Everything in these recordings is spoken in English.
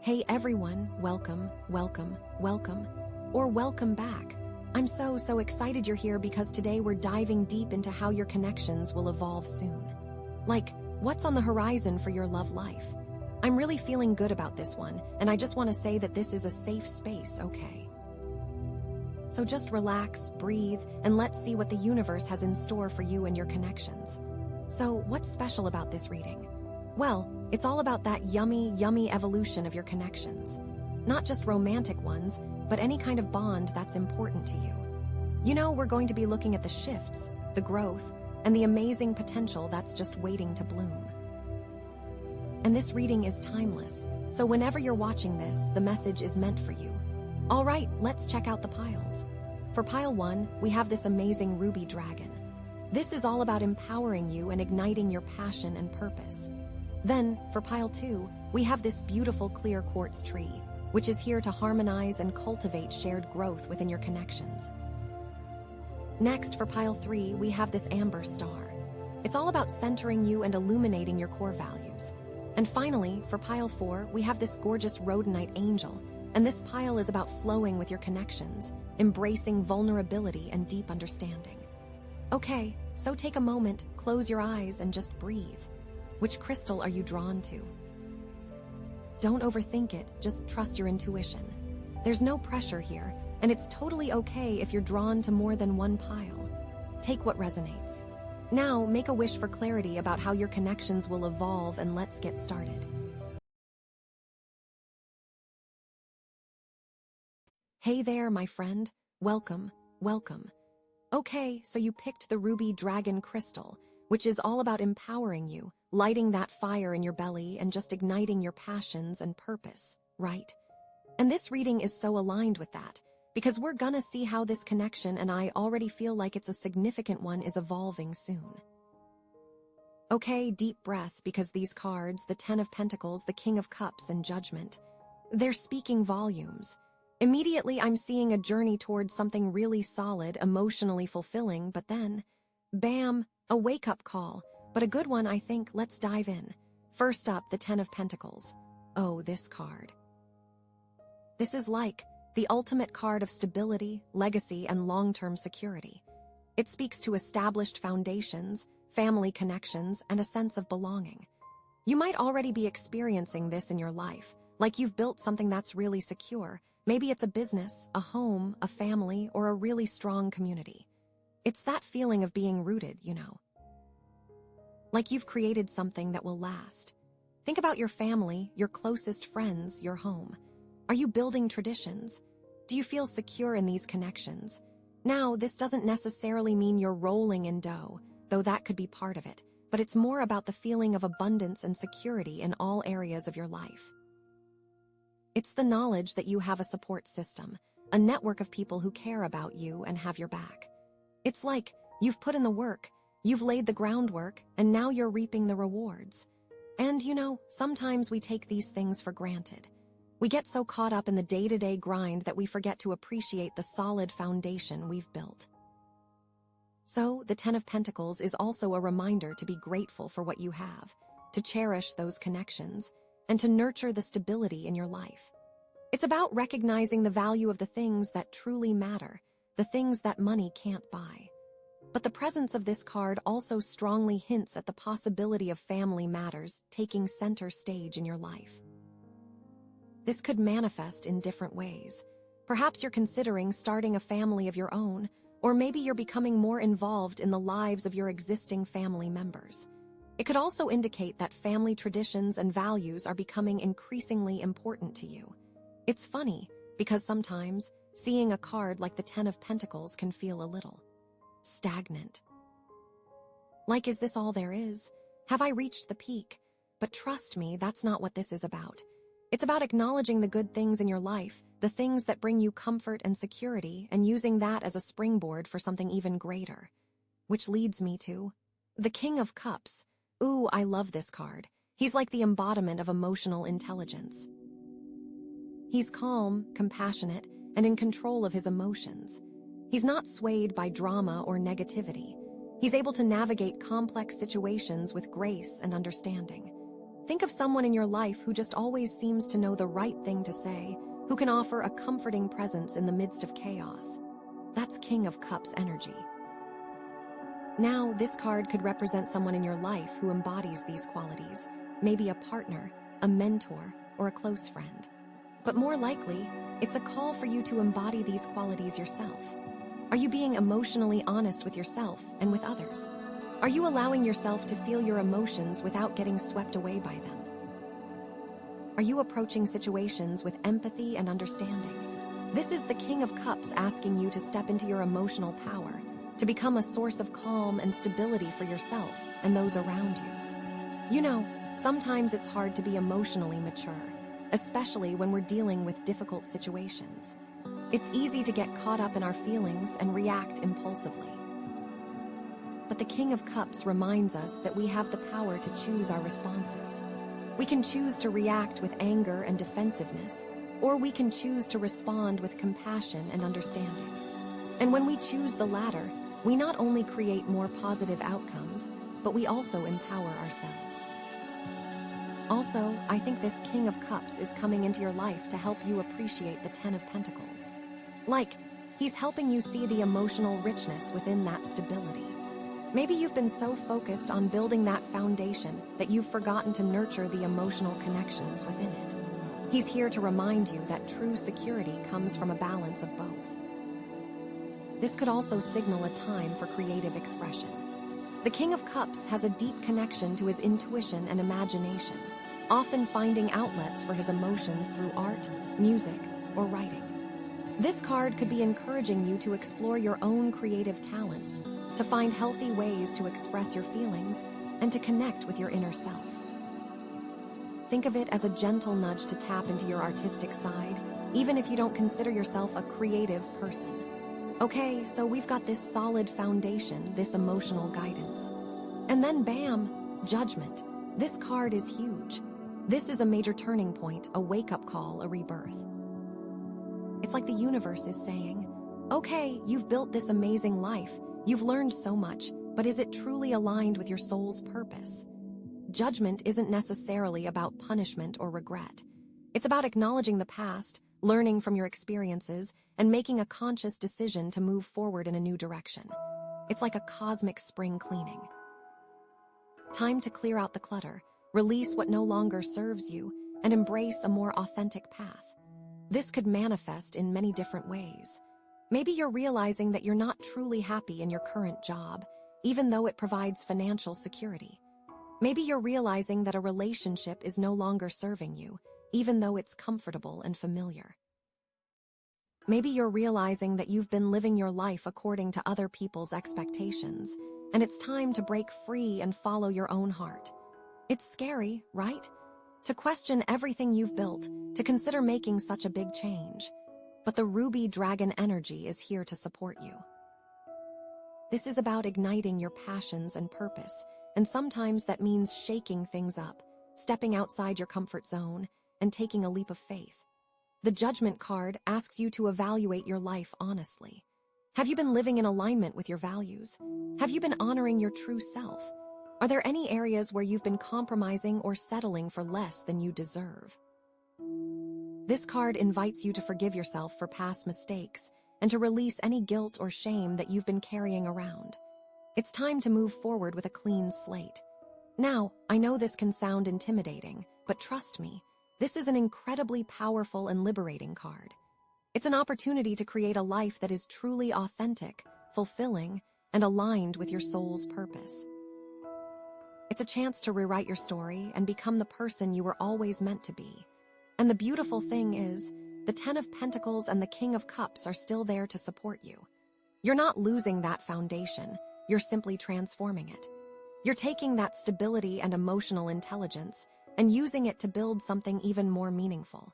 Hey everyone, welcome, welcome, welcome, or welcome back. I'm so excited you're here because today we're diving deep into how your connections will evolve soon. Like, what's on the horizon for your love life? I'm really feeling good about this one, and I just want to say that this is a safe space, okay? So just relax, breathe, and let's see what the universe has in store for you and your connections. So, what's special about this reading? Well, it's all about that yummy evolution of your connections. Not just romantic ones, but any kind of bond that's important to you. You know, we're going to be looking at the shifts, the growth, and the amazing potential that's just waiting to bloom. And this reading is timeless, so whenever you're watching this, the message is meant for you. All right, let's check out the piles. For pile 1, we have this amazing ruby dragon. This is all about empowering you and igniting your passion and purpose. Then, for pile 2, we have this beautiful clear quartz tree, which is here to harmonize and cultivate shared growth within your connections. Next, for pile 3, we have this amber star. It's all about centering you and illuminating your core values. And finally, for pile 4, we have this gorgeous rhodonite angel, and this pile is about flowing with your connections, embracing vulnerability and deep understanding. Okay, so take a moment, close your eyes, and just breathe. Which crystal are you drawn to? Don't overthink it, just trust your intuition. There's no pressure here, and it's totally okay if you're drawn to more than one pile. Take what resonates. Now, make a wish for clarity about how your connections will evolve, and let's get started. Hey there, my friend. Welcome, welcome. Okay, so you picked the ruby dragon crystal, which is all about empowering you, lighting that fire in your belly and just igniting your passions and purpose, right? And this reading is so aligned with that, because we're gonna see how this connection, and I already feel like it's a significant one, is evolving soon. Okay, deep breath, because these cards, the 10 of Pentacles, the King of Cups, and Judgment, they're speaking volumes. Immediately, I'm seeing a journey towards something really solid, emotionally fulfilling, but then, bam, a wake-up call. But a good one, I think. Let's dive in. First up, the 10 of Pentacles. Oh, this card. This is like the ultimate card of stability, legacy, and long-term security. It speaks to established foundations, family connections, and a sense of belonging. You might already be experiencing this in your life, like you've built something that's really secure. Maybe it's a business, a home, a family, or a really strong community. It's that feeling of being rooted, you know. Like you've created something that will last. Think about your family, your closest friends, your home. Are you building traditions? Do you feel secure in these connections? Now, this doesn't necessarily mean you're rolling in dough, though that could be part of it, but it's more about the feeling of abundance and security in all areas of your life. It's the knowledge that you have a support system, a network of people who care about you and have your back. It's like you've put in the work, you've laid the groundwork, and now you're reaping the rewards. And you know, sometimes we take these things for granted. We get so caught up in the day-to-day grind that we forget to appreciate the solid foundation we've built. So, the 10 of Pentacles is also a reminder to be grateful for what you have, to cherish those connections, and to nurture the stability in your life. It's about recognizing the value of the things that truly matter, the things that money can't buy. But the presence of this card also strongly hints at the possibility of family matters taking center stage in your life. This could manifest in different ways. Perhaps you're considering starting a family of your own, or maybe you're becoming more involved in the lives of your existing family members. It could also indicate that family traditions and values are becoming increasingly important to you. It's funny, because sometimes seeing a card like the 10 of Pentacles can feel a little stagnant. Like, is this all there is? Have I reached the peak? But trust me, that's not what this is about. It's about acknowledging the good things in your life, the things that bring you comfort and security, and using that as a springboard for something even greater. Which leads me to the King of Cups. Ooh, I love this card. He's like the embodiment of emotional intelligence. He's calm, compassionate, and in control of his emotions. He's not swayed by drama or negativity. He's able to navigate complex situations with grace and understanding. Think of someone in your life who just always seems to know the right thing to say, who can offer a comforting presence in the midst of chaos. That's King of Cups energy. Now, this card could represent someone in your life who embodies these qualities, maybe a partner, a mentor, or a close friend. But more likely, it's a call for you to embody these qualities yourself. Are you being emotionally honest with yourself and with others? Are you allowing yourself to feel your emotions without getting swept away by them? Are you approaching situations with empathy and understanding? This is the King of Cups asking you to step into your emotional power, to become a source of calm and stability for yourself and those around you. You know, sometimes it's hard to be emotionally mature, especially when we're dealing with difficult situations. It's easy to get caught up in our feelings and react impulsively. But the King of Cups reminds us that we have the power to choose our responses. We can choose to react with anger and defensiveness, or we can choose to respond with compassion and understanding. And when we choose the latter, we not only create more positive outcomes, but we also empower ourselves. Also, I think this King of Cups is coming into your life to help you appreciate the Ten of Pentacles. Like, he's helping you see the emotional richness within that stability. Maybe you've been so focused on building that foundation that you've forgotten to nurture the emotional connections within it. He's here to remind you that true security comes from a balance of both. This could also signal a time for creative expression. The King of Cups has a deep connection to his intuition and imagination, often finding outlets for his emotions through art, music, or writing. This card could be encouraging you to explore your own creative talents, to find healthy ways to express your feelings, and to connect with your inner self. Think of it as a gentle nudge to tap into your artistic side, even if you don't consider yourself a creative person. Okay, so we've got this solid foundation, this emotional guidance. And then bam, Judgment. This card is huge. This is a major turning point, a wake-up call, a rebirth. It's like the universe is saying, okay, you've built this amazing life, you've learned so much, but is it truly aligned with your soul's purpose? Judgment isn't necessarily about punishment or regret. It's about acknowledging the past, learning from your experiences, and making a conscious decision to move forward in a new direction. It's like a cosmic spring cleaning. Time to clear out the clutter, release what no longer serves you, and embrace a more authentic path. This could manifest in many different ways. Maybe you're realizing that you're not truly happy in your current job, even though it provides financial security. Maybe you're realizing that a relationship is no longer serving you, even though it's comfortable and familiar. Maybe you're realizing that you've been living your life according to other people's expectations, and it's time to break free and follow your own heart. It's scary, right? To question everything you've built, to consider making such a big change. But the Ruby Dragon energy is here to support you. This is about igniting your passions and purpose, and sometimes that means shaking things up, stepping outside your comfort zone, and taking a leap of faith. The Judgment card asks you to evaluate your life honestly. Have you been living in alignment with your values? Have you been honoring your true self? Are there any areas where you've been compromising or settling for less than you deserve? This card invites you to forgive yourself for past mistakes and to release any guilt or shame that you've been carrying around. It's time to move forward with a clean slate. Now, I know this can sound intimidating, but trust me, this is an incredibly powerful and liberating card. It's an opportunity to create a life that is truly authentic, fulfilling, and aligned with your soul's purpose. It's a chance to rewrite your story and become the person you were always meant to be. And the beautiful thing is, the Ten of Pentacles and the King of Cups are still there to support you. You're not losing that foundation, you're simply transforming it. You're taking that stability and emotional intelligence and using it to build something even more meaningful.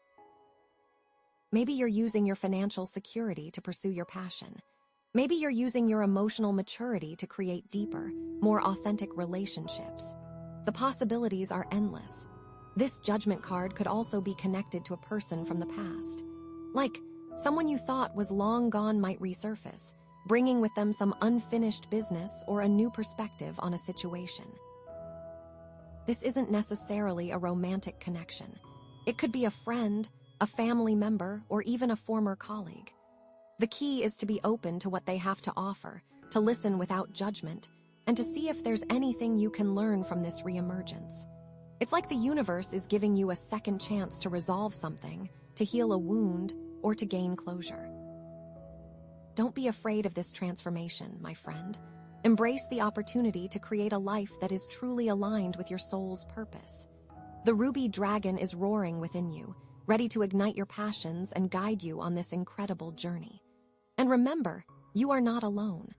Maybe you're using your financial security to pursue your passion. Maybe you're using your emotional maturity to create deeper, more authentic relationships. The possibilities are endless. This Judgment card could also be connected to a person from the past. Like, someone you thought was long gone might resurface, bringing with them some unfinished business or a new perspective on a situation. This isn't necessarily a romantic connection. It could be a friend, a family member, or even a former colleague. The key is to be open to what they have to offer, to listen without judgment, and to see if there's anything you can learn from this reemergence. It's like the universe is giving you a second chance to resolve something, to heal a wound, or to gain closure. Don't be afraid of this transformation, my friend. Embrace the opportunity to create a life that is truly aligned with your soul's purpose. The ruby dragon is roaring within you, ready to ignite your passions and guide you on this incredible journey. And remember, you are not alone.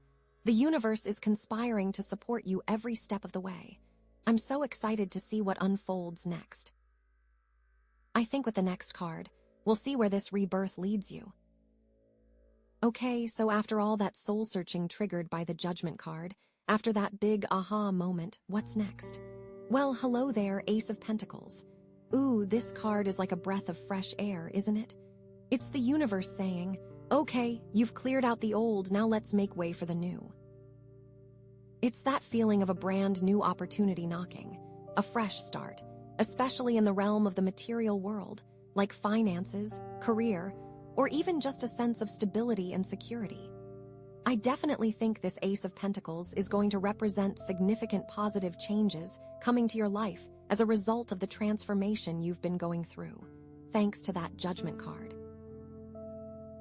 The universe is conspiring to support you every step of the way. I'm so excited to see what unfolds next. I think with the next card, we'll see where this rebirth leads you. Okay, so after all that soul-searching triggered by the Judgment card, after that big aha moment, what's next? Well, hello there, Ace of Pentacles. Ooh, this card is like a breath of fresh air, isn't it? It's the universe saying, okay, you've cleared out the old, now let's make way for the new. It's that feeling of a brand new opportunity knocking, a fresh start, especially in the realm of the material world, like finances, career, or even just a sense of stability and security. I definitely think this Ace of Pentacles is going to represent significant positive changes coming to your life as a result of the transformation you've been going through, thanks to that Judgment card.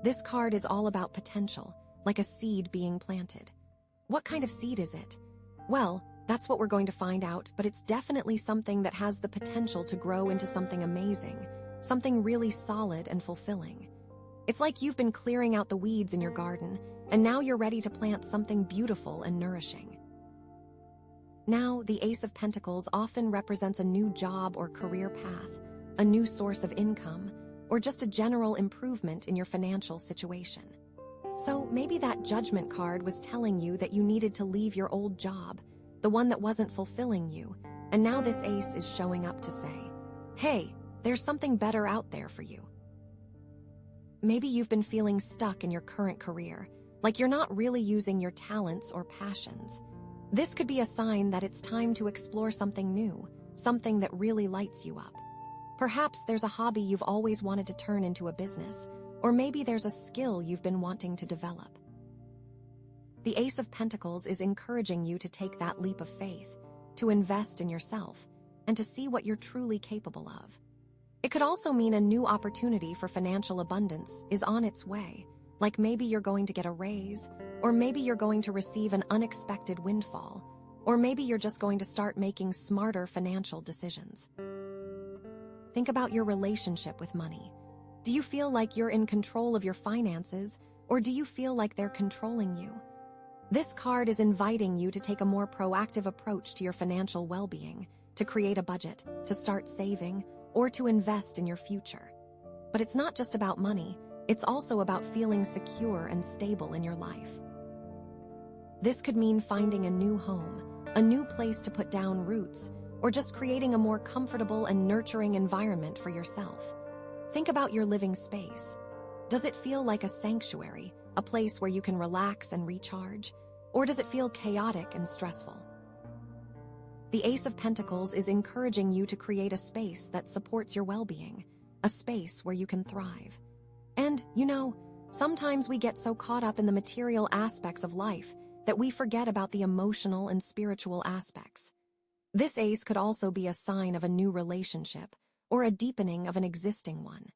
This card is all about potential, like a seed being planted. What kind of seed is it? Well, that's what we're going to find out, but it's definitely something that has the potential to grow into something amazing, something really solid and fulfilling. It's like you've been clearing out the weeds in your garden, and now you're ready to plant something beautiful and nourishing. Now, the Ace of Pentacles often represents a new job or career path, a new source of income, or just a general improvement in your financial situation. So maybe that Judgment card was telling you that you needed to leave your old job, the one that wasn't fulfilling you, and now this ace is showing up to say, hey, there's something better out there for you. Maybe you've been feeling stuck in your current career, like you're not really using your talents or passions. This could be a sign that it's time to explore something new, something that really lights you up. Perhaps there's a hobby you've always wanted to turn into a business, or maybe there's a skill you've been wanting to develop. The Ace of Pentacles is encouraging you to take that leap of faith, to invest in yourself, and to see what you're truly capable of. It could also mean a new opportunity for financial abundance is on its way, like maybe you're going to get a raise, or maybe you're going to receive an unexpected windfall, or maybe you're just going to start making smarter financial decisions. Think about your relationship with money. Do you feel like you're in control of your finances, or do you feel like they're controlling you? This card is inviting you to take a more proactive approach to your financial well-being, to create a budget, to start saving, or to invest in your future. But it's not just about money, it's also about feeling secure and stable in your life. This could mean finding a new home, a new place to put down roots, or just creating a more comfortable and nurturing environment for yourself. Think about your living space. Does it feel like a sanctuary, a place where you can relax and recharge? Or does it feel chaotic and stressful? The Ace of Pentacles is encouraging you to create a space that supports your well-being, a space where you can thrive. And, sometimes we get so caught up in the material aspects of life that we forget about the emotional and spiritual aspects. This ace could also be a sign of a new relationship or a deepening of an existing one.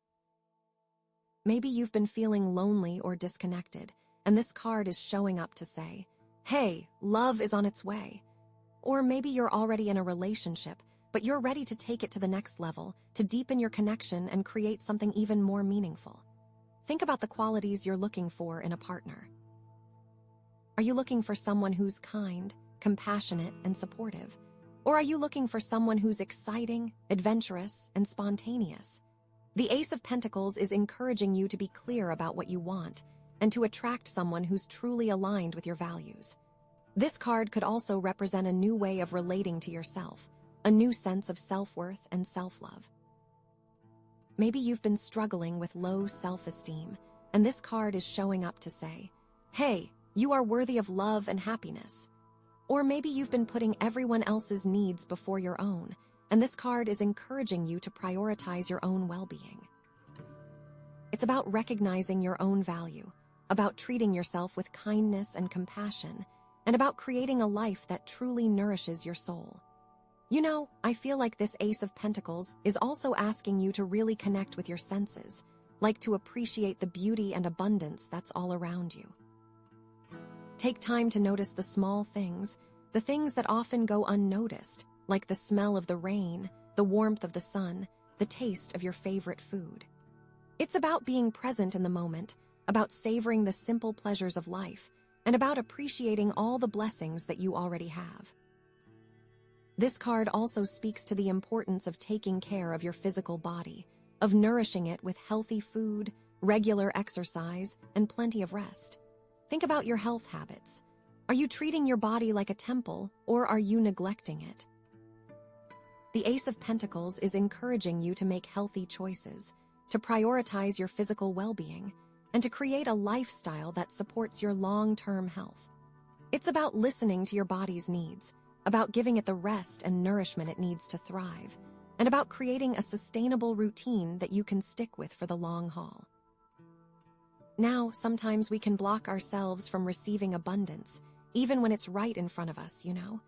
Maybe you've been feeling lonely or disconnected, and this card is showing up to say, hey, love is on its way. Or maybe you're already in a relationship, but you're ready to take it to the next level, to deepen your connection and create something even more meaningful. Think about the qualities you're looking for in a partner. Are you looking for someone who's kind, compassionate, and supportive? Or are you looking for someone who's exciting, adventurous, and spontaneous? The Ace of Pentacles is encouraging you to be clear about what you want and to attract someone who's truly aligned with your values. This card could also represent a new way of relating to yourself, a new sense of self-worth and self-love. Maybe you've been struggling with low self-esteem, and this card is showing up to say, hey, you are worthy of love and happiness. Or maybe you've been putting everyone else's needs before your own, and this card is encouraging you to prioritize your own well-being. It's about recognizing your own value, about treating yourself with kindness and compassion, and about creating a life that truly nourishes your soul. You know, I feel like this Ace of Pentacles is also asking you to really connect with your senses, like to appreciate the beauty and abundance that's all around you. Take time to notice the small things, the things that often go unnoticed, like the smell of the rain, the warmth of the sun, the taste of your favorite food. It's about being present in the moment, about savoring the simple pleasures of life, and about appreciating all the blessings that you already have. This card also speaks to the importance of taking care of your physical body, of nourishing it with healthy food, regular exercise, and plenty of rest. Think about your health habits. Are you treating your body like a temple, or are you neglecting it? The Ace of Pentacles is encouraging you to make healthy choices, to prioritize your physical well-being, and to create a lifestyle that supports your long-term health. It's about listening to your body's needs, about giving it the rest and nourishment it needs to thrive, and about creating a sustainable routine that you can stick with for the long haul. Now, sometimes we can block ourselves from receiving abundance, even when it's right in front of us, you know?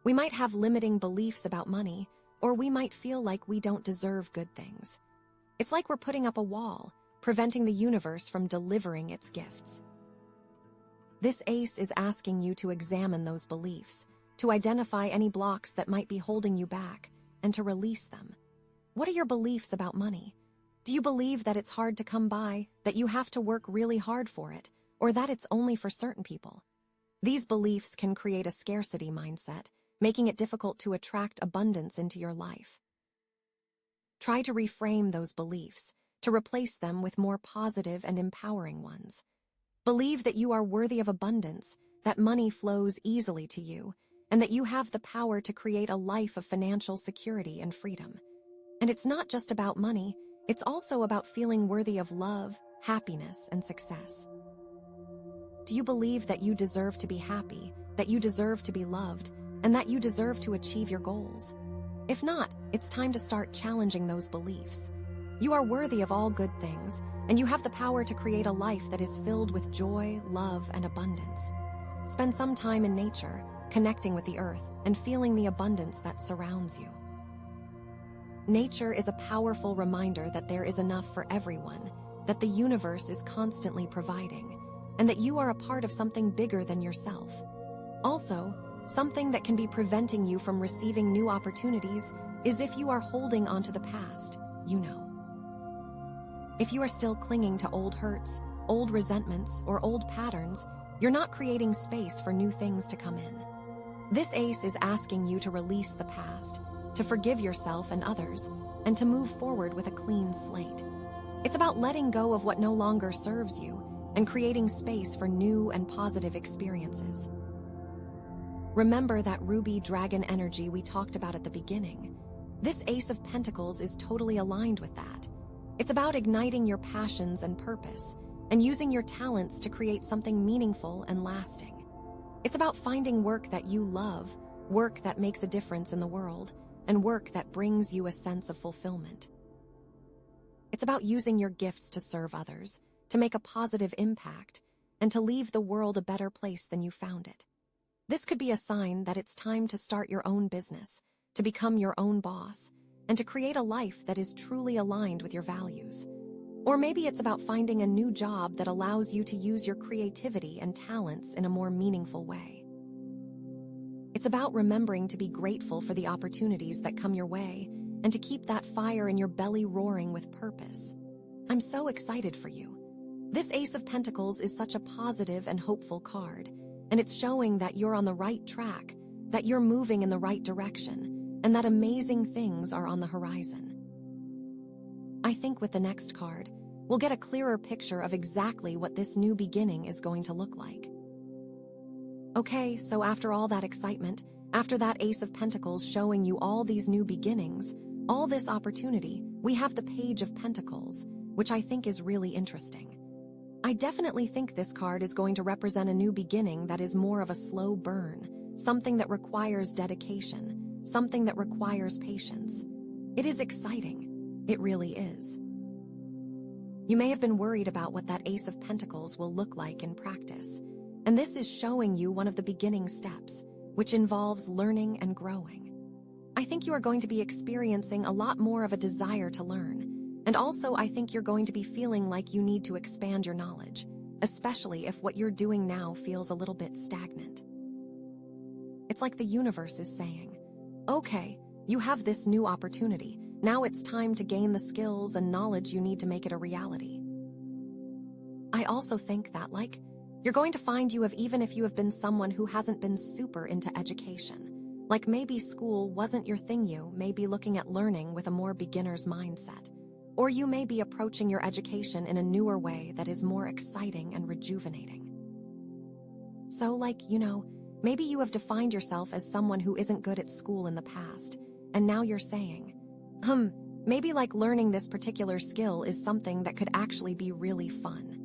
We might have limiting beliefs about money, or we might feel like we don't deserve good things. It's like we're putting up a wall, preventing the universe from delivering its gifts. This ace is asking you to examine those beliefs, to identify any blocks that might be holding you back, and to release them. What are your beliefs about money? Do you believe that it's hard to come by, that you have to work really hard for it, or that it's only for certain people? These beliefs can create a scarcity mindset, making it difficult to attract abundance into your life. Try to reframe those beliefs, to replace them with more positive and empowering ones. Believe that you are worthy of abundance, that money flows easily to you, and that you have the power to create a life of financial security and freedom. And it's not just about money, it's also about feeling worthy of love, happiness, and success. Do you believe that you deserve to be happy, that you deserve to be loved, and that you deserve to achieve your goals? If not, it's time to start challenging those beliefs. You are worthy of all good things, and you have the power to create a life that is filled with joy, love, and abundance. Spend some time in nature, connecting with the earth, and feeling the abundance that surrounds you. Nature is a powerful reminder that there is enough for everyone, that the universe is constantly providing, and that you are a part of something bigger than yourself. Also, something that can be preventing you from receiving new opportunities is if you are holding onto the past, you know. If you are still clinging to old hurts, old resentments, or old patterns, you're not creating space for new things to come in. This ace is asking you to release the past, to forgive yourself and others, and to move forward with a clean slate. It's about letting go of what no longer serves you and creating space for new and positive experiences. Remember that ruby dragon energy we talked about at the beginning. This Ace of Pentacles is totally aligned with that. It's about igniting your passions and purpose, and using your talents to create something meaningful and lasting. It's about finding work that you love, work that makes a difference in the world, and work that brings you a sense of fulfillment. It's about using your gifts to serve others, to make a positive impact, and to leave the world a better place than you found it. This could be a sign that it's time to start your own business, to become your own boss, and to create a life that is truly aligned with your values. Or maybe it's about finding a new job that allows you to use your creativity and talents in a more meaningful way. It's about remembering to be grateful for the opportunities that come your way and to keep that fire in your belly roaring with purpose. I'm so excited for you. This Ace of Pentacles is such a positive and hopeful card, and it's showing that you're on the right track, that you're moving in the right direction, and that amazing things are on the horizon. I think with the next card, we'll get a clearer picture of exactly what this new beginning is going to look like. Okay, so after all that excitement, after that Ace of Pentacles showing you all these new beginnings, all this opportunity, we have the Page of Pentacles, which I think is really interesting. I definitely think this card is going to represent a new beginning that is more of a slow burn, something that requires dedication, something that requires patience. It is exciting. It really is. You may have been worried about what that Ace of Pentacles will look like in practice, and this is showing you one of the beginning steps, which involves learning and growing. I think you are going to be experiencing a lot more of a desire to learn, and also I think you're going to be feeling like you need to expand your knowledge, especially if what you're doing now feels a little bit stagnant. It's like the universe is saying, okay, you have this new opportunity. Now it's time to gain the skills and knowledge you need to make it a reality. I also think that, you're going to find even if you have been someone who hasn't been super into education, like maybe school wasn't your thing, you may be looking at learning with a more beginner's mindset, or you may be approaching your education in a newer way that is more exciting and rejuvenating. So, maybe you have defined yourself as someone who isn't good at school in the past, and now you're saying, maybe learning this particular skill is something that could actually be really fun.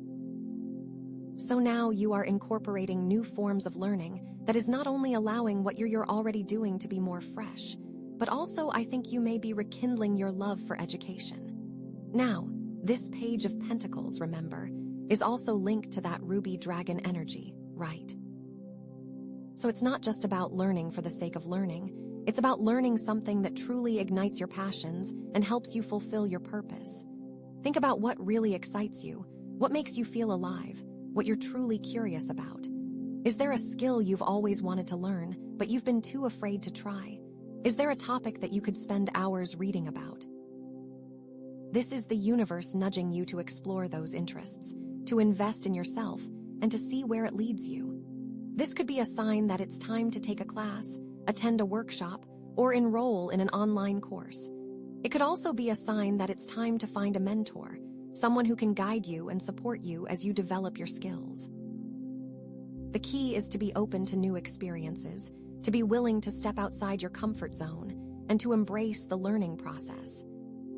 So now you are incorporating new forms of learning that is not only allowing what you're already doing to be more fresh, but also I think you may be rekindling your love for education. Now, this Page of Pentacles, remember, is also linked to that ruby dragon energy, right? So it's not just about learning for the sake of learning. It's about learning something that truly ignites your passions and helps you fulfill your purpose. Think about what really excites you, what makes you feel alive, what you're truly curious about. Is there a skill you've always wanted to learn, but you've been too afraid to try? Is there a topic that you could spend hours reading about? This is the universe nudging you to explore those interests, to invest in yourself, and to see where it leads you. This could be a sign that it's time to take a class, attend a workshop, or enroll in an online course. It could also be a sign that it's time to find a mentor, someone who can guide you and support you as you develop your skills. The key is to be open to new experiences, to be willing to step outside your comfort zone, and to embrace the learning process.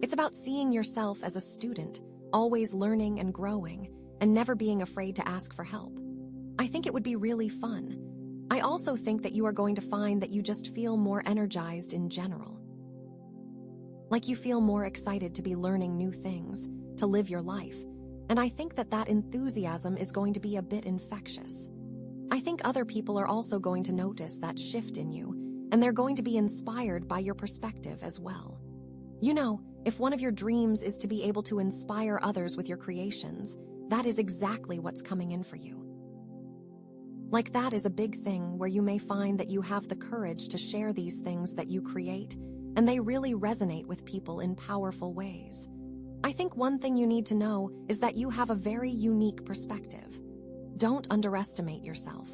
It's about seeing yourself as a student, always learning and growing, and never being afraid to ask for help. I think it would be really fun. I also think that you are going to find that you just feel more energized in general. Like you feel more excited to be learning new things, to live your life, and I think that enthusiasm is going to be a bit infectious. I think other people are also going to notice that shift in you, and they're going to be inspired by your perspective as well. If one of your dreams is to be able to inspire others with your creations, that is exactly what's coming in for you. That is a big thing where you may find that you have the courage to share these things that you create, and they really resonate with people in powerful ways. I think one thing you need to know is that you have a very unique perspective. Don't underestimate yourself.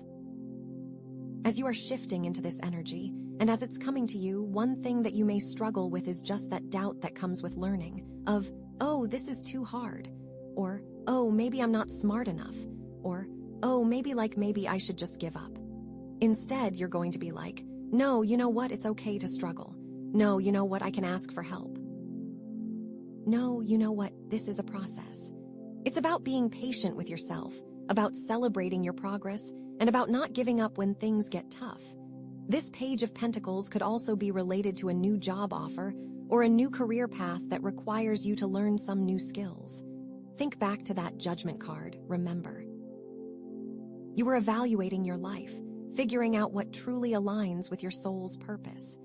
As you are shifting into this energy, and as it's coming to you, one thing that you may struggle with is just that doubt that comes with learning, of, oh, this is too hard, or, oh, maybe I'm not smart enough, or, oh, maybe I should just give up. Instead, you're going to be like, no, you know what, it's okay to struggle. No, you know what, I can ask for help. No, you know what, this is a process. It's about being patient with yourself, about celebrating your progress, and about not giving up when things get tough. This Page of Pentacles could also be related to a new job offer or a new career path that requires you to learn some new skills. Think back to that Judgment card, remember. You were evaluating your life, figuring out what truly aligns with your soul's purpose.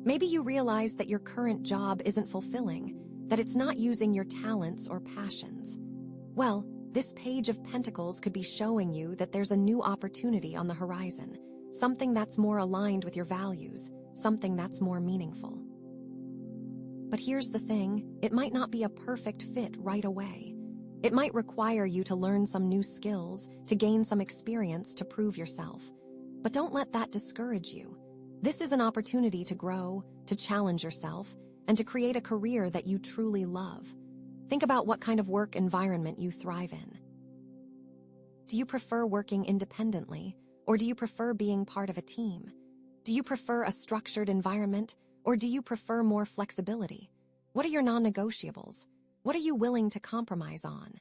Maybe you realize that your current job isn't fulfilling, that it's not using your talents or passions. Well, this Page of Pentacles could be showing you that there's a new opportunity on the horizon, something that's more aligned with your values, something that's more meaningful. But here's the thing, it might not be a perfect fit right away. It might require you to learn some new skills, to gain some experience to prove yourself. But don't let that discourage you. This is an opportunity to grow, to challenge yourself, and to create a career that you truly love. Think about what kind of work environment you thrive in. Do you prefer working independently, or do you prefer being part of a team? Do you prefer a structured environment, or do you prefer more flexibility? What are your non-negotiables? What are you willing to compromise on?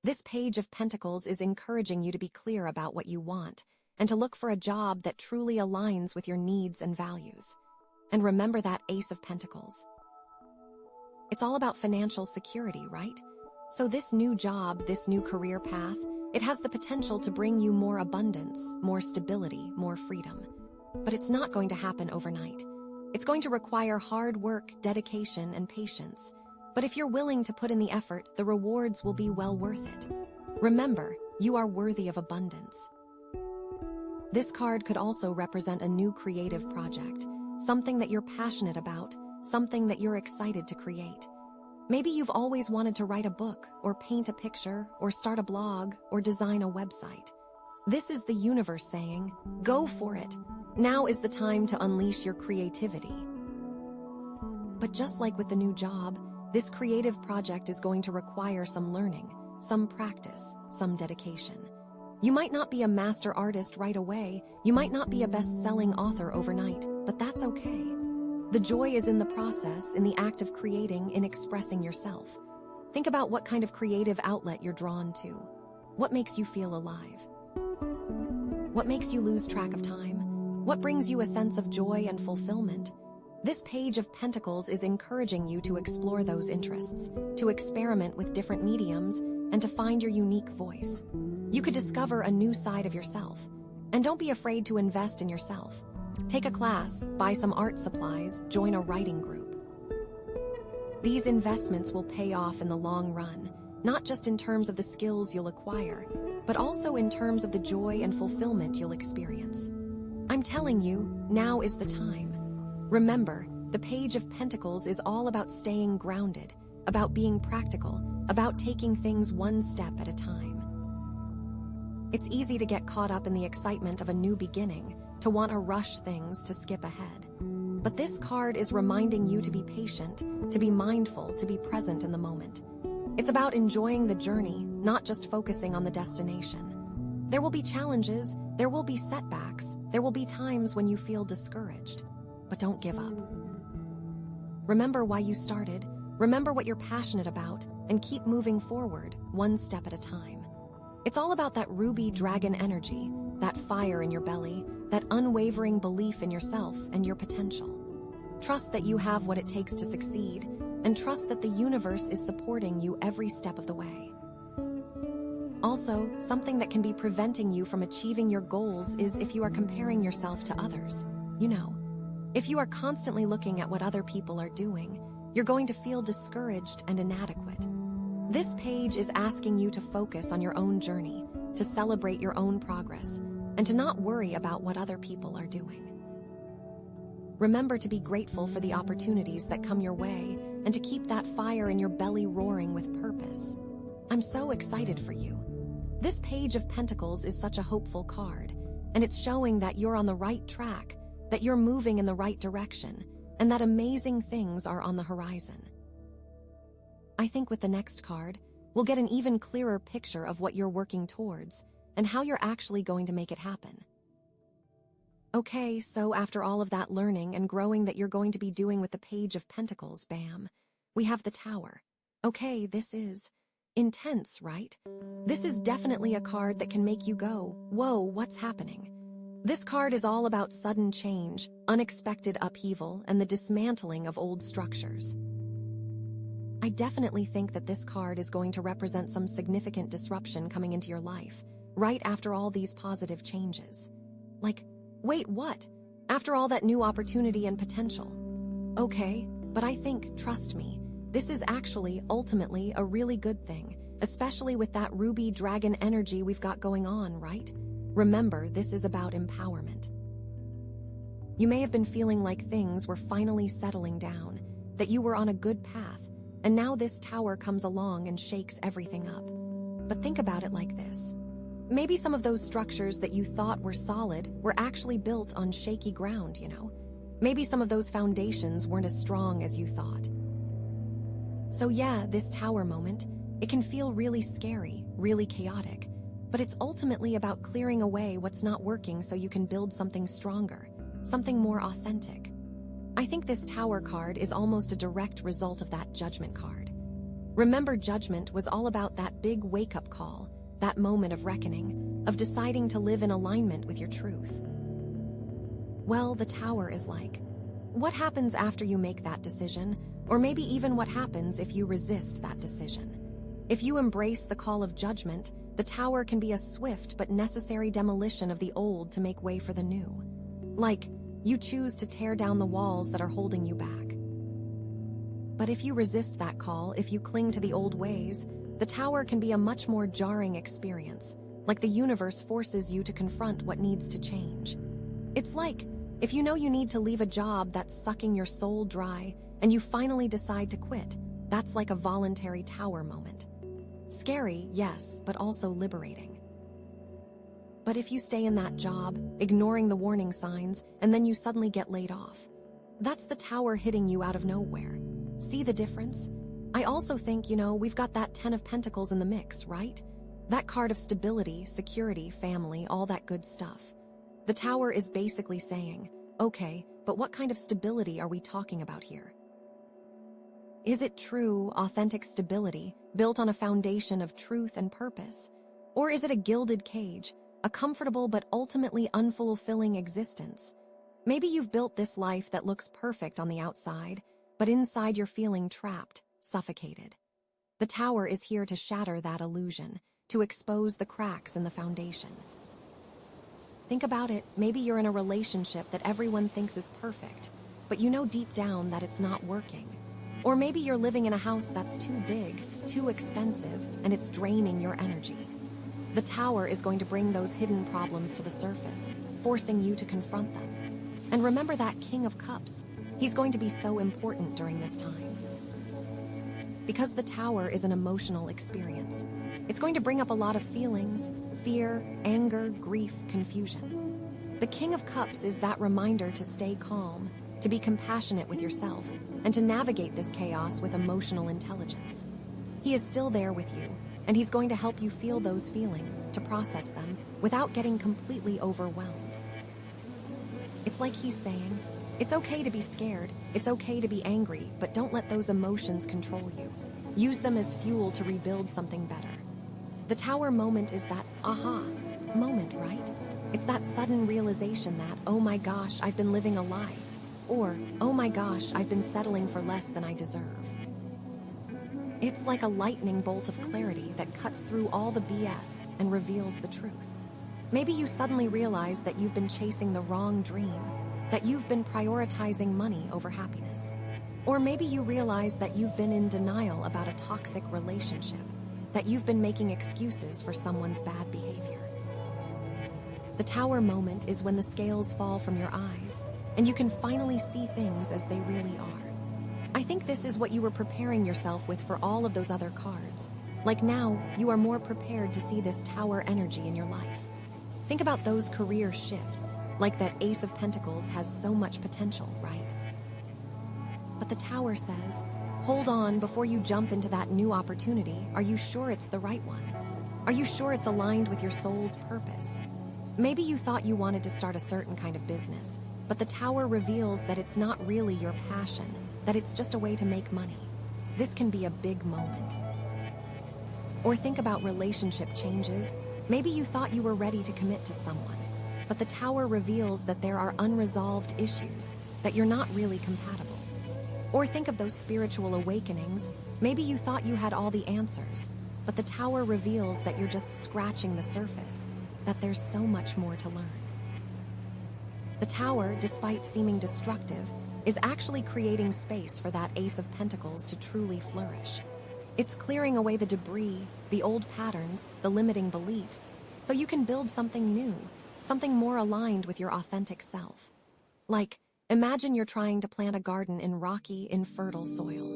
This Page of Pentacles is encouraging you to be clear about what you want, and to look for a job that truly aligns with your needs and values. And remember that Ace of Pentacles. It's all about financial security, right? So this new job, this new career path, it has the potential to bring you more abundance, more stability, more freedom. But it's not going to happen overnight. It's going to require hard work, dedication, and patience. But if you're willing to put in the effort, the rewards will be well worth it. Remember, you are worthy of abundance. This card could also represent a new creative project, something that you're passionate about, something that you're excited to create. Maybe you've always wanted to write a book, or paint a picture, or start a blog, or design a website. This is the universe saying, go for it. Now is the time to unleash your creativity. But just like with the new job, this creative project is going to require some learning, some practice, some dedication. You might not be a master artist right away, you might not be a best-selling author overnight, but that's okay. The joy is in the process, in the act of creating, in expressing yourself. Think about what kind of creative outlet you're drawn to. What makes you feel alive? What makes you lose track of time? What brings you a sense of joy and fulfillment? This Page of Pentacles is encouraging you to explore those interests, to experiment with different mediums, and to find your unique voice. You could discover a new side of yourself. And don't be afraid to invest in yourself. Take a class, buy some art supplies, join a writing group. These investments will pay off in the long run, not just in terms of the skills you'll acquire, but also in terms of the joy and fulfillment you'll experience. I'm telling you, now is the time. Remember, the Page of Pentacles is all about staying grounded, about being practical, about taking things one step at a time. It's easy to get caught up in the excitement of a new beginning, to want to rush things, to skip ahead. But this card is reminding you to be patient, to be mindful, to be present in the moment. It's about enjoying the journey, not just focusing on the destination. There will be challenges, there will be setbacks, there will be times when you feel discouraged. But don't give up. Remember why you started, remember what you're passionate about, and keep moving forward, one step at a time. It's all about that ruby dragon energy, that fire in your belly, that unwavering belief in yourself and your potential. Trust that you have what it takes to succeed, and trust that the universe is supporting you every step of the way. Also, something that can be preventing you from achieving your goals is if you are comparing yourself to others. You know, if you are constantly looking at what other people are doing, you're going to feel discouraged and inadequate. This page is asking you to focus on your own journey, to celebrate your own progress, and to not worry about what other people are doing. Remember to be grateful for the opportunities that come your way and to keep that fire in your belly roaring with purpose. I'm so excited for you. This Page of Pentacles is such a hopeful card, and it's showing that you're on the right track, that you're moving in the right direction, and that amazing things are on the horizon. I think with the next card, we'll get an even clearer picture of what you're working towards and how you're actually going to make it happen. Okay, so after all of that learning and growing that you're going to be doing with the Page of Pentacles, bam, we have the Tower. Okay, this is intense, right? This is definitely a card that can make you go, whoa, what's happening? This card is all about sudden change, unexpected upheaval, and the dismantling of old structures. I definitely think that this card is going to represent some significant disruption coming into your life, right after all these positive changes. Like, wait, what? After all that new opportunity and potential? Okay, but I think, trust me, this is actually, ultimately, a really good thing, especially with that ruby dragon energy we've got going on, right? Remember, this is about empowerment. You may have been feeling like things were finally settling down, that you were on a good path, and now this Tower comes along and shakes everything up. But think about it like this. Maybe some of those structures that you thought were solid were actually built on shaky ground, you know? Maybe some of those foundations weren't as strong as you thought. So yeah, this Tower moment, it can feel really scary, really chaotic, but it's ultimately about clearing away what's not working so you can build something stronger, something more authentic. I think this Tower card is almost a direct result of that Judgment card. Remember, Judgment was all about that big wake-up call, that moment of reckoning, of deciding to live in alignment with your truth. Well, the tower is like, what happens after you make that decision, or maybe even what happens if you resist that decision? If you embrace the call of judgment, the tower can be a swift but necessary demolition of the old to make way for the new. Like, you choose to tear down the walls that are holding you back. But if you resist that call, if you cling to the old ways, the tower can be a much more jarring experience, like the universe forces you to confront what needs to change. It's like, if you know you need to leave a job that's sucking your soul dry, and you finally decide to quit, that's like a voluntary tower moment. Scary, yes, but also liberating. But if you stay in that job, ignoring the warning signs, and then you suddenly get laid off, that's the tower hitting you out of nowhere. See the difference? I also think, we've got that 10 of Pentacles in the mix, right? That card of stability, security, family, all that good stuff. The tower is basically saying, okay, but what kind of stability are we talking about here? Is it true, authentic stability, built on a foundation of truth and purpose? Or is it a gilded cage, a comfortable but ultimately unfulfilling existence? Maybe you've built this life that looks perfect on the outside, but inside you're feeling trapped, suffocated. The tower is here to shatter that illusion, to expose the cracks in the foundation. Think about it, maybe you're in a relationship that everyone thinks is perfect, but you know deep down that it's not working. Or maybe you're living in a house that's too big, too expensive, and it's draining your energy. The tower is going to bring those hidden problems to the surface, forcing you to confront them. And remember that King of Cups. He's going to be so important during this time. Because the tower is an emotional experience, it's going to bring up a lot of feelings, fear, anger, grief, confusion. The King of Cups is that reminder to stay calm, to be compassionate with yourself, and to navigate this chaos with emotional intelligence. He is still there with you, and he's going to help you feel those feelings, to process them, without getting completely overwhelmed. It's like he's saying, it's okay to be scared, it's okay to be angry, but don't let those emotions control you. Use them as fuel to rebuild something better. The tower moment is that aha moment, right? It's that sudden realization that, oh my gosh, I've been living a lie. Or, oh my gosh, I've been settling for less than I deserve. It's like a lightning bolt of clarity that cuts through all the BS and reveals the truth. Maybe you suddenly realize that you've been chasing the wrong dream, that you've been prioritizing money over happiness. Or maybe you realize that you've been in denial about a toxic relationship, that you've been making excuses for someone's bad behavior. The tower moment is when the scales fall from your eyes, and you can finally see things as they really are. I think this is what you were preparing yourself with for all of those other cards. Like now, you are more prepared to see this tower energy in your life. Think about those career shifts, like that Ace of Pentacles has so much potential, right? But the tower says, hold on before you jump into that new opportunity. Are you sure it's the right one? Are you sure it's aligned with your soul's purpose? Maybe you thought you wanted to start a certain kind of business, but the tower reveals that it's not really your passion, that it's just a way to make money. This can be a big moment. Or think about relationship changes. Maybe you thought you were ready to commit to someone, but the tower reveals that there are unresolved issues, that you're not really compatible. Or think of those spiritual awakenings. Maybe you thought you had all the answers, but the tower reveals that you're just scratching the surface, that there's so much more to learn. The tower, despite seeming destructive, is actually creating space for that Ace of Pentacles to truly flourish. It's clearing away the debris, the old patterns, the limiting beliefs, so you can build something new, something more aligned with your authentic self. Like, imagine you're trying to plant a garden in rocky, infertile soil.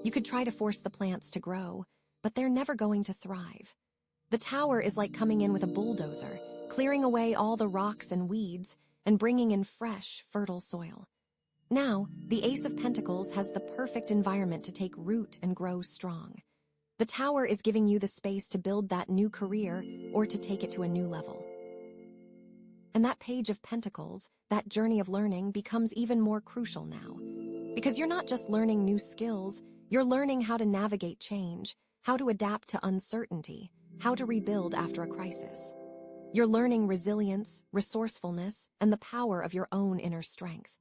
You could try to force the plants to grow, but they're never going to thrive. The tower is like coming in with a bulldozer, clearing away all the rocks and weeds, and bringing in fresh, fertile soil. Now, the Ace of Pentacles has the perfect environment to take root and grow strong. The tower is giving you the space to build that new career or to take it to a new level. And that Page of Pentacles, that journey of learning, becomes even more crucial now. Because you're not just learning new skills, you're learning how to navigate change, how to adapt to uncertainty, how to rebuild after a crisis. You're learning resilience, resourcefulness, and the power of your own inner strength.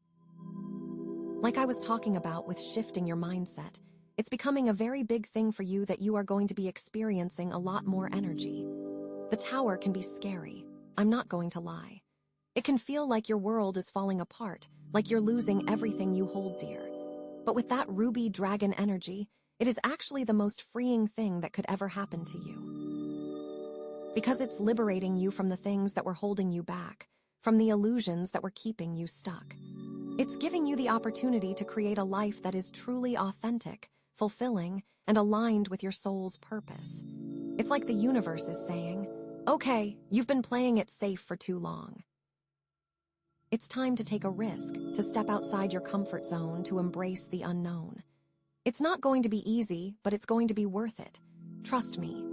Like I was talking about with shifting your mindset, it's becoming a very big thing for you that you are going to be experiencing a lot more energy. The tower can be scary, I'm not going to lie. It can feel like your world is falling apart, like you're losing everything you hold dear. But with that ruby dragon energy, it is actually the most freeing thing that could ever happen to you. Because it's liberating you from the things that were holding you back, from the illusions that were keeping you stuck. It's giving you the opportunity to create a life that is truly authentic, fulfilling, and aligned with your soul's purpose. It's like the universe is saying, okay, you've been playing it safe for too long. It's time to take a risk, to step outside your comfort zone, to embrace the unknown. It's not going to be easy, but it's going to be worth it. Trust me.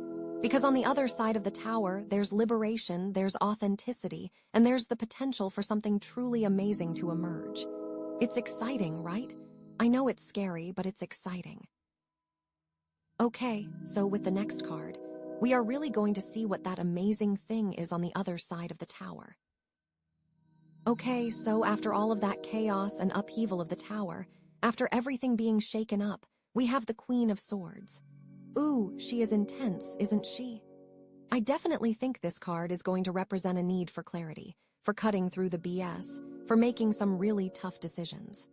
Because on the other side of the tower, there's liberation, there's authenticity, and there's the potential for something truly amazing to emerge. It's exciting, right? I know it's scary, but it's exciting. Okay, so with the next card, we are really going to see what that amazing thing is on the other side of the tower. Okay, so after all of that chaos and upheaval of the tower, after everything being shaken up, we have the Queen of Swords. Ooh, she is intense, isn't she? I definitely think this card is going to represent a need for clarity, for cutting through the BS, for making some really tough decisions.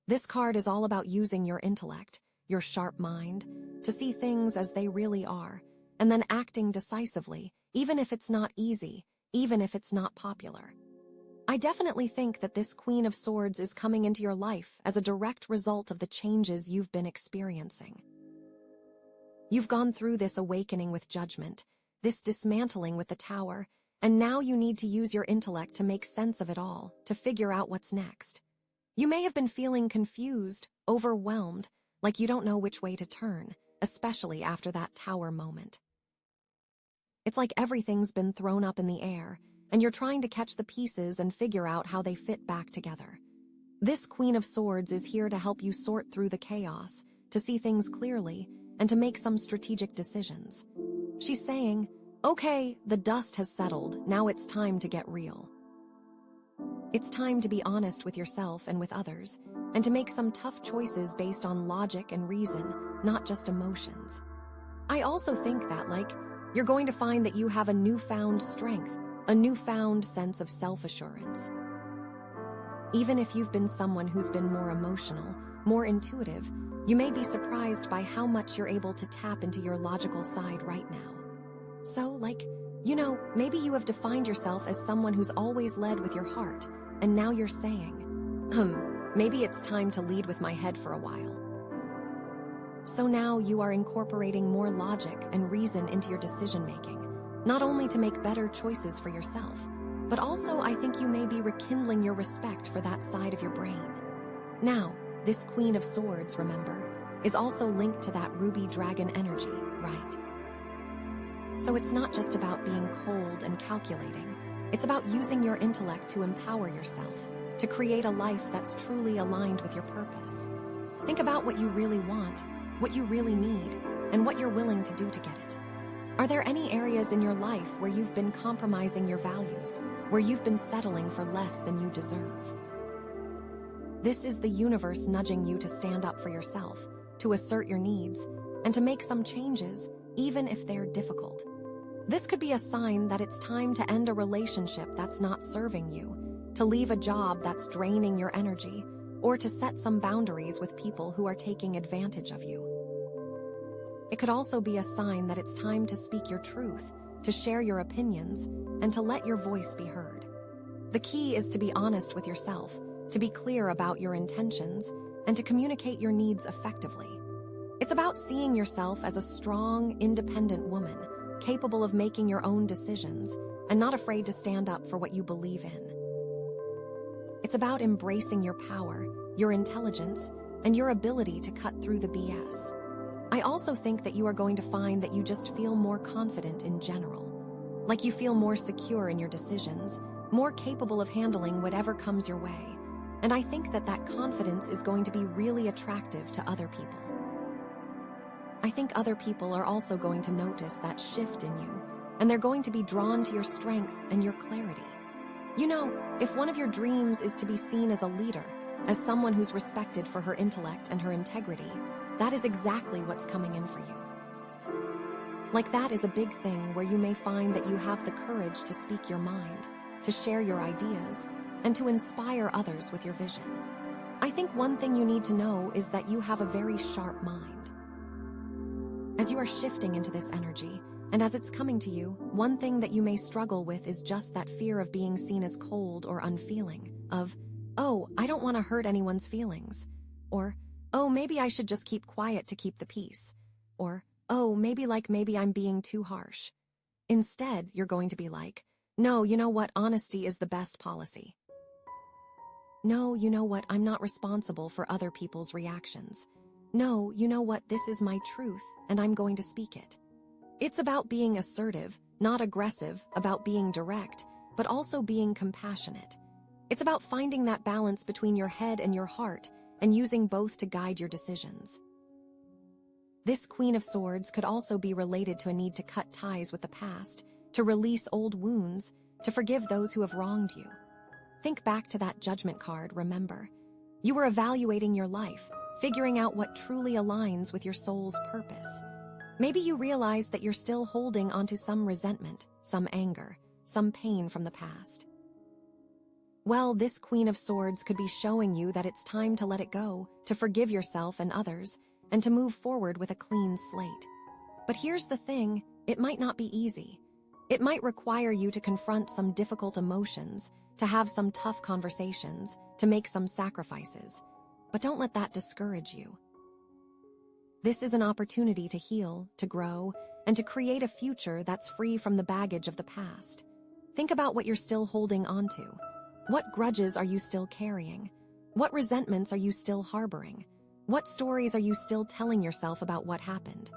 This card is all about using your intellect, your sharp mind, to see things as they really are, and then acting decisively, even if it's not easy, even if it's not popular. I definitely think that this Queen of Swords is coming into your life as a direct result of the changes you've been experiencing. You've gone through this awakening with judgment, this dismantling with the tower, and now you need to use your intellect to make sense of it all, to figure out what's next. You may have been feeling confused, overwhelmed, like you don't know which way to turn, especially after that tower moment. It's like everything's been thrown up in the air, and you're trying to catch the pieces and figure out how they fit back together. This Queen of Swords is here to help you sort through the chaos, to see things clearly, and to make some strategic decisions. She's saying, okay, the dust has settled, now it's time to get real. It's time to be honest with yourself and with others, and to make some tough choices based on logic and reason, not just emotions. I also think that, you're going to find that you have a newfound strength, a newfound sense of self-assurance. Even if you've been someone who's been more emotional, more intuitive, you may be surprised by how much you're able to tap into your logical side right now. So, maybe you have defined yourself as someone who's always led with your heart, and now you're saying, maybe it's time to lead with my head for a while. So now you are incorporating more logic and reason into your decision-making, not only to make better choices for yourself, but also I think you may be rekindling your respect for that side of your brain. Now, this Queen of Swords, remember, is also linked to that ruby dragon energy, right? So it's not just about being cold and calculating, it's about using your intellect to empower yourself, to create a life that's truly aligned with your purpose. Think about what you really want, what you really need, and what you're willing to do to get it. Are there any areas in your life where you've been compromising your values, where you've been settling for less than you deserve? This is the universe nudging you to stand up for yourself, to assert your needs, and to make some changes, even if they're difficult. This could be a sign that it's time to end a relationship that's not serving you, to leave a job that's draining your energy, or to set some boundaries with people who are taking advantage of you. It could also be a sign that it's time to speak your truth, to share your opinions, and to let your voice be heard. The key is to be honest with yourself, to be clear about your intentions, and to communicate your needs effectively. It's about seeing yourself as a strong, independent woman, capable of making your own decisions, and not afraid to stand up for what you believe in. It's about embracing your power, your intelligence, and your ability to cut through the BS. I also think that you are going to find that you just feel more confident in general. Like you feel more secure in your decisions, more capable of handling whatever comes your way. And I think that that confidence is going to be really attractive to other people. I think other people are also going to notice that shift in you, and they're going to be drawn to your strength and your clarity. You know, if one of your dreams is to be seen as a leader, as someone who's respected for her intellect and her integrity, that is exactly what's coming in for you. Like, that is a big thing where you may find that you have the courage to speak your mind, to share your ideas, and to inspire others with your vision. I think one thing you need to know is that you have a very sharp mind. As you are shifting into this energy, and as it's coming to you, one thing that you may struggle with is just that fear of being seen as cold or unfeeling, of, oh, I don't want to hurt anyone's feelings, or, oh, maybe I should just keep quiet to keep the peace, or, oh, maybe I'm being too harsh. Instead, you're going to be like, no, you know what, honesty is the best policy. No, you know what, I'm not responsible for other people's reactions. No, you know what, this is my truth, and I'm going to speak it. It's about being assertive, not aggressive, about being direct, but also being compassionate. It's about finding that balance between your head and your heart, and using both to guide your decisions. This Queen of Swords could also be related to a need to cut ties with the past, to release old wounds, to forgive those who have wronged you. Think back to that judgment card, remember. You were evaluating your life, figuring out what truly aligns with your soul's purpose. Maybe you realize that you're still holding onto some resentment, some anger, some pain from the past. Well, this Queen of Swords could be showing you that it's time to let it go, to forgive yourself and others, and to move forward with a clean slate. But here's the thing, it might not be easy. It might require you to confront some difficult emotions, to have some tough conversations, to make some sacrifices. But don't let that discourage you. This is an opportunity to heal, to grow, and to create a future that's free from the baggage of the past. Think about what you're still holding onto. What grudges are you still carrying? What resentments are you still harboring? What stories are you still telling yourself about what happened?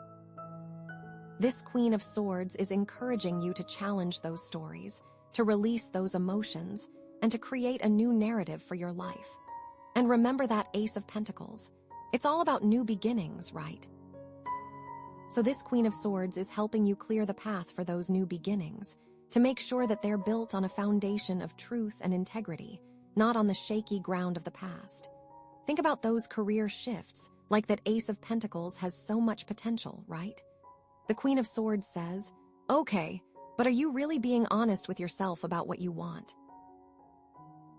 This Queen of Swords is encouraging you to challenge those stories, to release those emotions, and to create a new narrative for your life. And remember that Ace of Pentacles. It's all about new beginnings, right? So this Queen of Swords is helping you clear the path for those new beginnings, to make sure that they're built on a foundation of truth and integrity, not on the shaky ground of the past. Think about those career shifts, like that Ace of Pentacles has so much potential, right? The Queen of Swords says, okay, but are you really being honest with yourself about what you want?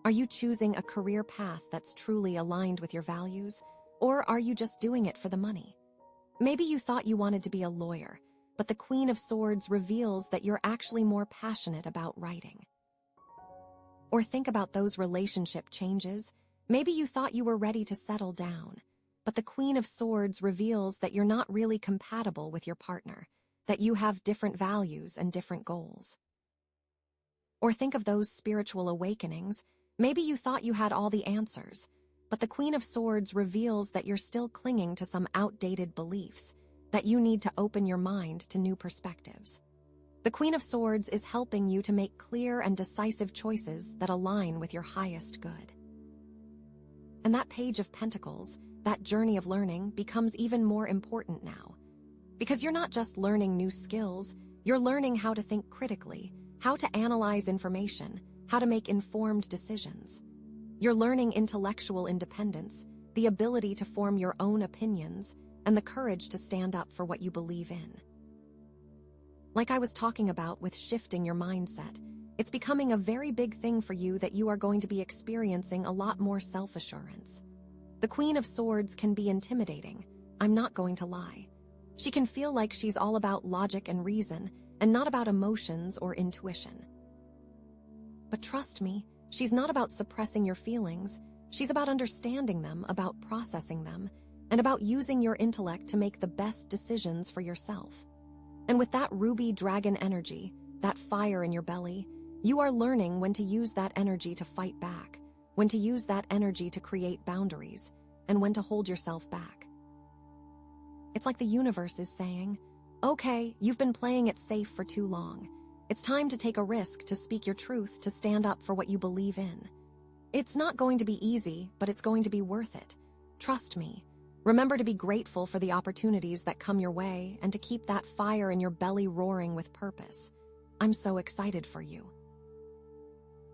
Are you choosing a career path that's truly aligned with your values? Or are you just doing it for the money? Maybe you thought you wanted to be a lawyer, but the Queen of Swords reveals that you're actually more passionate about writing. Or think about those relationship changes. Maybe you thought you were ready to settle down, but the Queen of Swords reveals that you're not really compatible with your partner, that you have different values and different goals. Or think of those spiritual awakenings. Maybe you thought you had all the answers, but the Queen of Swords reveals that you're still clinging to some outdated beliefs, that you need to open your mind to new perspectives. The Queen of Swords is helping you to make clear and decisive choices that align with your highest good. And that Page of Pentacles, that journey of learning, becomes even more important now. Because you're not just learning new skills, you're learning how to think critically, how to analyze information, how to make informed decisions. You're learning intellectual independence, the ability to form your own opinions, and the courage to stand up for what you believe in. Like I was talking about with shifting your mindset, it's becoming a very big thing for you that you are going to be experiencing a lot more self-assurance. The Queen of Swords can be intimidating, I'm not going to lie. She can feel like she's all about logic and reason, and not about emotions or intuition. But trust me, she's not about suppressing your feelings, she's about understanding them, about processing them, and about using your intellect to make the best decisions for yourself. And with that ruby dragon energy, that fire in your belly, you are learning when to use that energy to fight back, when to use that energy to create boundaries, and when to hold yourself back. It's like the universe is saying, okay, you've been playing it safe for too long. It's time to take a risk, to speak your truth, to stand up for what you believe in. It's not going to be easy, but it's going to be worth it. Trust me. Remember to be grateful for the opportunities that come your way and to keep that fire in your belly roaring with purpose. I'm so excited for you.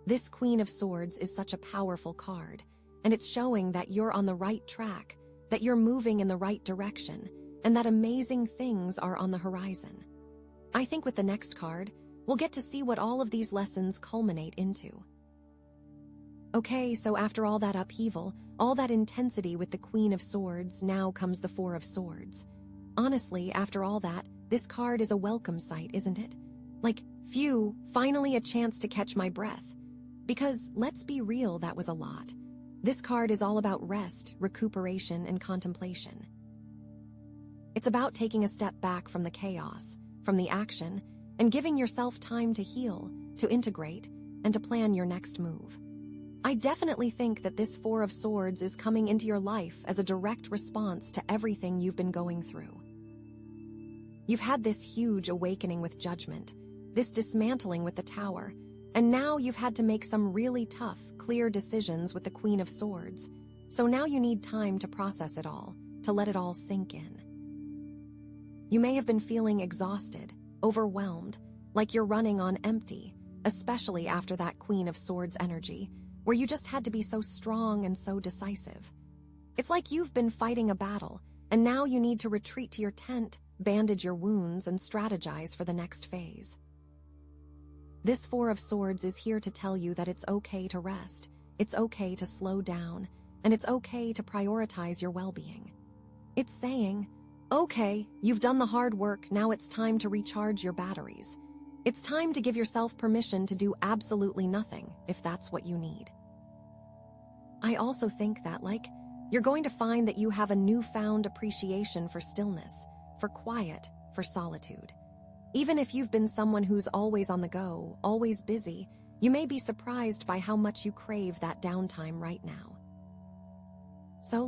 This Queen of Swords is such a powerful card, and it's showing that you're on the right track, that you're moving in the right direction, and that amazing things are on the horizon. I think with the next card, we'll get to see what all of these lessons culminate into. Okay, so after all that upheaval, all that intensity with the Queen of Swords, now comes the Four of Swords. Honestly, after all that, this card is a welcome sight, isn't it? Like, phew, finally a chance to catch my breath. Because, let's be real, that was a lot. This card is all about rest, recuperation, and contemplation. It's about taking a step back from the chaos, from the action, and giving yourself time to heal, to integrate, and to plan your next move. I definitely think that this Four of Swords is coming into your life as a direct response to everything you've been going through. You've had this huge awakening with Judgment, this dismantling with the Tower, and now you've had to make some really tough, clear decisions with the Queen of Swords. So now you need time to process it all, to let it all sink in. You may have been feeling exhausted, overwhelmed, like you're running on empty, especially after that Queen of Swords energy, where you just had to be so strong and so decisive. It's like you've been fighting a battle, and now you need to retreat to your tent, bandage your wounds, and strategize for the next phase. This Four of Swords is here to tell you that it's okay to rest, it's okay to slow down, and it's okay to prioritize your well-being. It's saying, okay, you've done the hard work, now it's time to recharge your batteries. It's time to give yourself permission to do absolutely nothing, if that's what you need. I also think that, you're going to find that you have a newfound appreciation for stillness, for quiet, for solitude. Even if you've been someone who's always on the go, always busy, you may be surprised by how much you crave that downtime right now. So,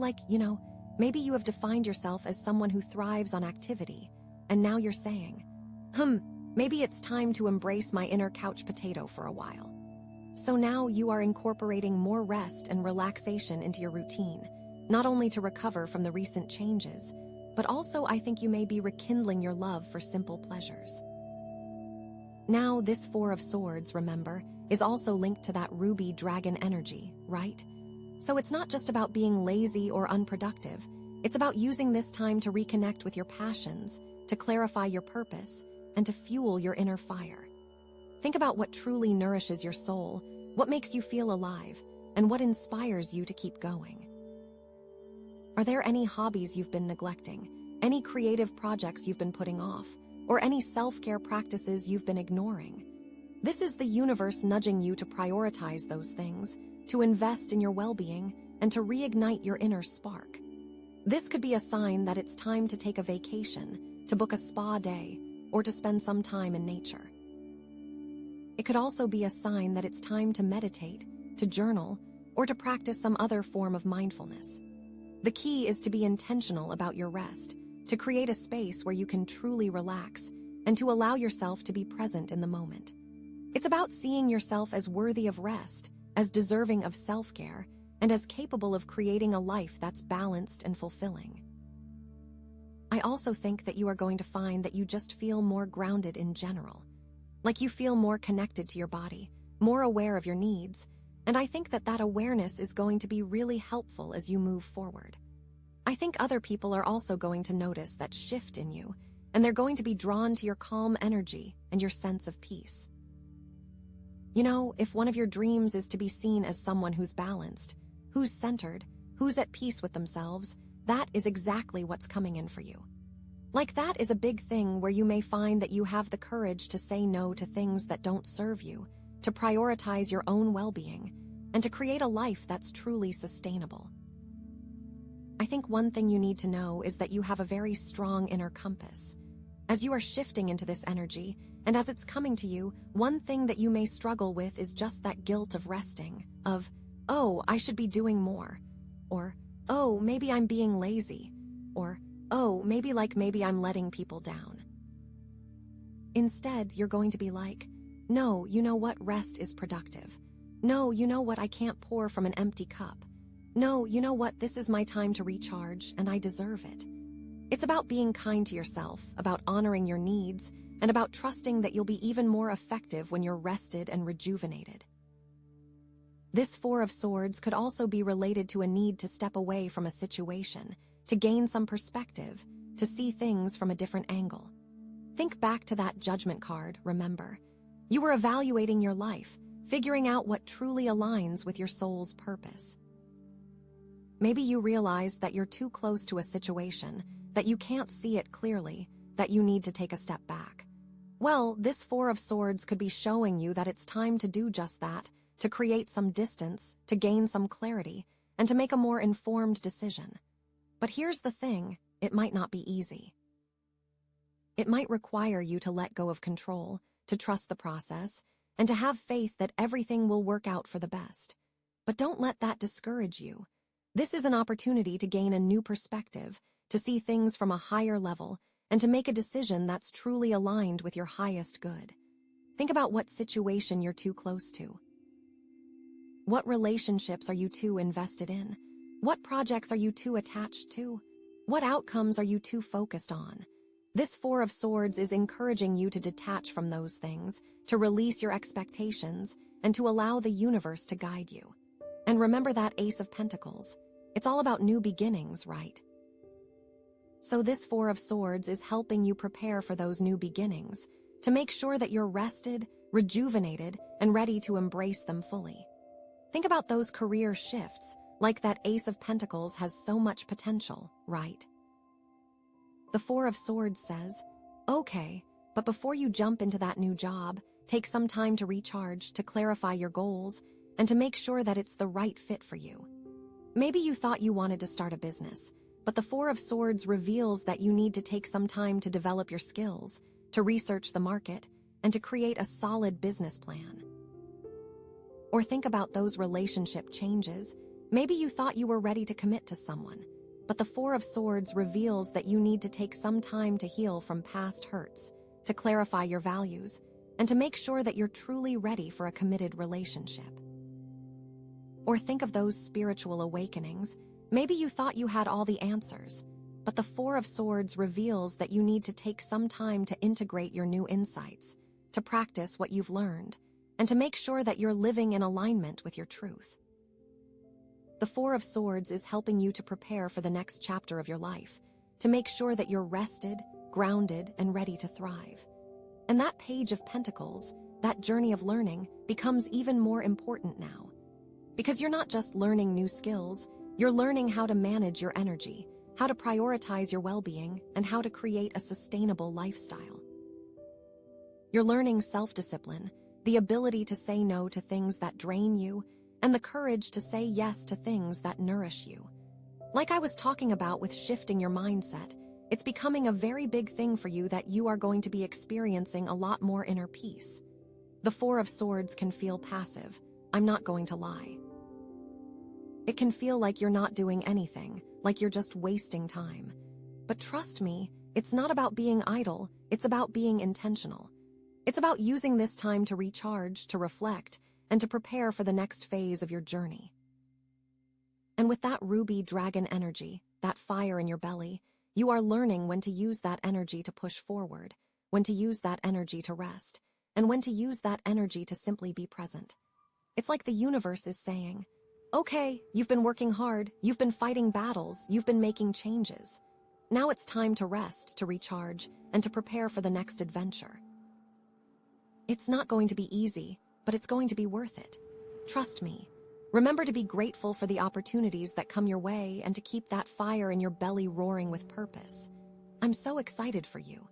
maybe you have defined yourself as someone who thrives on activity, and now you're saying, maybe it's time to embrace my inner couch potato for a while. So now you are incorporating more rest and relaxation into your routine, not only to recover from the recent changes, but also I think you may be rekindling your love for simple pleasures. Now, this Four of Swords, remember, is also linked to that ruby dragon energy, right? So it's not just about being lazy or unproductive, it's about using this time to reconnect with your passions, to clarify your purpose, and to fuel your inner fire. Think about what truly nourishes your soul, what makes you feel alive, and what inspires you to keep going. Are there any hobbies you've been neglecting, any creative projects you've been putting off, or any self-care practices you've been ignoring? This is the universe nudging you to prioritize those things, to invest in your well-being, and to reignite your inner spark. This could be a sign that it's time to take a vacation, to book a spa day, or to spend some time in nature. It could also be a sign that it's time to meditate, to journal, or to practice some other form of mindfulness. The key is to be intentional about your rest, to create a space where you can truly relax, and to allow yourself to be present in the moment. It's about seeing yourself as worthy of rest, as deserving of self-care, and as capable of creating a life that's balanced and fulfilling. I also think that you are going to find that you just feel more grounded in general. Like you feel more connected to your body, more aware of your needs, and I think that that awareness is going to be really helpful as you move forward. I think other people are also going to notice that shift in you, and they're going to be drawn to your calm energy and your sense of peace. If one of your dreams is to be seen as someone who's balanced, who's centered, who's at peace with themselves, that is exactly what's coming in for you. That is a big thing where you may find that you have the courage to say no to things that don't serve you, to prioritize your own well-being, and to create a life that's truly sustainable. I think one thing you need to know is that you have a very strong inner compass. As you are shifting into this energy, and as it's coming to you, one thing that you may struggle with is just that guilt of resting, of, oh, I should be doing more, or, oh, maybe I'm being lazy, or, oh, maybe I'm letting people down. Instead, you're going to be like, no, you know what, rest is productive. No, you know what, I can't pour from an empty cup. No, you know what? This is my time to recharge, and I deserve it. It's about being kind to yourself, about honoring your needs, and about trusting that you'll be even more effective when you're rested and rejuvenated. This Four of Swords could also be related to a need to step away from a situation, to gain some perspective, to see things from a different angle. Think back to that judgment card, remember. You were evaluating your life, figuring out what truly aligns with your soul's purpose. Maybe you realized that you're too close to a situation, that you can't see it clearly, that you need to take a step back. Well, this Four of Swords could be showing you that it's time to do just that, to create some distance, to gain some clarity, and to make a more informed decision. But here's the thing, it might not be easy. It might require you to let go of control, to trust the process, and to have faith that everything will work out for the best. But don't let that discourage you. This is an opportunity to gain a new perspective, to see things from a higher level, and to make a decision that's truly aligned with your highest good. Think about what situation you're too close to. What relationships are you too invested in? What projects are you too attached to? What outcomes are you too focused on? This Four of Swords is encouraging you to detach from those things, to release your expectations, and to allow the universe to guide you. And remember that Ace of Pentacles. It's all about new beginnings, right? So this Four of Swords is helping you prepare for those new beginnings, to make sure that you're rested, rejuvenated, and ready to embrace them fully. Think about those career shifts, like that Ace of Pentacles has so much potential, right? The Four of Swords says, okay, but before you jump into that new job, take some time to recharge, to clarify your goals, and to make sure that it's the right fit for you. Maybe you thought you wanted to start a business, but the Four of Swords reveals that you need to take some time to develop your skills, to research the market, and to create a solid business plan. Or think about those relationship changes. Maybe you thought you were ready to commit to someone, but the Four of Swords reveals that you need to take some time to heal from past hurts, to clarify your values, and to make sure that you're truly ready for a committed relationship. Or think of those spiritual awakenings. Maybe you thought you had all the answers, but the Four of Swords reveals that you need to take some time to integrate your new insights, to practice what you've learned, and to make sure that you're living in alignment with your truth. The Four of Swords is helping you to prepare for the next chapter of your life, to make sure that you're rested, grounded, and ready to thrive. And that Page of Pentacles, that journey of learning, becomes even more important now. Because you're not just learning new skills, you're learning how to manage your energy, how to prioritize your well-being, and how to create a sustainable lifestyle. You're learning self-discipline, the ability to say no to things that drain you, and the courage to say yes to things that nourish you. Like I was talking about with shifting your mindset, it's becoming a very big thing for you that you are going to be experiencing a lot more inner peace. The Four of Swords can feel passive, I'm not going to lie. It can feel like you're not doing anything, like you're just wasting time. But trust me, it's not about being idle, it's about being intentional. It's about using this time to recharge, to reflect, and to prepare for the next phase of your journey. And with that ruby dragon energy, that fire in your belly, you are learning when to use that energy to push forward, when to use that energy to rest, and when to use that energy to simply be present. It's like the universe is saying, okay, you've been working hard, you've been fighting battles, you've been making changes. Now it's time to rest, to recharge, and to prepare for the next adventure. It's not going to be easy, but it's going to be worth it. Trust me. Remember to be grateful for the opportunities that come your way and to keep that fire in your belly roaring with purpose. I'm so excited for you.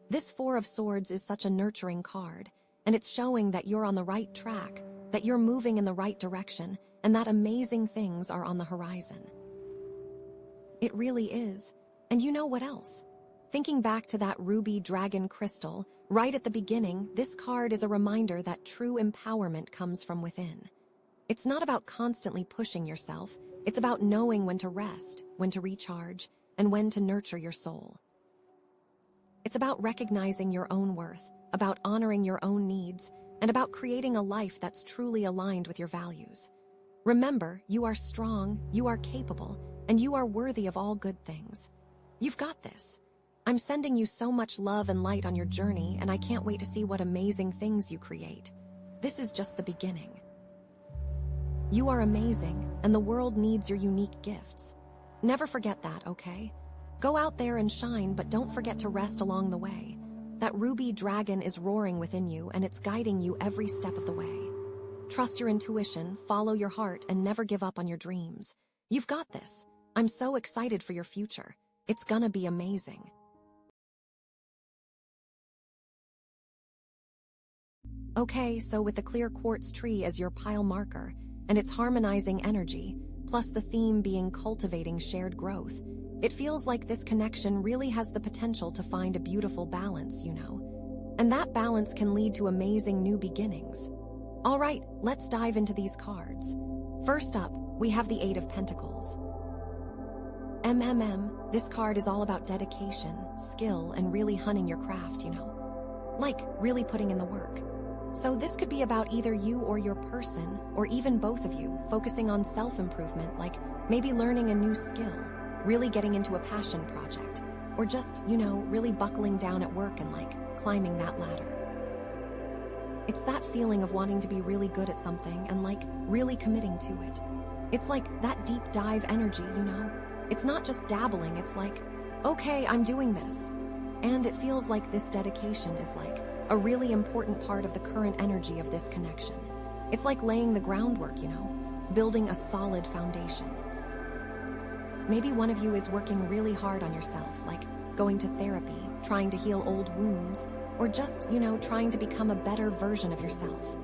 This Four of Swords is such a nurturing card, and it's showing that you're on the right track, that you're moving in the right direction, and that amazing things are on the horizon. It really is. And you know what else? Thinking back to that ruby dragon crystal, right at the beginning, this card is a reminder that true empowerment comes from within. It's not about constantly pushing yourself, it's about knowing when to rest, when to recharge, and when to nurture your soul. It's about recognizing your own worth, about honoring your own needs, and about creating a life that's truly aligned with your values. Remember, you are strong, you are capable, and you are worthy of all good things. You've got this. I'm sending you so much love and light on your journey, and I can't wait to see what amazing things you create. This is just the beginning. You are amazing, and the world needs your unique gifts. Never forget that, okay? Go out there and shine, but don't forget to rest along the way. That ruby dragon is roaring within you, and it's guiding you every step of the way. Trust your intuition, follow your heart, and never give up on your dreams. You've got this. I'm so excited for your future. It's gonna be amazing. Okay, so with the clear quartz tree as your pile marker, and its harmonizing energy, plus the theme being cultivating shared growth, it feels like this connection really has the potential to find a beautiful balance, you know? And that balance can lead to amazing new beginnings. All right, let's dive into these cards. First up, we have the Eight of Pentacles. This card is all about dedication, skill, and really honing your craft, you know? Like, really putting in the work. So this could be about either you or your person, or even both of you, focusing on self-improvement, like maybe learning a new skill, really getting into a passion project, or just, you know, really buckling down at work and like climbing that ladder. It's that feeling of wanting to be really good at something and like really committing to it. It's like that deep dive energy, you know? It's not just dabbling, it's like, okay, I'm doing this. And it feels like this dedication is like a really important part of the current energy of this connection. It's like laying the groundwork, you know, building a solid foundation. Maybe one of you is working really hard on yourself, like going to therapy, trying to heal old wounds, or just, you know, trying to become a better version of yourself.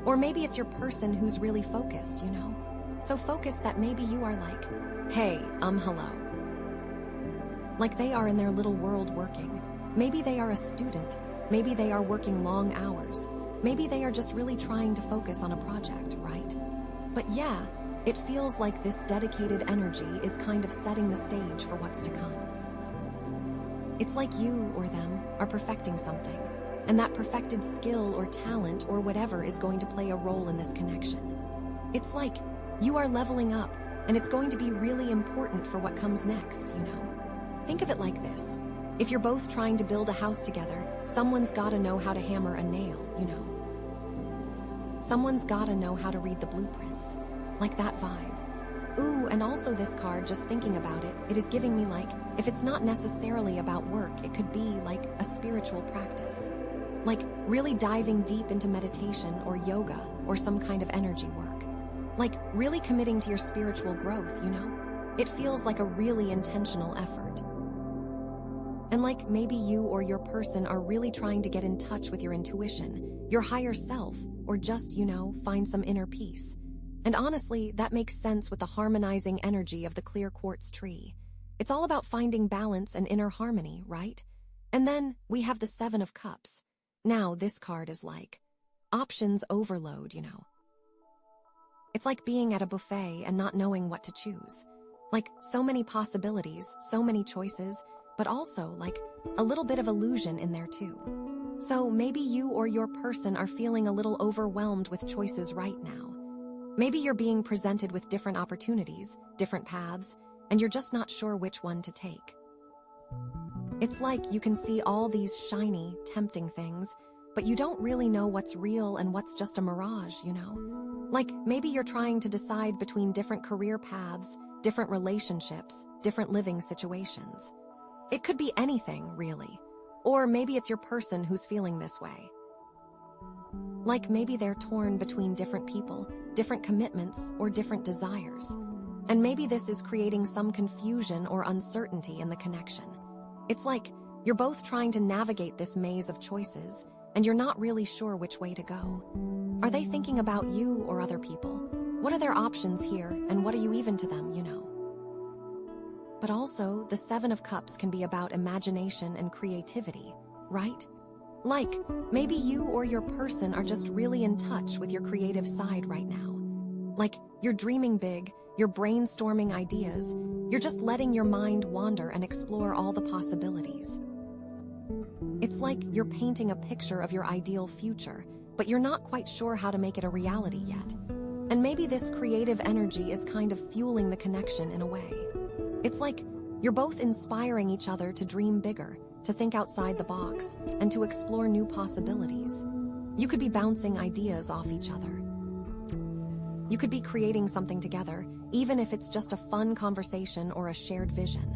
Or maybe it's your person who's really focused, you know? So focused that maybe you are like, hey, hello. Like they are in their little world working. Maybe they are a student. Maybe they are working long hours. Maybe they are just really trying to focus on a project, right? But yeah, it feels like this dedicated energy is kind of setting the stage for what's to come. It's like you or them are perfecting something, and that perfected skill or talent or whatever is going to play a role in this connection. It's like you are leveling up, and it's going to be really important for what comes next, you know? Think of it like this. If you're both trying to build a house together, someone's gotta know how to hammer a nail, you know? Someone's gotta know how to read the blueprints. Like that vibe. Ooh, and also this card, just thinking about it, it is giving me like, if it's not necessarily about work, it could be like a spiritual practice. Like really diving deep into meditation or yoga or some kind of energy work. Like really committing to your spiritual growth, you know? It feels like a really intentional effort. And like maybe you or your person are really trying to get in touch with your intuition, your higher self, or just, you know, find some inner peace. And honestly, that makes sense with the harmonizing energy of the clear quartz tree. It's all about finding balance and inner harmony, right? And then we have the Seven of Cups. Now this card is like options overload, you know. It's like being at a buffet and not knowing what to choose. Like so many possibilities, so many choices, but also like a little bit of illusion in there too. So maybe you or your person are feeling a little overwhelmed with choices right now. Maybe you're being presented with different opportunities, different paths, and you're just not sure which one to take. It's like you can see all these shiny, tempting things, but you don't really know what's real and what's just a mirage, you know? Like maybe you're trying to decide between different career paths, different relationships, different living situations. It could be anything, really. Or maybe it's your person who's feeling this way. Like maybe they're torn between different people, different commitments, or different desires. And maybe this is creating some confusion or uncertainty in the connection. It's like you're both trying to navigate this maze of choices, and you're not really sure which way to go. Are they thinking about you or other people? What are their options here, and what are you even to them, you know? But also, the Seven of Cups can be about imagination and creativity, right? Like, maybe you or your person are just really in touch with your creative side right now. Like, you're dreaming big, you're brainstorming ideas, you're just letting your mind wander and explore all the possibilities. It's like you're painting a picture of your ideal future, but you're not quite sure how to make it a reality yet. And maybe this creative energy is kind of fueling the connection in a way. It's like you're both inspiring each other to dream bigger, to think outside the box, and to explore new possibilities. You could be bouncing ideas off each other. You could be creating something together, even if it's just a fun conversation or a shared vision.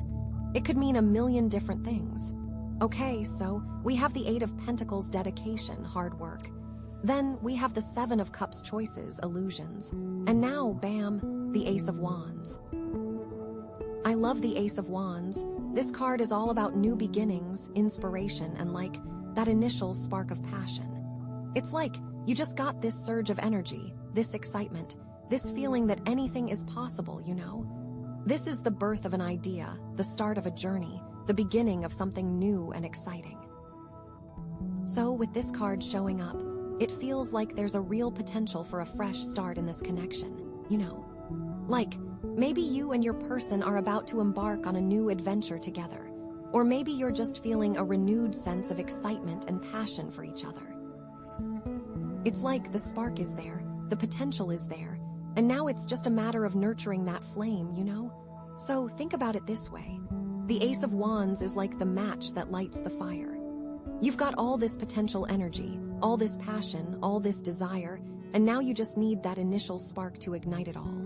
It could mean a million different things. Okay, so we have the Eight of Pentacles, dedication, hard work. Then we have the Seven of Cups, choices, illusions. And now, bam, the Ace of Wands. I love the Ace of Wands. This card is all about new beginnings, inspiration, and like that initial spark of passion. It's like you just got this surge of energy, this excitement, this feeling that anything is possible, you know? This is the birth of an idea, the start of a journey, the beginning of something new and exciting. So with this card showing up, it feels like there's a real potential for a fresh start in this connection, you know? Like, maybe you and your person are about to embark on a new adventure together. Or maybe you're just feeling a renewed sense of excitement and passion for each other. It's like the spark is there, the potential is there, and now it's just a matter of nurturing that flame, you know? So think about it this way. The Ace of Wands is like the match that lights the fire. You've got all this potential energy, all this passion, all this desire, and now you just need that initial spark to ignite it all.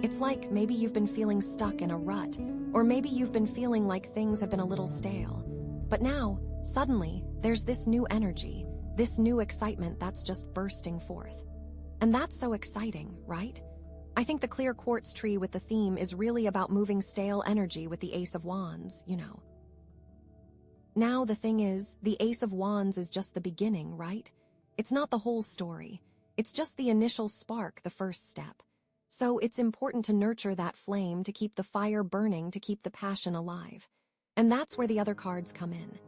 It's like maybe you've been feeling stuck in a rut, or maybe you've been feeling like things have been a little stale. But now, suddenly, there's this new energy, this new excitement that's just bursting forth. And that's so exciting, right? I think the clear quartz tree with the theme is really about moving stale energy with the Ace of Wands, you know. Now the thing is, the Ace of Wands is just the beginning, right? It's not the whole story. It's just the initial spark, the first step. So it's important to nurture that flame, to keep the fire burning, to keep the passion alive. And that's where the other cards come in.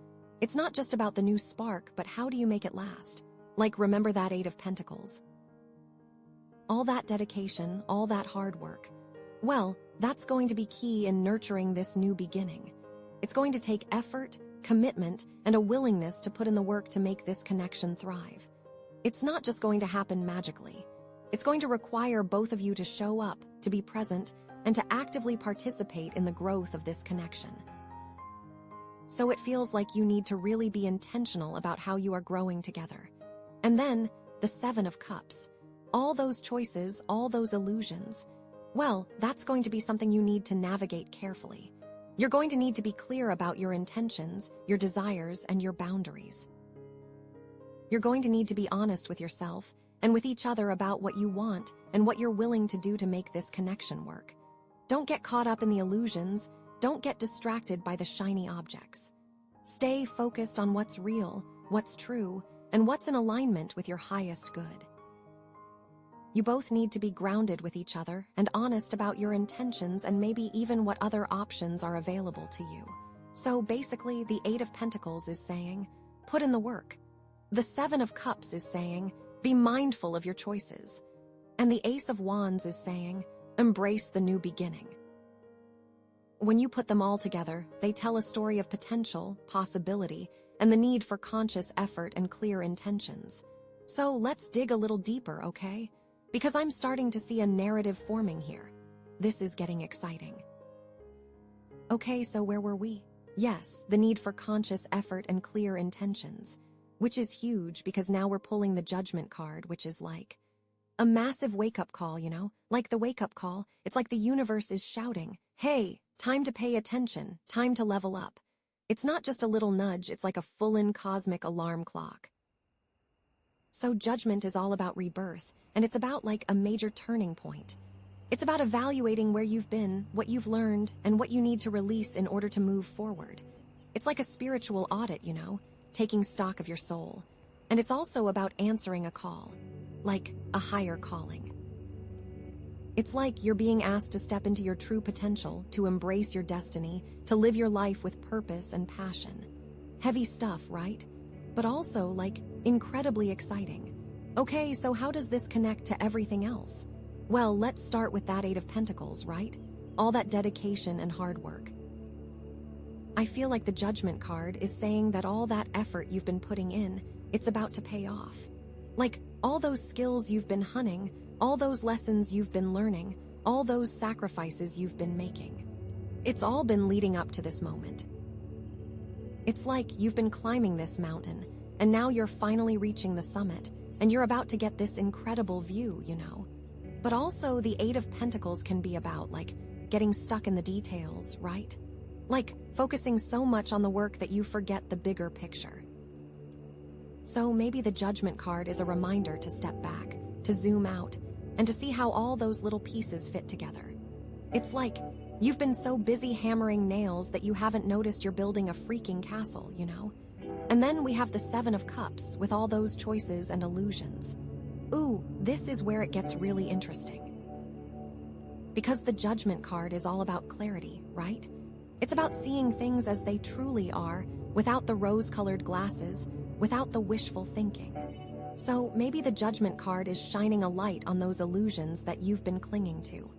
It's not just about the new spark, but how do you make it last? Like, remember that Eight of Pentacles. All that dedication, all that hard work. Well, that's going to be key in nurturing this new beginning. It's going to take effort, commitment, and a willingness to put in the work to make this connection thrive. It's not just going to happen magically. It's going to require both of you to show up, to be present, and to actively participate in the growth of this connection. So it feels like you need to really be intentional about how you are growing together. And then, the Seven of Cups. All those choices, all those illusions. Well, that's going to be something you need to navigate carefully. You're going to need to be clear about your intentions, your desires, and your boundaries. You're going to need to be honest with yourself and with each other about what you want and what you're willing to do to make this connection work. Don't get caught up in the illusions. Don't get distracted by the shiny objects. Stay focused on what's real, what's true, and what's in alignment with your highest good. You both need to be grounded with each other and honest about your intentions and maybe even what other options are available to you. So basically, the Eight of Pentacles is saying, put in the work. The Seven of Cups is saying, be mindful of your choices. And the Ace of Wands is saying, embrace the new beginning. When you put them all together, they tell a story of potential, possibility, and the need for conscious effort and clear intentions. So let's dig a little deeper, okay? Because I'm starting to see a narrative forming here. This is getting exciting. Okay, so where were we? Yes, the need for conscious effort and clear intentions, which is huge because now we're pulling the Judgment card, which is like a massive wake-up call, you know? Like the wake-up call, it's like the universe is shouting, hey, time to pay attention, time to level up. It's not just a little nudge, it's like a full-in cosmic alarm clock. So Judgment is all about rebirth, and it's about like a major turning point. It's about evaluating where you've been, what you've learned, and what you need to release in order to move forward. It's like a spiritual audit, you know, taking stock of your soul. And it's also about answering a call, like a higher calling. It's like you're being asked to step into your true potential, to embrace your destiny, to live your life with purpose and passion. Heavy stuff, right? But also, like, incredibly exciting. Okay, so how does this connect to everything else? Well, let's start with that Eight of Pentacles, right? All that dedication and hard work. I feel like the Judgment card is saying that all that effort you've been putting in, it's about to pay off. Like, all those skills you've been hunting, all those lessons you've been learning, all those sacrifices you've been making. It's all been leading up to this moment. It's like you've been climbing this mountain, and now you're finally reaching the summit, and you're about to get this incredible view, you know. But also, the Eight of Pentacles can be about, like, getting stuck in the details, right? Like, focusing so much on the work that you forget the bigger picture. So maybe the Judgment card is a reminder to step back, to zoom out, and to see how all those little pieces fit together. It's like you've been so busy hammering nails that you haven't noticed you're building a freaking castle, you know? And then we have the Seven of Cups with all those choices and illusions. Ooh, this is where it gets really interesting. Because the Judgment card is all about clarity, right? It's about seeing things as they truly are, without the rose-colored glasses, without the wishful thinking. So maybe the Judgment card is shining a light on those illusions that you've been clinging to.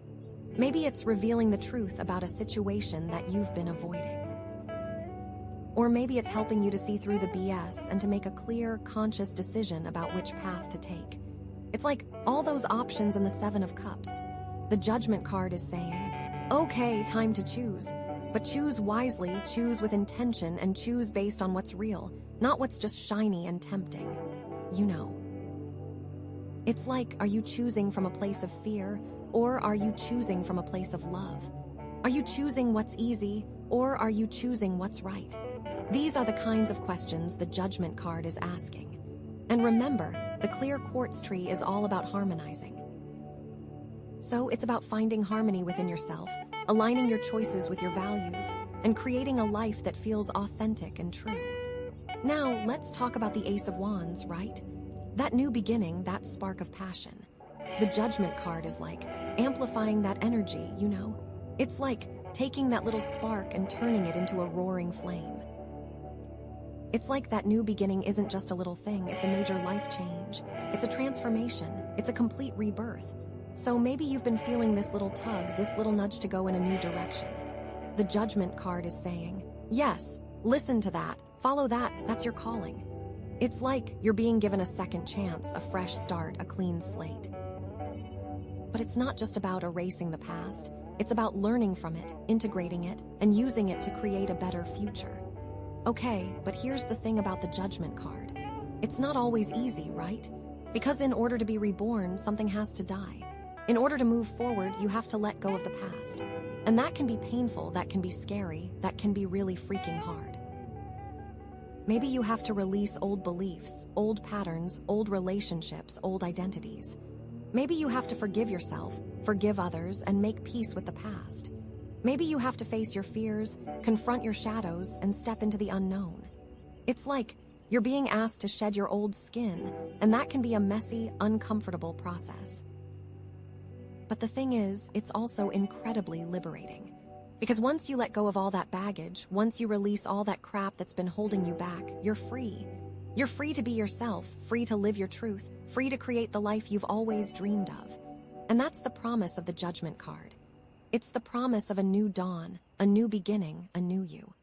Maybe it's revealing the truth about a situation that you've been avoiding. Or maybe it's helping you to see through the BS and to make a clear, conscious decision about which path to take. It's like all those options in the Seven of Cups. The Judgment card is saying, okay, time to choose. But choose wisely, choose with intention, and choose based on what's real, not what's just shiny and tempting. You know. It's like, are you choosing from a place of fear, or are you choosing from a place of love? Are you choosing what's easy, or are you choosing what's right? These are the kinds of questions the Judgment card is asking. And remember, the clear quartz tree is all about harmonizing. So it's about finding harmony within yourself, aligning your choices with your values, and creating a life that feels authentic and true. Now, let's talk about the Ace of Wands, right? That new beginning, that spark of passion. The Judgment card is like amplifying that energy, you know? It's like taking that little spark and turning it into a roaring flame. It's like that new beginning isn't just a little thing, it's a major life change. It's a transformation. It's a complete rebirth. So maybe you've been feeling this little tug, this little nudge to go in a new direction. The Judgment card is saying, yes, listen to that, follow that, that's your calling. It's like you're being given a second chance, a fresh start, a clean slate. But it's not just about erasing the past, it's about learning from it, integrating it, and using it to create a better future. Okay, but here's the thing about the Judgment card. It's not always easy, right? Because in order to be reborn, something has to die. In order to move forward, you have to let go of the past. And that can be painful, that can be scary, that can be really freaking hard. Maybe you have to release old beliefs, old patterns, old relationships, old identities. Maybe you have to forgive yourself, forgive others, and make peace with the past. Maybe you have to face your fears, confront your shadows, and step into the unknown. It's like you're being asked to shed your old skin, and that can be a messy, uncomfortable process. But the thing is, it's also incredibly liberating. Because once you let go of all that baggage, once you release all that crap that's been holding you back, you're free. You're free to be yourself, free to live your truth, free to create the life you've always dreamed of. And that's the promise of the Judgment card. It's the promise of a new dawn, a new beginning, a new you.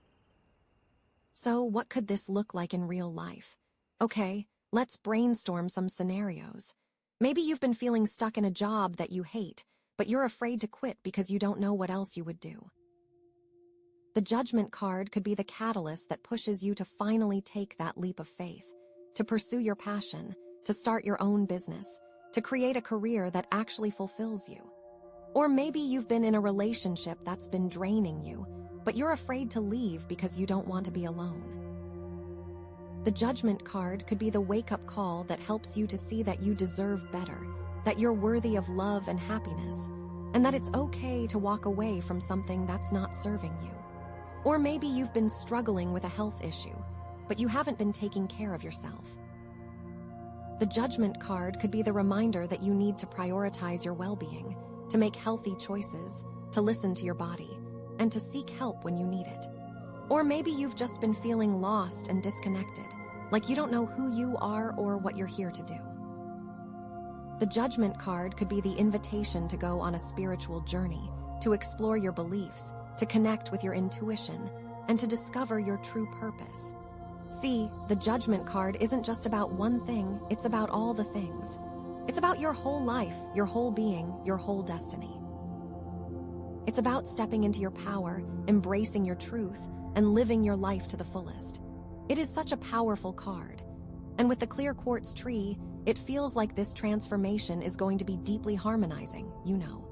So what could this look like in real life? Okay, let's brainstorm some scenarios. Maybe you've been feeling stuck in a job that you hate, but you're afraid to quit because you don't know what else you would do. The Judgment card could be the catalyst that pushes you to finally take that leap of faith, to pursue your passion, to start your own business, to create a career that actually fulfills you. Or maybe you've been in a relationship that's been draining you, but you're afraid to leave because you don't want to be alone. The Judgment card could be the wake-up call that helps you to see that you deserve better, that you're worthy of love and happiness, and that it's okay to walk away from something that's not serving you. Or maybe you've been struggling with a health issue, but you haven't been taking care of yourself. The Judgment card could be the reminder that you need to prioritize your well-being, to make healthy choices, to listen to your body, and to seek help when you need it. Or maybe you've just been feeling lost and disconnected, like you don't know who you are or what you're here to do. The Judgment card could be the invitation to go on a spiritual journey, to explore your beliefs, to connect with your intuition, and to discover your true purpose. See, the Judgment card isn't just about one thing, it's about all the things. It's about your whole life, your whole being, your whole destiny. It's about stepping into your power, embracing your truth, and living your life to the fullest. It is such a powerful card. And with the clear quartz tree, it feels like this transformation is going to be deeply harmonizing, you know.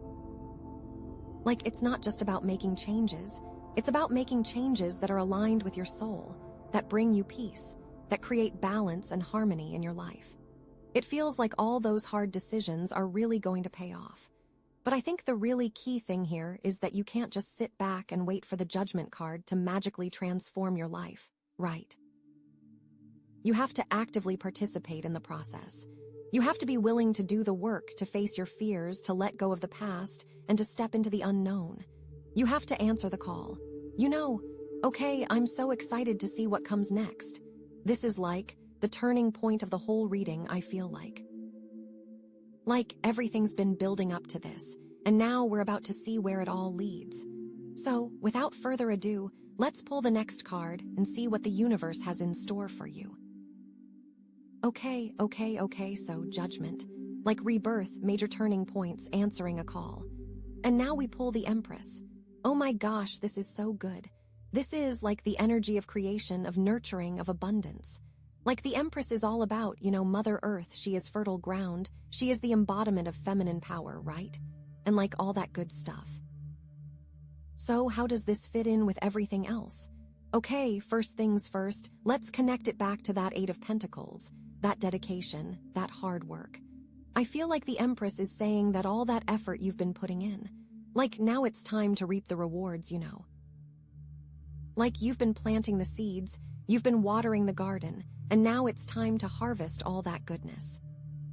Like, it's not just about making changes, it's about making changes that are aligned with your soul, that bring you peace, that create balance and harmony in your life. It feels like all those hard decisions are really going to pay off. But I think the really key thing here is that you can't just sit back and wait for the Judgment card to magically transform your life, right? You have to actively participate in the process. You have to be willing to do the work, to face your fears, to let go of the past, and to step into the unknown. You have to answer the call. You know, okay, I'm so excited to see what comes next. This is like the turning point of the whole reading, I feel like. Like everything's been building up to this, and now we're about to see where it all leads. So, without further ado, let's pull the next card and see what the universe has in store for you. Okay, so Judgment. Like rebirth, major turning points, answering a call. And now we pull the Empress. Oh my gosh, this is so good. This is like the energy of creation, of nurturing, of abundance. Like the Empress is all about, Mother Earth, she is fertile ground, she is the embodiment of feminine power, right? And like all that good stuff. So how does this fit in with everything else? Okay, first things first, let's connect it back to that Eight of Pentacles, that dedication, that hard work. I feel like the Empress is saying that all that effort you've been putting in, like now it's time to reap the rewards, Like you've been planting the seeds, you've been watering the garden, and now it's time to harvest all that goodness.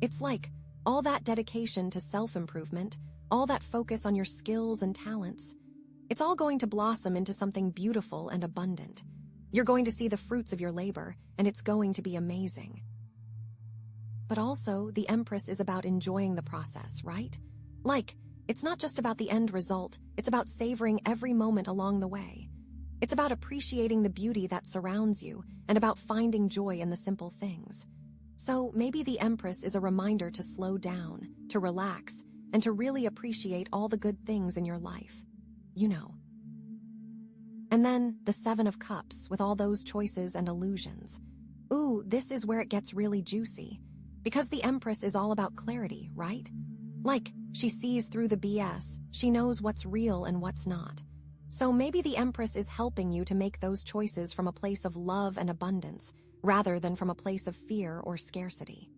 It's like all that dedication to self-improvement, all that focus on your skills and talents. It's all going to blossom into something beautiful and abundant. You're going to see the fruits of your labor, and it's going to be amazing. But also, the Empress is about enjoying the process, right? Like, it's not just about the end result, it's about savoring every moment along the way. It's about appreciating the beauty that surrounds you and about finding joy in the simple things. So maybe the Empress is a reminder to slow down, to relax, and to really appreciate all the good things in your life. And then the Seven of Cups with all those choices and illusions. Ooh, this is where it gets really juicy. Because the Empress is all about clarity, right? Like, she sees through the BS, she knows what's real and what's not. So maybe the Empress is helping you to make those choices from a place of love and abundance, rather than from a place of fear or scarcity.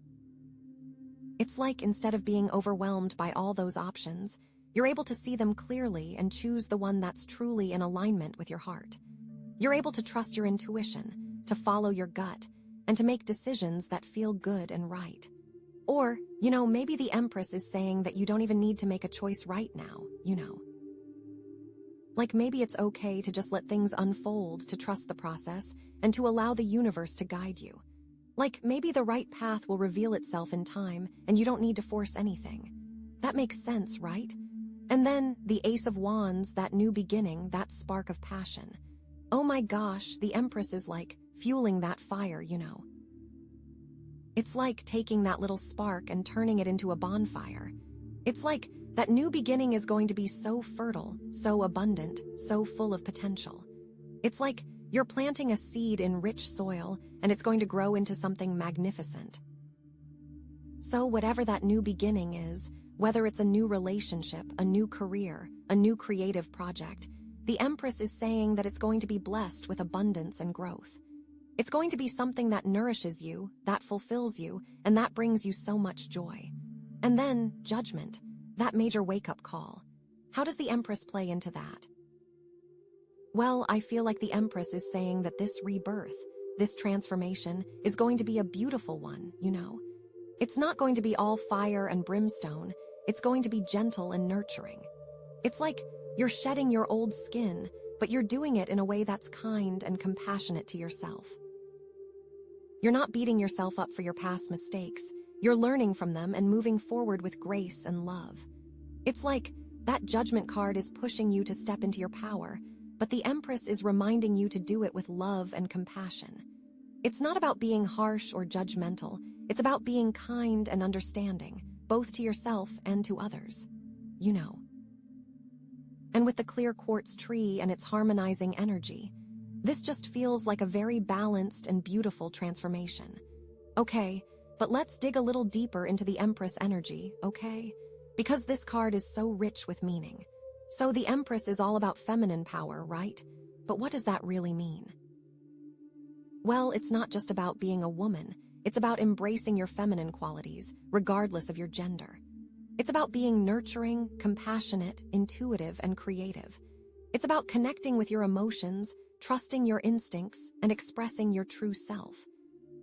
It's like instead of being overwhelmed by all those options, you're able to see them clearly and choose the one that's truly in alignment with your heart. You're able to trust your intuition, to follow your gut, and to make decisions that feel good and right. Or, maybe the Empress is saying that you don't even need to make a choice right now, Like maybe it's okay to just let things unfold, to trust the process, and to allow the universe to guide you. Like maybe the right path will reveal itself in time, and you don't need to force anything. That makes sense, right? And then, the Ace of Wands, that new beginning, that spark of passion. Oh my gosh, the Empress is like fueling that fire, It's like taking that little spark and turning it into a bonfire. It's like that new beginning is going to be so fertile, so abundant, so full of potential. It's like you're planting a seed in rich soil, and it's going to grow into something magnificent. So whatever that new beginning is, whether it's a new relationship, a new career, a new creative project, the Empress is saying that it's going to be blessed with abundance and growth. It's going to be something that nourishes you, that fulfills you, and that brings you so much joy. And then, Judgment, that major wake-up call. How does the Empress play into that? Well, I feel like the Empress is saying that this rebirth, this transformation, is going to be a beautiful one, It's not going to be all fire and brimstone, it's going to be gentle and nurturing. It's like you're shedding your old skin, but you're doing it in a way that's kind and compassionate to yourself. You're not beating yourself up for your past mistakes, you're learning from them and moving forward with grace and love. It's like that Judgment card is pushing you to step into your power, but the Empress is reminding you to do it with love and compassion. It's not about being harsh or judgmental. It's about being kind and understanding, both to yourself and to others. You know. And with the clear quartz tree and its harmonizing energy, this just feels like a very balanced and beautiful transformation. Okay, but let's dig a little deeper into the Empress energy, okay? Because this card is so rich with meaning. So the Empress is all about feminine power, right? But what does that really mean? Well, it's not just about being a woman. It's about embracing your feminine qualities, regardless of your gender. It's about being nurturing, compassionate, intuitive, and creative. It's about connecting with your emotions, trusting your instincts, and expressing your true self.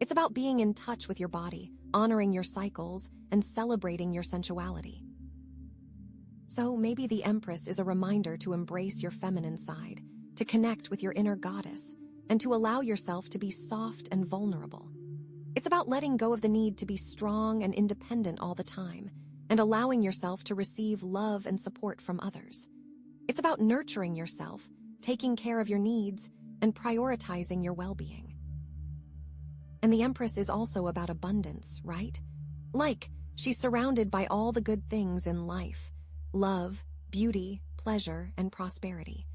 It's about being in touch with your body, honoring your cycles, and celebrating your sensuality. So maybe the Empress is a reminder to embrace your feminine side, to connect with your inner goddess, and to allow yourself to be soft and vulnerable. It's about letting go of the need to be strong and independent all the time, and allowing yourself to receive love and support from others. It's about nurturing yourself, taking care of your needs, and prioritizing your well-being. And the Empress is also about abundance, right? Like, she's surrounded by all the good things in life: love, beauty, pleasure, and prosperity.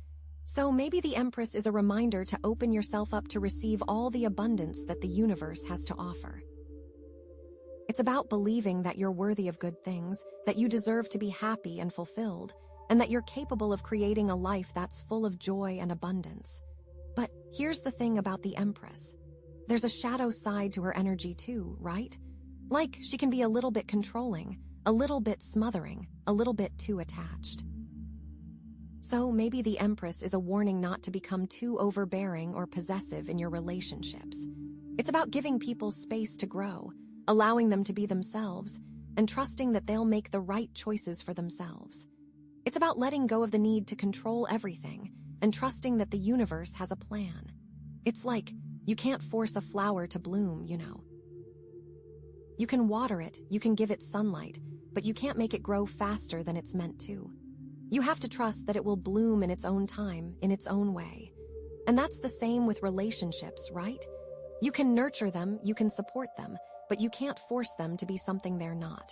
So maybe the Empress is a reminder to open yourself up to receive all the abundance that the universe has to offer. It's about believing that you're worthy of good things, that you deserve to be happy and fulfilled, and that you're capable of creating a life that's full of joy and abundance. But here's the thing about the Empress. There's a shadow side to her energy too, right? Like, she can be a little bit controlling, a little bit smothering, a little bit too attached. So maybe the Empress is a warning not to become too overbearing or possessive in your relationships. It's about giving people space to grow, allowing them to be themselves, and trusting that they'll make the right choices for themselves. It's about letting go of the need to control everything and trusting that the universe has a plan. It's like, you can't force a flower to bloom, you know. You can water it, you can give it sunlight, but you can't make it grow faster than it's meant to. You have to trust that it will bloom in its own time, in its own way. And that's the same with relationships, right? You can nurture them, you can support them, but you can't force them to be something they're not.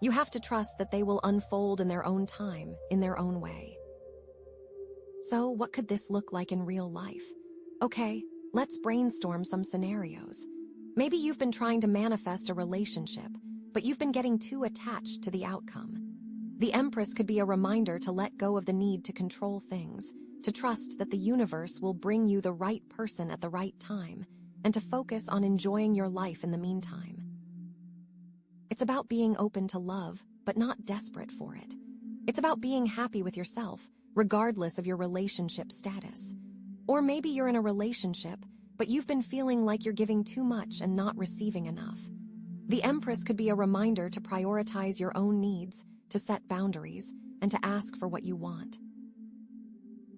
You have to trust that they will unfold in their own time, in their own way. So, what could this look like in real life? Okay, let's brainstorm some scenarios. Maybe you've been trying to manifest a relationship, but you've been getting too attached to the outcome. The Empress could be a reminder to let go of the need to control things, to trust that the universe will bring you the right person at the right time, and to focus on enjoying your life in the meantime. It's about being open to love, but not desperate for it. It's about being happy with yourself, regardless of your relationship status. Or maybe you're in a relationship, but you've been feeling like you're giving too much and not receiving enough. The Empress could be a reminder to prioritize your own needs, to set boundaries, and to ask for what you want.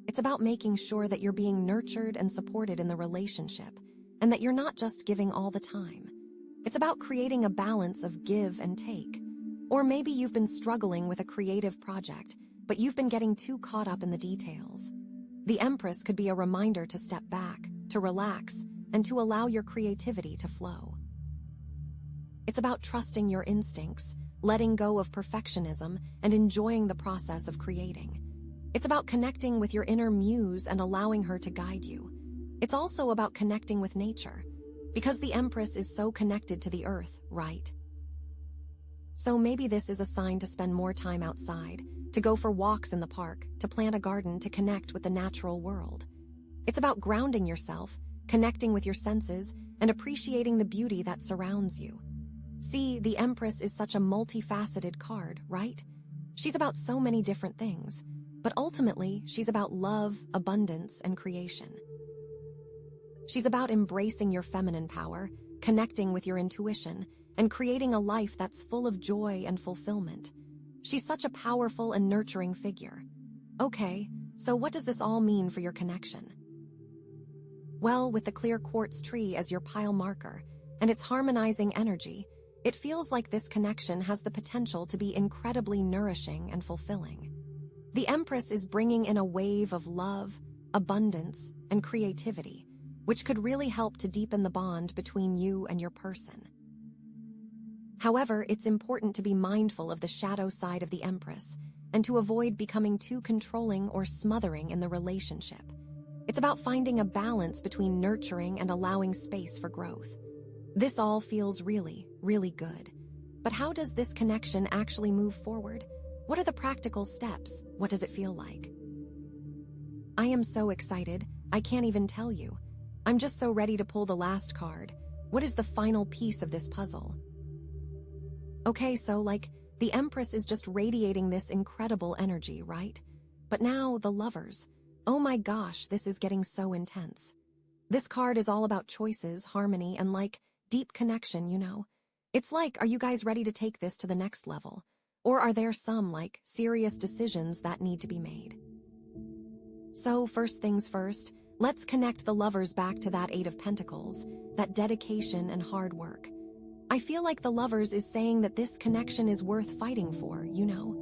It's about making sure that you're being nurtured and supported in the relationship, and that you're not just giving all the time. It's about creating a balance of give and take. Or maybe you've been struggling with a creative project, but you've been getting too caught up in the details. The Empress could be a reminder to step back, to relax, and to allow your creativity to flow. It's about trusting your instincts, letting go of perfectionism, and enjoying the process of creating. It's about connecting with your inner muse and allowing her to guide you. It's also about connecting with nature, because the Empress is so connected to the earth, right? So maybe this is a sign to spend more time outside, to go for walks in the park, to plant a garden, to connect with the natural world. It's about grounding yourself, connecting with your senses, and appreciating the beauty that surrounds you. See, the Empress is such a multifaceted card, right? She's about so many different things, but ultimately, she's about love, abundance, and creation. She's about embracing your feminine power, connecting with your intuition, and creating a life that's full of joy and fulfillment. She's such a powerful and nurturing figure. Okay, so what does this all mean for your connection? Well, with the clear quartz tree as your pile marker, and its harmonizing energy, it feels like this connection has the potential to be incredibly nourishing and fulfilling. The Empress is bringing in a wave of love, abundance, and creativity, which could really help to deepen the bond between you and your person. However, it's important to be mindful of the shadow side of the Empress and to avoid becoming too controlling or smothering in the relationship. It's about finding a balance between nurturing and allowing space for growth. This all feels really, really good. But how does this connection actually move forward? What are the practical steps? What does it feel like? I am so excited, I can't even tell you. I'm just so ready to pull the last card. What is the final piece of this puzzle? Okay, so the Empress is just radiating this incredible energy, right? But now the Lovers. Oh my gosh, this is getting so intense. This card is all about choices, harmony, and deep connection, you know? It's are you guys ready to take this to the next level? Or are there some serious decisions that need to be made? So first things first, let's connect the Lovers back to that Eight of Pentacles, that dedication and hard work. I feel like the Lovers is saying that this connection is worth fighting for, you know?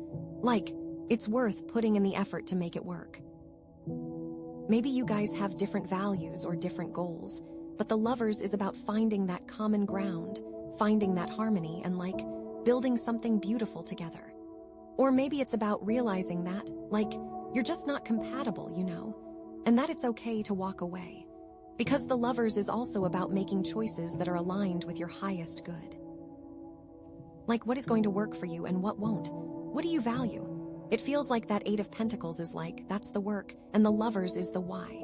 It's worth putting in the effort to make it work. Maybe you guys have different values or different goals, but the Lovers is about finding that common ground, finding that harmony, and building something beautiful together. Or maybe it's about realizing that, you're just not compatible, you know? And that it's okay to walk away. Because the Lovers is also about making choices that are aligned with your highest good. What is going to work for you and what won't? What do you value? It feels like that Eight of Pentacles is that's the work, and the Lovers is the why.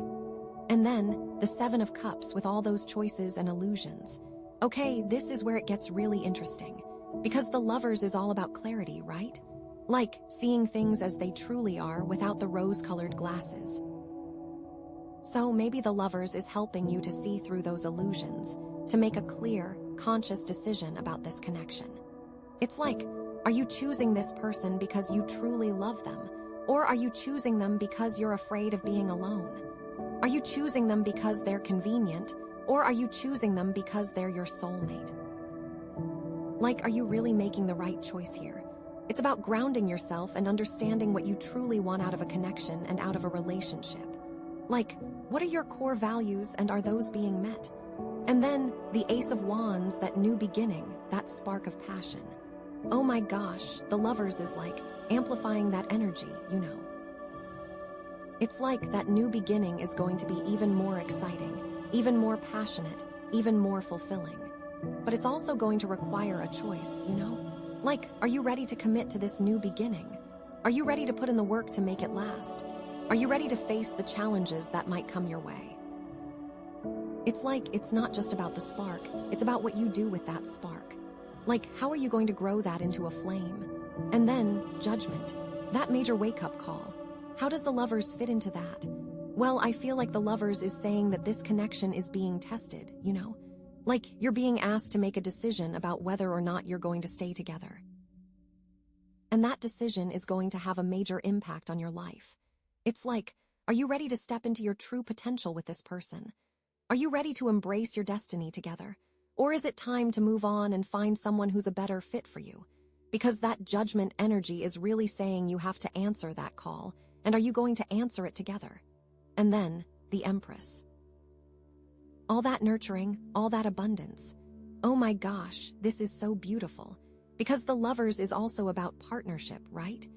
And then, the Seven of Cups with all those choices and illusions. Okay, this is where it gets really interesting. Because the Lovers is all about clarity, right? Seeing things as they truly are without the rose-colored glasses. So maybe the Lovers is helping you to see through those illusions, to make a clear, conscious decision about this connection. It's are you choosing this person because you truly love them? Or are you choosing them because you're afraid of being alone? Are you choosing them because they're convenient? Or are you choosing them because they're your soulmate? Are you really making the right choice here? It's about grounding yourself and understanding what you truly want out of a connection and out of a relationship. What are your core values and are those being met? And then, the Ace of Wands, that new beginning, that spark of passion. Oh my gosh, the Lovers is amplifying that energy, you know. It's that new beginning is going to be even more exciting, even more passionate, even more fulfilling. But it's also going to require a choice, you know? Are you ready to commit to this new beginning? Are you ready to put in the work to make it last? Are you ready to face the challenges that might come your way? It's it's not just about the spark, it's about what you do with that spark. How are you going to grow that into a flame? And then, Judgment, that major wake-up call. How does the Lovers fit into that? Well, I feel like the Lovers is saying that this connection is being tested, you know? You're being asked to make a decision about whether or not you're going to stay together. And that decision is going to have a major impact on your life. It's are you ready to step into your true potential with this person? Are you ready to embrace your destiny together? Or is it time to move on and find someone who's a better fit for you? Because that Judgment energy is really saying you have to answer that call, and are you going to answer it together? And then, the Empress. All that nurturing, all that abundance. Oh my gosh, this is so beautiful. Because the Lovers is also about partnership, right?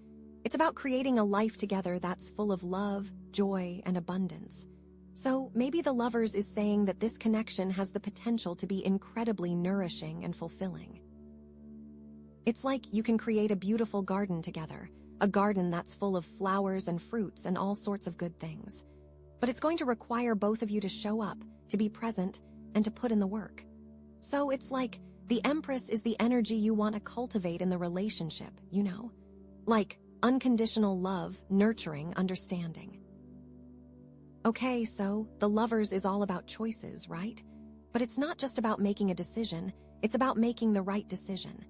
It's about creating a life together that's full of love, joy, and abundance. So maybe the Lovers is saying that this connection has the potential to be incredibly nourishing and fulfilling. It's you can create a beautiful garden together, a garden that's full of flowers and fruits and all sorts of good things. But it's going to require both of you to show up, to be present, and to put in the work. So it's the Empress is the energy you want to cultivate in the relationship, you know? Unconditional love, nurturing, understanding. Okay, so the Lovers is all about choices, right? But it's not just about making a decision, it's about making the right decision.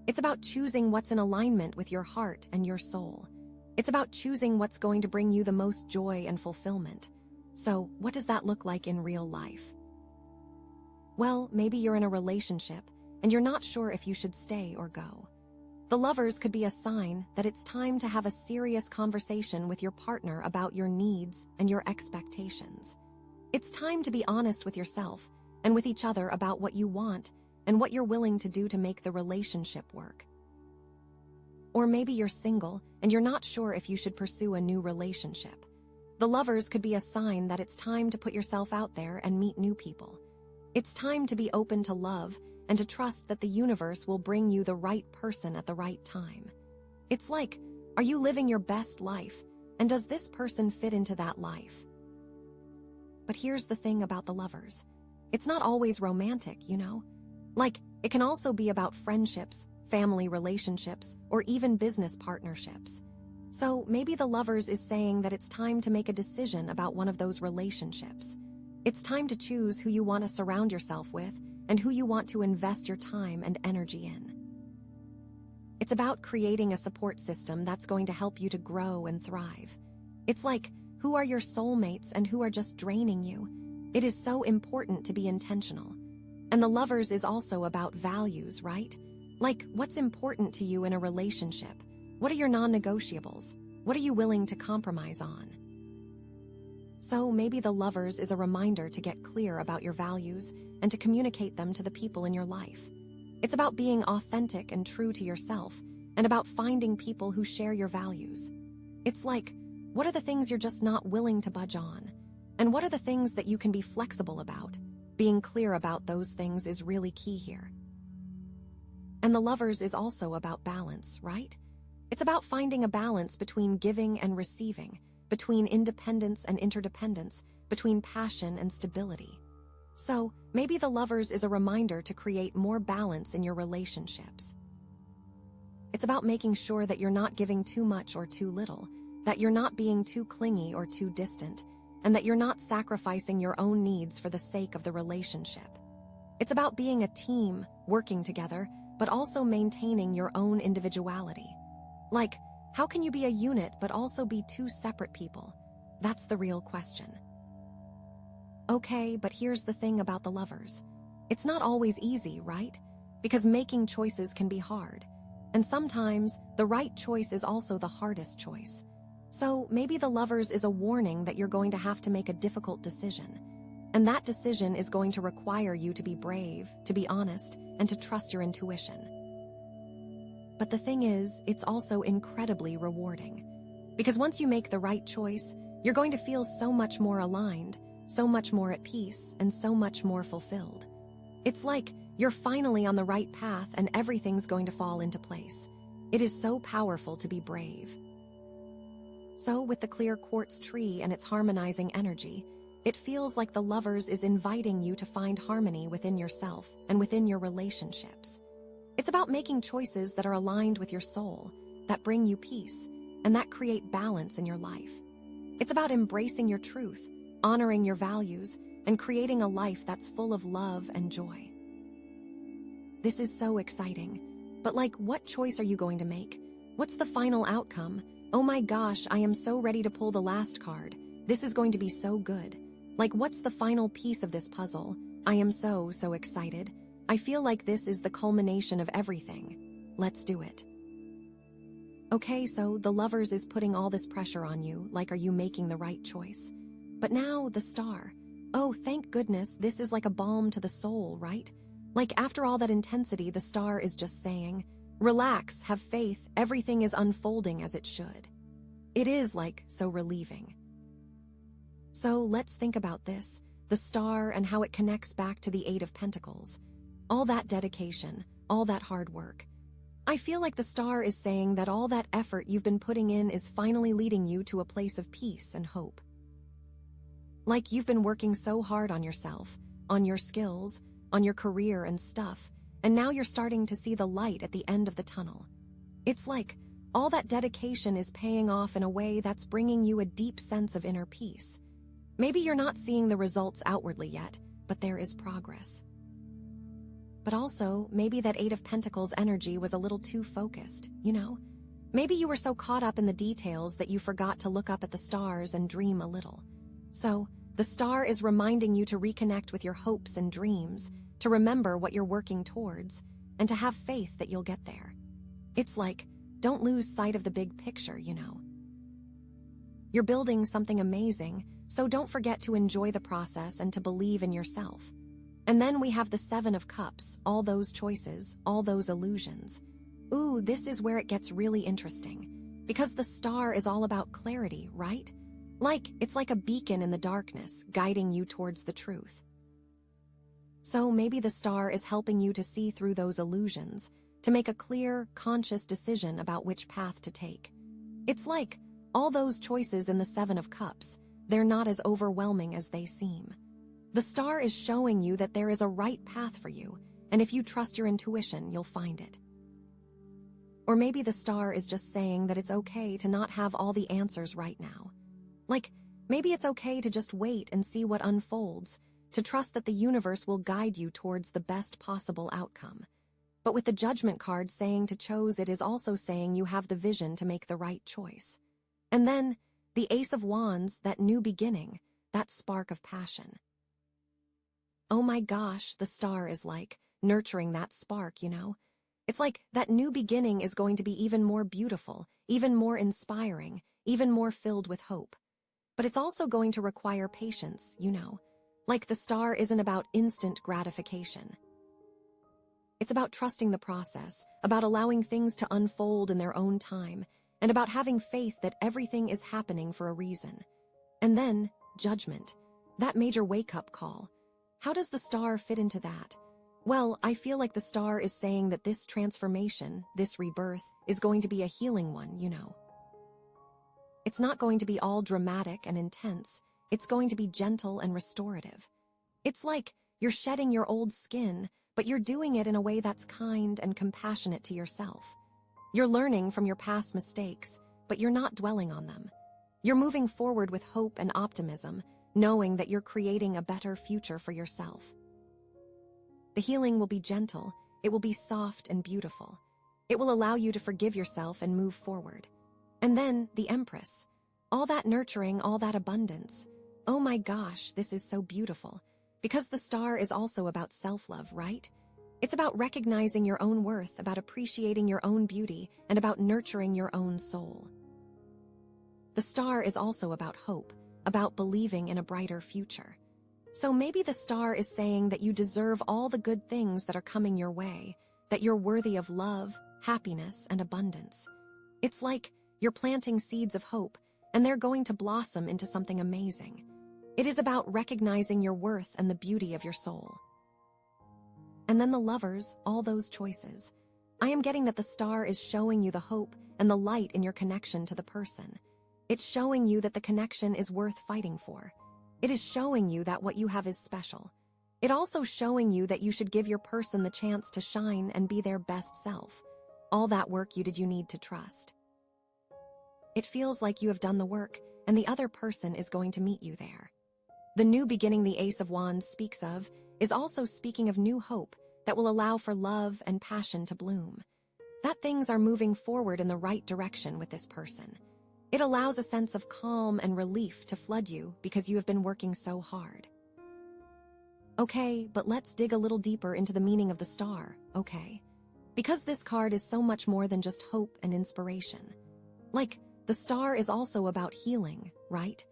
It's about choosing what's in alignment with your heart and your soul. It's about choosing what's going to bring you the most joy and fulfillment. So, what does that look like in real life? Well, maybe you're in a relationship, and you're not sure if you should stay or go. The Lovers could be a sign that it's time to have a serious conversation with your partner about your needs and your expectations. It's time to be honest with yourself and with each other about what you want and what you're willing to do to make the relationship work. Or maybe you're single and you're not sure if you should pursue a new relationship. The Lovers could be a sign that it's time to put yourself out there and meet new people. It's time to be open to love and to trust that the universe will bring you the right person at the right time. It's like, are you living your best life, and does this person fit into that life? But here's the thing about the Lovers. It's not always romantic, you know? Like, it can also be about friendships, family relationships, or even business partnerships. So maybe the Lovers is saying that it's time to make a decision about one of those relationships. It's time to choose who you want to surround yourself with and who you want to invest your time and energy in. It's about creating a support system that's going to help you to grow and thrive. It's like, who are your soulmates and who are just draining you? It is so important to be intentional. And the Lovers is also about values, right? Like, what's important to you in a relationship? What are your non-negotiables? What are you willing to compromise on? So maybe the Lovers is a reminder to get clear about your values and to communicate them to the people in your life. It's about being authentic and true to yourself and about finding people who share your values. It's like, what are the things you're just not willing to budge on? And what are the things that you can be flexible about? Being clear about those things is really key here. And the Lovers is also about balance, right? It's about finding a balance between giving and receiving, between independence and interdependence, between passion and stability. So, maybe the Lovers is a reminder to create more balance in your relationships. It's about making sure that you're not giving too much or too little, that you're not being too clingy or too distant, and that you're not sacrificing your own needs for the sake of the relationship. It's about being a team, working together, but also maintaining your own individuality. Like, how can you be a unit but also be two separate people? That's the real question. Okay, but here's the thing about the Lovers. It's not always easy, right? Because making choices can be hard. And sometimes, the right choice is also the hardest choice. So maybe the Lovers is a warning that you're going to have to make a difficult decision. And that decision is going to require you to be brave, to be honest, and to trust your intuition. But the thing is, it's also incredibly rewarding. Because once you make the right choice, you're going to feel so much more aligned, so much more at peace, and so much more fulfilled. It's like you're finally on the right path and everything's going to fall into place. It is so powerful to be brave. So with the clear quartz tree and its harmonizing energy, it feels like the Lovers is inviting you to find harmony within yourself and within your relationships. It's about making choices that are aligned with your soul, that bring you peace, and that create balance in your life. It's about embracing your truth, honoring your values, and creating a life that's full of love and joy. This is so exciting. But like, what choice are you going to make? What's the final outcome? Oh my gosh, I am so ready to pull the last card. This is going to be so good. Like, what's the final piece of this puzzle? I am so excited. I feel like this is the culmination of everything. Let's do it. Okay, so the Lovers is putting all this pressure on you, like, are you making the right choice? But now, the star. Oh, thank goodness, this is like a balm to the soul, right? Like, after all that intensity, the star is just saying, relax, have faith, everything is unfolding as it should. It is, like, so relieving. So let's think about this, the star and how it connects back to the Eight of Pentacles. All that dedication, all that hard work. I feel like the star is saying that all that effort you've been putting in is finally leading you to a place of peace and hope. Like, you've been working so hard on yourself, on your skills, on your career and stuff, and now you're starting to see the light at the end of the tunnel. It's like all that dedication is paying off in a way that's bringing you a deep sense of inner peace. Maybe you're not seeing the results outwardly yet, but there is progress. But also, maybe that Eight of Pentacles energy was a little too focused, you know? Maybe you were so caught up in the details that you forgot to look up at the stars and dream a little. So, the star is reminding you to reconnect with your hopes and dreams, to remember what you're working towards, and to have faith that you'll get there. It's like, don't lose sight of the big picture, you know. You're building something amazing, So don't forget to enjoy the process and to believe in yourself. And then we have the Seven of Cups, all those choices, all those illusions. Ooh, this is where it gets really interesting. Because the Star is all about clarity, right? It's like a beacon in the darkness, guiding you towards the truth. So maybe the Star is helping you to see through those illusions, to make a clear, conscious decision about which path to take. It's like all those choices in the Seven of Cups, they're not as overwhelming as they seem. The Star is showing you that there is a right path for you, and if you trust your intuition, you'll find it. Or maybe the Star is just saying that it's okay to not have all the answers right now. Maybe it's okay to just wait and see what unfolds, to trust that the universe will guide you towards the best possible outcome. But with the Judgment card saying to choose, it is also saying you have the vision to make the right choice. And then, the Ace of Wands, that new beginning, that spark of passion. Oh my gosh, the Star is nurturing that spark, you know? It's like that new beginning is going to be even more beautiful, even more inspiring, even more filled with hope. But it's also going to require patience, you know? The Star isn't about instant gratification. It's about trusting the process, about allowing things to unfold in their own time, and about having faith that everything is happening for a reason. And then, Judgment, that major wake-up call. How does the Star fit into that? Well, I feel like the Star is saying that this transformation, this rebirth, is going to be a healing one, you know. It's not going to be all dramatic and intense. It's going to be gentle and restorative. It's like you're shedding your old skin, but you're doing it in a way that's kind and compassionate to yourself. You're learning from your past mistakes, but you're not dwelling on them. You're moving forward with hope and optimism, knowing that you're creating a better future for yourself. The healing will be gentle, it will be soft and beautiful. It will allow you to forgive yourself and move forward. And then, the Empress. All that nurturing, all that abundance. Oh my gosh, this is so beautiful. Because the Star is also about self-love, right? It's about recognizing your own worth, about appreciating your own beauty, and about nurturing your own soul. The Star is also about hope, about believing in a brighter future. So maybe the Star is saying that you deserve all the good things that are coming your way, that you're worthy of love, happiness, and abundance. It's like you're planting seeds of hope, and they're going to blossom into something amazing. It is about recognizing your worth and the beauty of your soul. And then the Lovers, all those choices. I am getting that the Star is showing you the hope and the light in your connection to the person. It's showing you that the connection is worth fighting for. It is showing you that what you have is special. It also showing you that you should give your person the chance to shine and be their best self. All that work you need to trust. It feels like you have done the work, and the other person is going to meet you there. The new beginning the Ace of Wands speaks of is also speaking of new hope that will allow for love and passion to bloom. That things are moving forward in the right direction with this person. It allows a sense of calm and relief to flood you because you have been working so hard. Okay, but let's dig a little deeper into the meaning of the Star, okay? Because this card is so much more than just hope and inspiration. The Star is also about healing, right?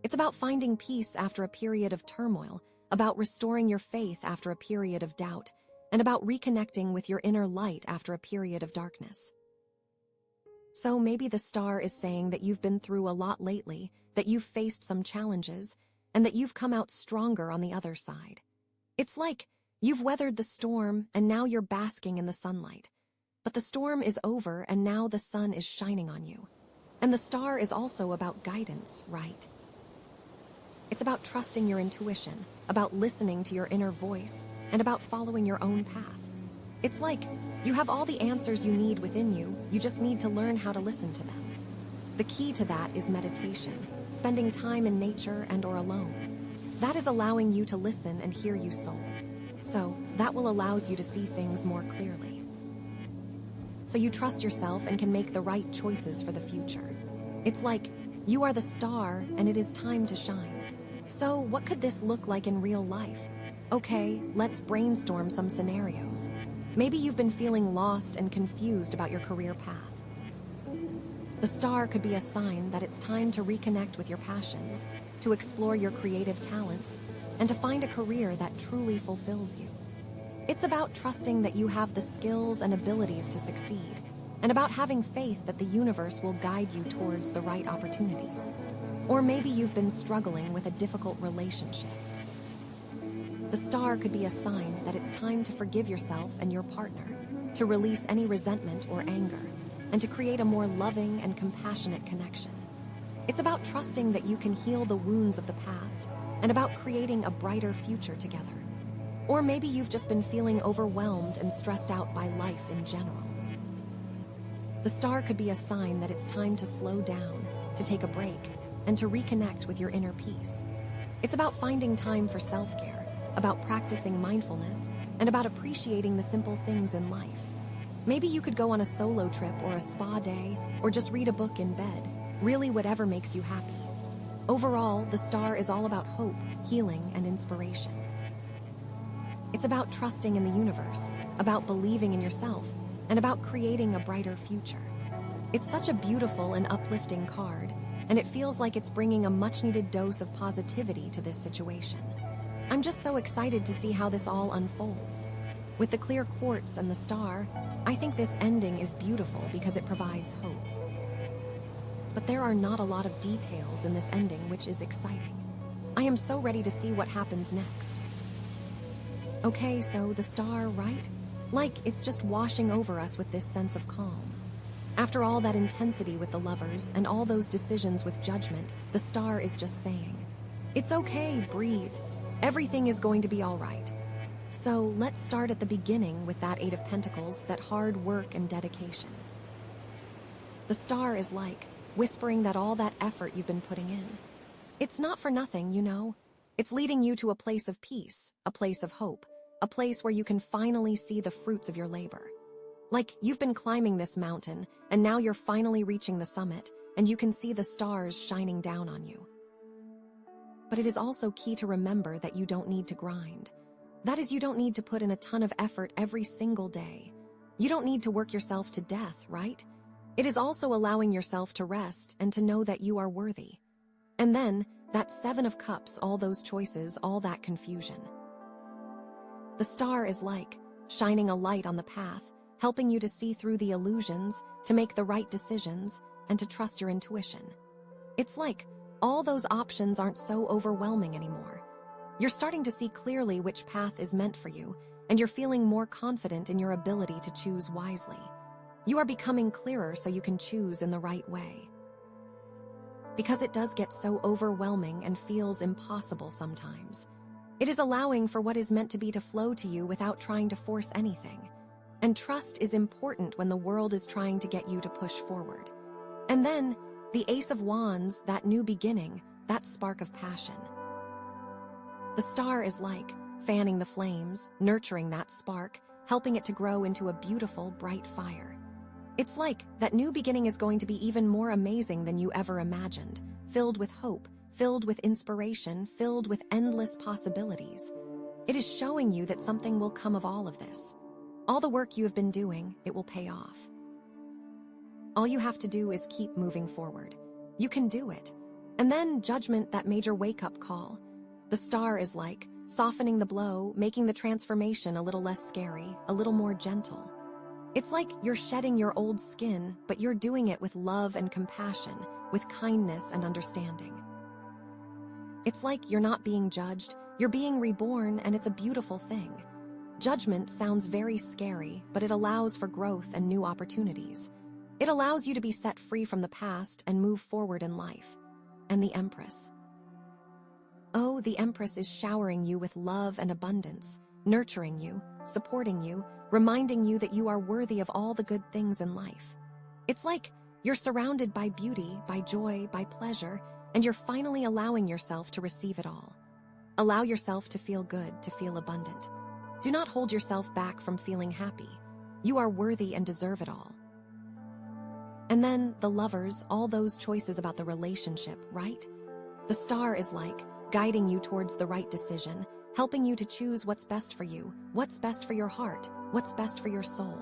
It's about finding peace after a period of turmoil, about restoring your faith after a period of doubt, and about reconnecting with your inner light after a period of darkness. So maybe the Star is saying that you've been through a lot lately, that you've faced some challenges, and that you've come out stronger on the other side. It's like you've weathered the storm and now you're basking in the sunlight. But the storm is over and now the sun is shining on you. And the Star is also about guidance, right? It's about trusting your intuition, about listening to your inner voice, and about following your own path. It's like you have all the answers you need within you, you just need to learn how to listen to them. The key to that is meditation, spending time in nature and or alone. That is allowing you to listen and hear you soul. So that will allows you to see things more clearly. So you trust yourself and can make the right choices for the future. It's like you are the Star and it is time to shine. So what could this look like in real life? Okay, let's brainstorm some scenarios. Maybe you've been feeling lost and confused about your career path. The star could be a sign that it's time to reconnect with your passions, to explore your creative talents, and to find a career that truly fulfills you. It's about trusting that you have the skills and abilities to succeed, and about having faith that the universe will guide you towards the right opportunities. Or maybe you've been struggling with a difficult relationship. The star could be a sign that it's time to forgive yourself and your partner, to release any resentment or anger, and to create a more loving and compassionate connection. It's about trusting that you can heal the wounds of the past and about creating a brighter future together. Or maybe you've just been feeling overwhelmed and stressed out by life in general. The star could be a sign that it's time to slow down, to take a break, and to reconnect with your inner peace. It's about finding time for self-care, about practicing mindfulness, and about appreciating the simple things in life. Maybe you could go on a solo trip or a spa day, or just read a book in bed, really whatever makes you happy. Overall, the star is all about hope, healing, and inspiration. It's about trusting in the universe, about believing in yourself, and about creating a brighter future. It's such a beautiful and uplifting card, and it feels like it's bringing a much-needed dose of positivity to this situation. I'm just so excited to see how this all unfolds. With the clear quartz and the star, I think this ending is beautiful because it provides hope. But there are not a lot of details in this ending, which is exciting. I am so ready to see what happens next. Okay, so the star, right? Like it's just washing over us with this sense of calm. After all that intensity with the lovers and all those decisions with judgment, the star is just saying, "It's okay, breathe. Everything is going to be all right." So let's start at the beginning with that Eight of Pentacles, that hard work and dedication. The star is like whispering that all that effort you've been putting in, it's not for nothing, you know. It's leading you to a place of peace, a place of hope, a place where you can finally see the fruits of your labor. Like you've been climbing this mountain, and now you're finally reaching the summit, and you can see the stars shining down on you. But it is also key to remember that you don't need to grind. That is, you don't need to put in a ton of effort every single day. You don't need to work yourself to death, right? It is also allowing yourself to rest and to know that you are worthy. And then, that Seven of Cups, all those choices, all that confusion. The star is like shining a light on the path, helping you to see through the illusions, to make the right decisions, and to trust your intuition. It's like all those options aren't so overwhelming anymore. You're starting to see clearly which path is meant for you, and you're feeling more confident in your ability to choose wisely. You are becoming clearer so you can choose in the right way. Because it does get so overwhelming and feels impossible sometimes. It is allowing for what is meant to be to flow to you without trying to force anything. And trust is important when the world is trying to get you to push forward. And then, the Ace of Wands, that new beginning, that spark of passion. The star is like fanning the flames, nurturing that spark, helping it to grow into a beautiful, bright fire. It's like that new beginning is going to be even more amazing than you ever imagined, filled with hope, filled with inspiration, filled with endless possibilities. It is showing you that something will come of all of this. All the work you have been doing, it will pay off. All you have to do is keep moving forward. You can do it. And then judgment, that major wake-up call. The star is like softening the blow, making the transformation a little less scary, a little more gentle. It's like you're shedding your old skin, but you're doing it with love and compassion, with kindness and understanding. It's like you're not being judged, you're being reborn, and it's a beautiful thing. Judgment sounds very scary, but it allows for growth and new opportunities. It allows you to be set free from the past and move forward in life. And the Empress. Oh, the Empress is showering you with love and abundance, nurturing you, supporting you, reminding you that you are worthy of all the good things in life. It's like you're surrounded by beauty, by joy, by pleasure, and you're finally allowing yourself to receive it all. Allow yourself to feel good, to feel abundant. Do not hold yourself back from feeling happy. You are worthy and deserve it all. And then, the Lovers, all those choices about the relationship, right? The star is like guiding you towards the right decision, helping you to choose what's best for you, what's best for your heart, what's best for your soul.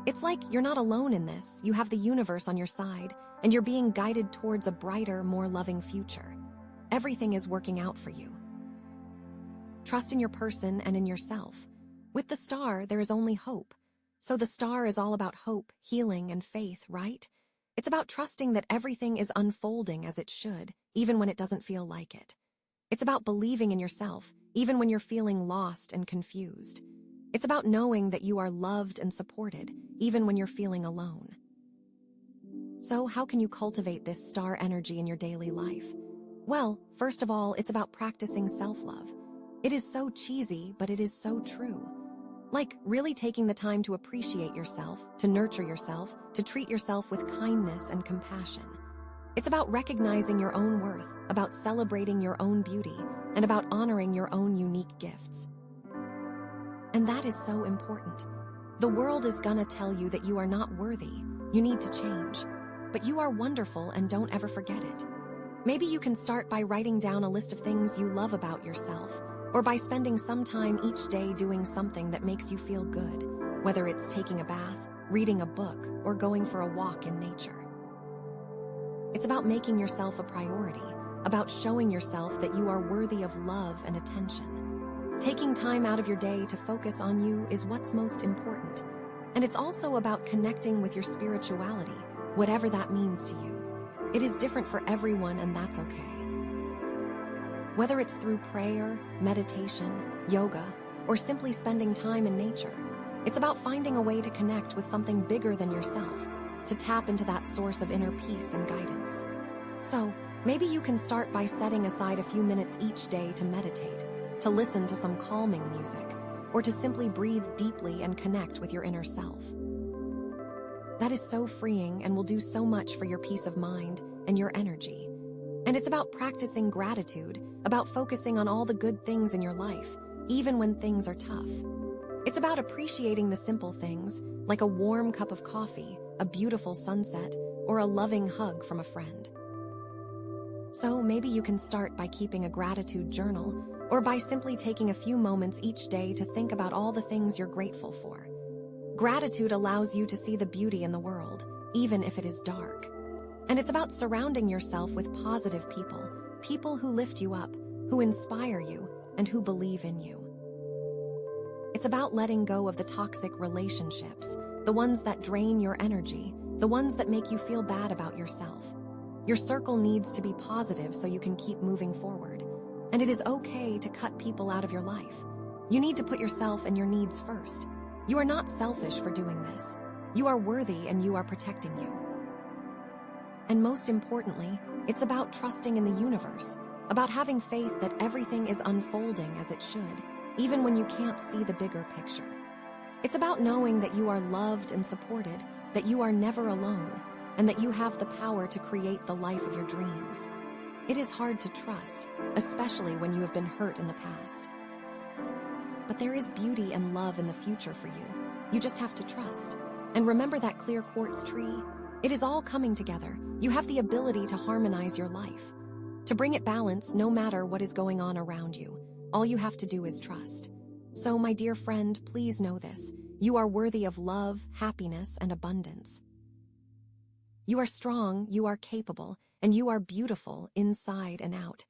It's like you're not alone in this. You have the universe on your side, and you're being guided towards a brighter, more loving future. Everything is working out for you. Trust in your person and in yourself. With the star, there is only hope. So the star is all about hope, healing, and faith, right? It's about trusting that everything is unfolding as it should, even when it doesn't feel like it. It's about believing in yourself, even when you're feeling lost and confused. It's about knowing that you are loved and supported, even when you're feeling alone. So how can you cultivate this star energy in your daily life? Well, first of all, it's about practicing self-love. It is so cheesy, but it is so true. Like really taking the time to appreciate yourself, to nurture yourself, to treat yourself with kindness and compassion. It's about recognizing your own worth, about celebrating your own beauty, and about honoring your own unique gifts. And that is so important. The world is gonna tell you that you are not worthy, you need to change. But you are wonderful and don't ever forget it. Maybe you can start by writing down a list of things you love about yourself, or by spending some time each day doing something that makes you feel good, whether it's taking a bath, reading a book, or going for a walk in nature. It's about making yourself a priority, about showing yourself that you are worthy of love and attention. Taking time out of your day to focus on you is what's most important. And it's also about connecting with your spirituality, whatever that means to you. It is different for everyone, and that's okay. Whether it's through prayer, meditation, yoga, or simply spending time in nature, it's about finding a way to connect with something bigger than yourself, to tap into that source of inner peace and guidance. So, maybe you can start by setting aside a few minutes each day to meditate, to listen to some calming music, or to simply breathe deeply and connect with your inner self. That is so freeing and will do so much for your peace of mind and your energy. And it's about practicing gratitude, about focusing on all the good things in your life, even when things are tough. It's about appreciating the simple things, like a warm cup of coffee, a beautiful sunset, or a loving hug from a friend. So maybe you can start by keeping a gratitude journal, or by simply taking a few moments each day to think about all the things you're grateful for. Gratitude allows you to see the beauty in the world, even if it is dark. And it's about surrounding yourself with positive people, people who lift you up, who inspire you, and who believe in you. It's about letting go of the toxic relationships, the ones that drain your energy, the ones that make you feel bad about yourself. Your circle needs to be positive so you can keep moving forward. And it is okay to cut people out of your life. You need to put yourself and your needs first. You are not selfish for doing this. You are worthy and you are protecting you. And most importantly, it's about trusting in the universe, about having faith that everything is unfolding as it should, even when you can't see the bigger picture. It's about knowing that you are loved and supported, that you are never alone, and that you have the power to create the life of your dreams. It is hard to trust, especially when you have been hurt in the past. But there is beauty and love in the future for you. You just have to trust. And remember that clear quartz tree? It is all coming together. You have the ability to harmonize your life, to bring it balance no matter what is going on around you. All you have to do is trust. So, my dear friend, please know this. You are worthy of love, happiness, and abundance. You are strong, you are capable, and you are beautiful inside and out.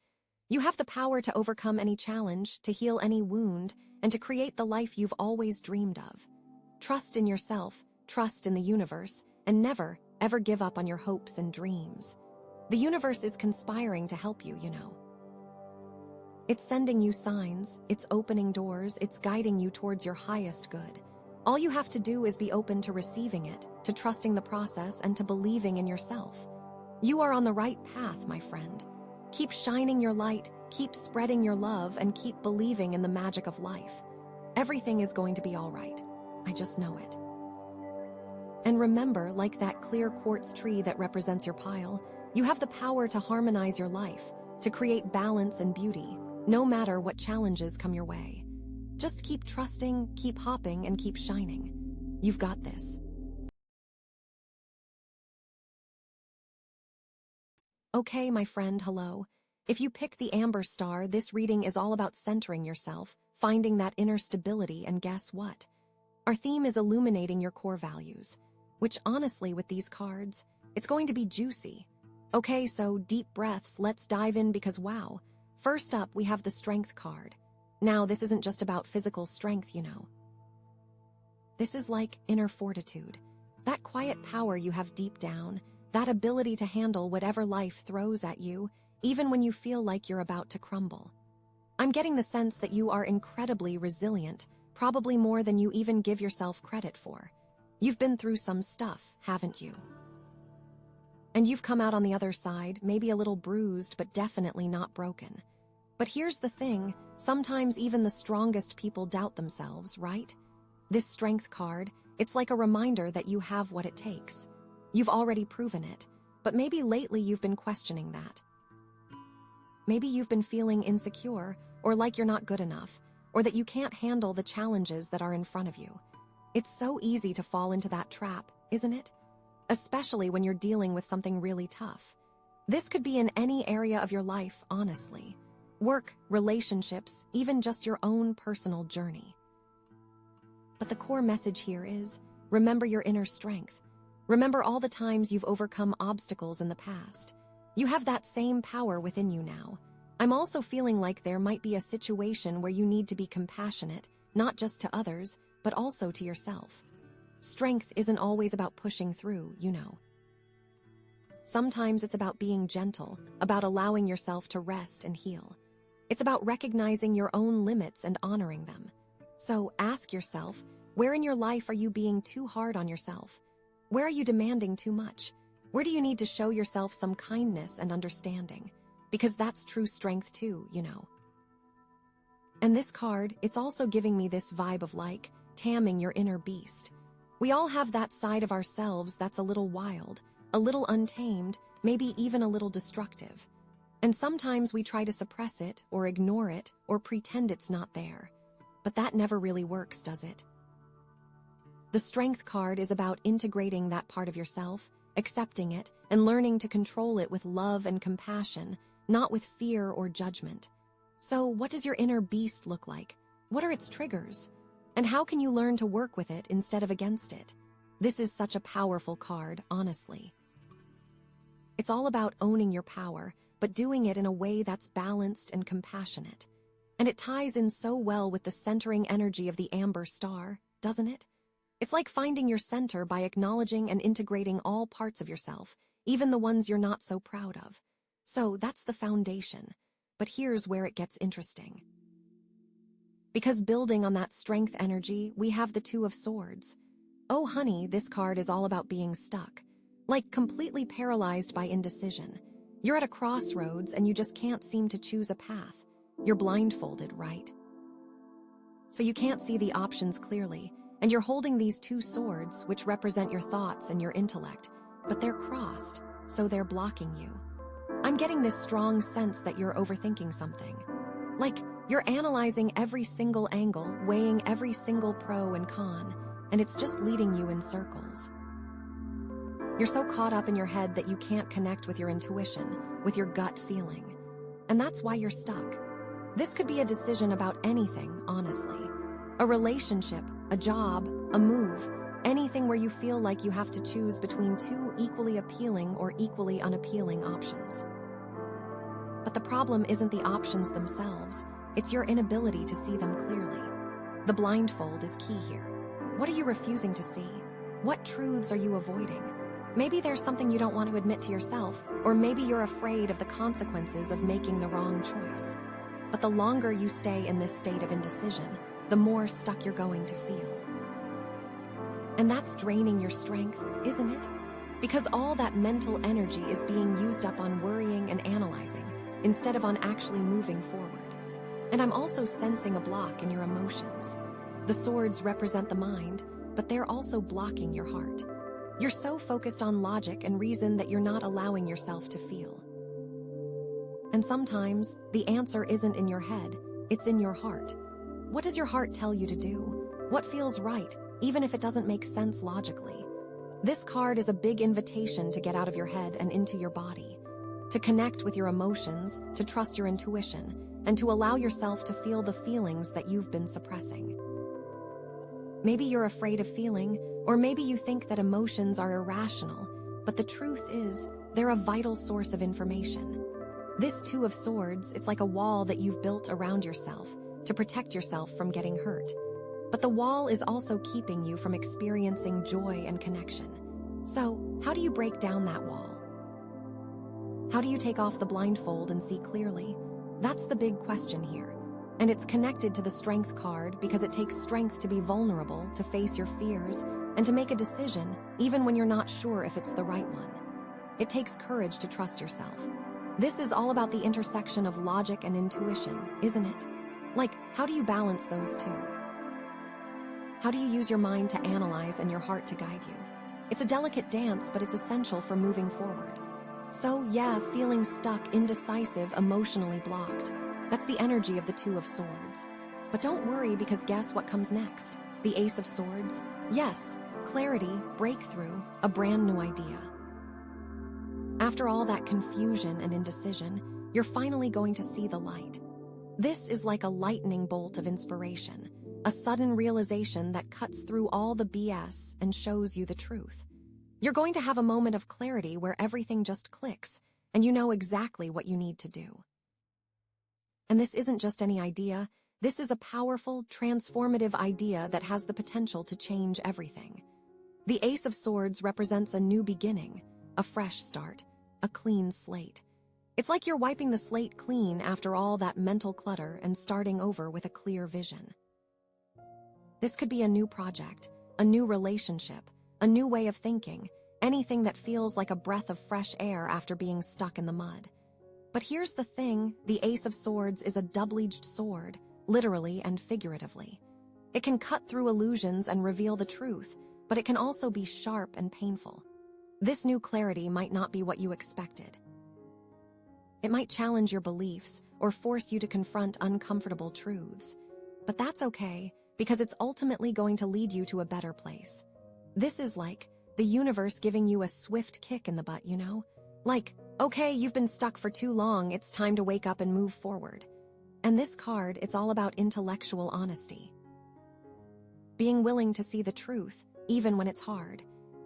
You have the power to overcome any challenge, to heal any wound, and to create the life you've always dreamed of. Trust in yourself, trust in the universe, and never, ever give up on your hopes and dreams. The universe is conspiring to help you, you know. It's sending you signs, it's opening doors, it's guiding you towards your highest good. All you have to do is be open to receiving it, to trusting the process, and to believing in yourself. You are on the right path, my friend. Keep shining your light, keep spreading your love, and keep believing in the magic of life. Everything is going to be all right. I just know it. And remember, like that clear quartz tree that represents your pile, you have the power to harmonize your life, to create balance and beauty, no matter what challenges come your way. Just keep trusting, keep hopping, and keep shining. You've got this. Okay, my friend, hello. If you pick the Amber Star, this reading is all about centering yourself, finding that inner stability, and guess what? Our theme is illuminating your core values, which honestly, with these cards, it's going to be juicy. Okay, so deep breaths, let's dive in because wow. First up, we have the Strength card. Now, this isn't just about physical strength, you know. This is like inner fortitude. That quiet power you have deep down, that ability to handle whatever life throws at you, even when you feel like you're about to crumble. I'm getting the sense that you are incredibly resilient, probably more than you even give yourself credit for. You've been through some stuff, haven't you? And you've come out on the other side, maybe a little bruised, but definitely not broken. But here's the thing, sometimes even the strongest people doubt themselves, right? This Strength card, it's like a reminder that you have what it takes. You've already proven it, but maybe lately you've been questioning that. Maybe you've been feeling insecure, or like you're not good enough, or that you can't handle the challenges that are in front of you. It's so easy to fall into that trap, isn't it? Especially when you're dealing with something really tough. This could be in any area of your life, honestly. Work, relationships, even just your own personal journey. But the core message here is, remember your inner strength. Remember all the times you've overcome obstacles in the past. You have that same power within you now. I'm also feeling like there might be a situation where you need to be compassionate, not just to others, but also to yourself. Strength isn't always about pushing through, you know. Sometimes it's about being gentle, about allowing yourself to rest and heal. It's about recognizing your own limits and honoring them. So ask yourself, where in your life are you being too hard on yourself? Where are you demanding too much? Where do you need to show yourself some kindness and understanding? Because that's true strength too, you know. And this card, it's also giving me this vibe of like, taming your inner beast. We all have that side of ourselves that's a little wild, a little untamed, maybe even a little destructive. And sometimes we try to suppress it, or ignore it, or pretend it's not there. But that never really works, does it? The Strength card is about integrating that part of yourself, accepting it, and learning to control it with love and compassion, not with fear or judgment. So what does your inner beast look like? What are its triggers? And how can you learn to work with it instead of against it? This is such a powerful card, honestly. It's all about owning your power, but doing it in a way that's balanced and compassionate. And it ties in so well with the centering energy of the Amber Star, doesn't it? It's like finding your center by acknowledging and integrating all parts of yourself, even the ones you're not so proud of. So that's the foundation. But here's where it gets interesting. Because building on that strength energy, we have the Two of Swords. Oh honey, this card is all about being stuck. Like completely paralyzed by indecision. You're at a crossroads and you just can't seem to choose a path. You're blindfolded, right? So you can't see the options clearly, and you're holding these two swords, which represent your thoughts and your intellect, but they're crossed, so they're blocking you. I'm getting this strong sense that you're overthinking something. Like, you're analyzing every single angle, weighing every single pro and con, and it's just leading you in circles. You're so caught up in your head that you can't connect with your intuition, with your gut feeling. And that's why you're stuck. This could be a decision about anything, honestly. A relationship, a job, a move, anything where you feel like you have to choose between two equally appealing or equally unappealing options. But the problem isn't the options themselves, it's your inability to see them clearly. The blindfold is key here. What are you refusing to see? What truths are you avoiding? Maybe there's something you don't want to admit to yourself, or maybe you're afraid of the consequences of making the wrong choice. But the longer you stay in this state of indecision, the more stuck you're going to feel. And that's draining your strength, isn't it? Because all that mental energy is being used up on worrying and analyzing, instead of on actually moving forward. And I'm also sensing a block in your emotions. The swords represent the mind, but they're also blocking your heart. You're so focused on logic and reason that you're not allowing yourself to feel. And sometimes, the answer isn't in your head, it's in your heart. What does your heart tell you to do? What feels right, even if it doesn't make sense logically? This card is a big invitation to get out of your head and into your body, to connect with your emotions, to trust your intuition, and to allow yourself to feel the feelings that you've been suppressing. Maybe you're afraid of feeling, or maybe you think that emotions are irrational, but the truth is, they're a vital source of information. This Two of Swords, it's like a wall that you've built around yourself to protect yourself from getting hurt. But the wall is also keeping you from experiencing joy and connection. So, how do you break down that wall? How do you take off the blindfold and see clearly? That's the big question here. And it's connected to the Strength card because it takes strength to be vulnerable, to face your fears, and to make a decision even when you're not sure if it's the right one. It takes courage to trust yourself. This is all about the intersection of logic and intuition, isn't it? Like, how do you balance those two? How do you use your mind to analyze and your heart to guide you? It's a delicate dance, but it's essential for moving forward. So, yeah, feeling stuck, indecisive, emotionally blocked. That's the energy of the Two of Swords. But don't worry, because guess what comes next? The Ace of Swords? Yes, clarity, breakthrough, a brand new idea. After all that confusion and indecision, you're finally going to see the light. This is like a lightning bolt of inspiration, a sudden realization that cuts through all the BS and shows you the truth. You're going to have a moment of clarity where everything just clicks, and you know exactly what you need to do. And this isn't just any idea. This is a powerful, transformative idea that has the potential to change everything. The Ace of Swords represents a new beginning, a fresh start, a clean slate. It's like you're wiping the slate clean after all that mental clutter and starting over with a clear vision. This could be a new project, a new relationship, a new way of thinking, anything that feels like a breath of fresh air after being stuck in the mud. But here's the thing, the Ace of Swords is a double-edged sword, literally and figuratively. It can cut through illusions and reveal the truth, but it can also be sharp and painful. This new clarity might not be what you expected. It might challenge your beliefs or force you to confront uncomfortable truths. But that's okay, because it's ultimately going to lead you to a better place. This is like the universe giving you a swift kick in the butt, you know? Like, okay, you've been stuck for too long, it's time to wake up and move forward. And this card, it's all about intellectual honesty. Being willing to see the truth, even when it's hard.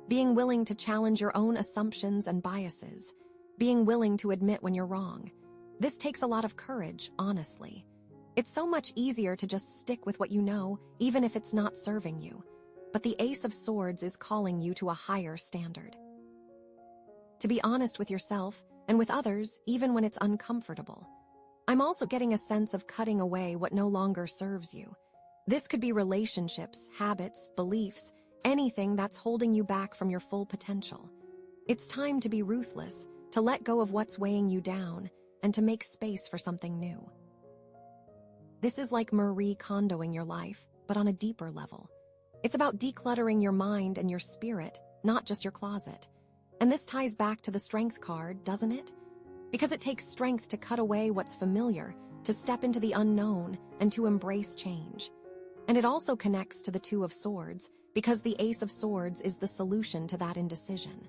Being willing to challenge your own assumptions and biases. Being willing to admit when you're wrong. This takes a lot of courage, honestly. It's so much easier to just stick with what you know, even if it's not serving you. But the Ace of Swords is calling you to a higher standard. To be honest with yourself and with others, even when it's uncomfortable. I'm also getting a sense of cutting away what no longer serves you. This could be relationships, habits, beliefs, anything that's holding you back from your full potential. It's time to be ruthless, to let go of what's weighing you down, and to make space for something new. This is like Marie Kondoing your life, but on a deeper level. It's about decluttering your mind and your spirit, not just your closet. And this ties back to the Strength card, doesn't it? Because it takes strength to cut away what's familiar, to step into the unknown, and to embrace change. And it also connects to the Two of Swords, because the Ace of Swords is the solution to that indecision.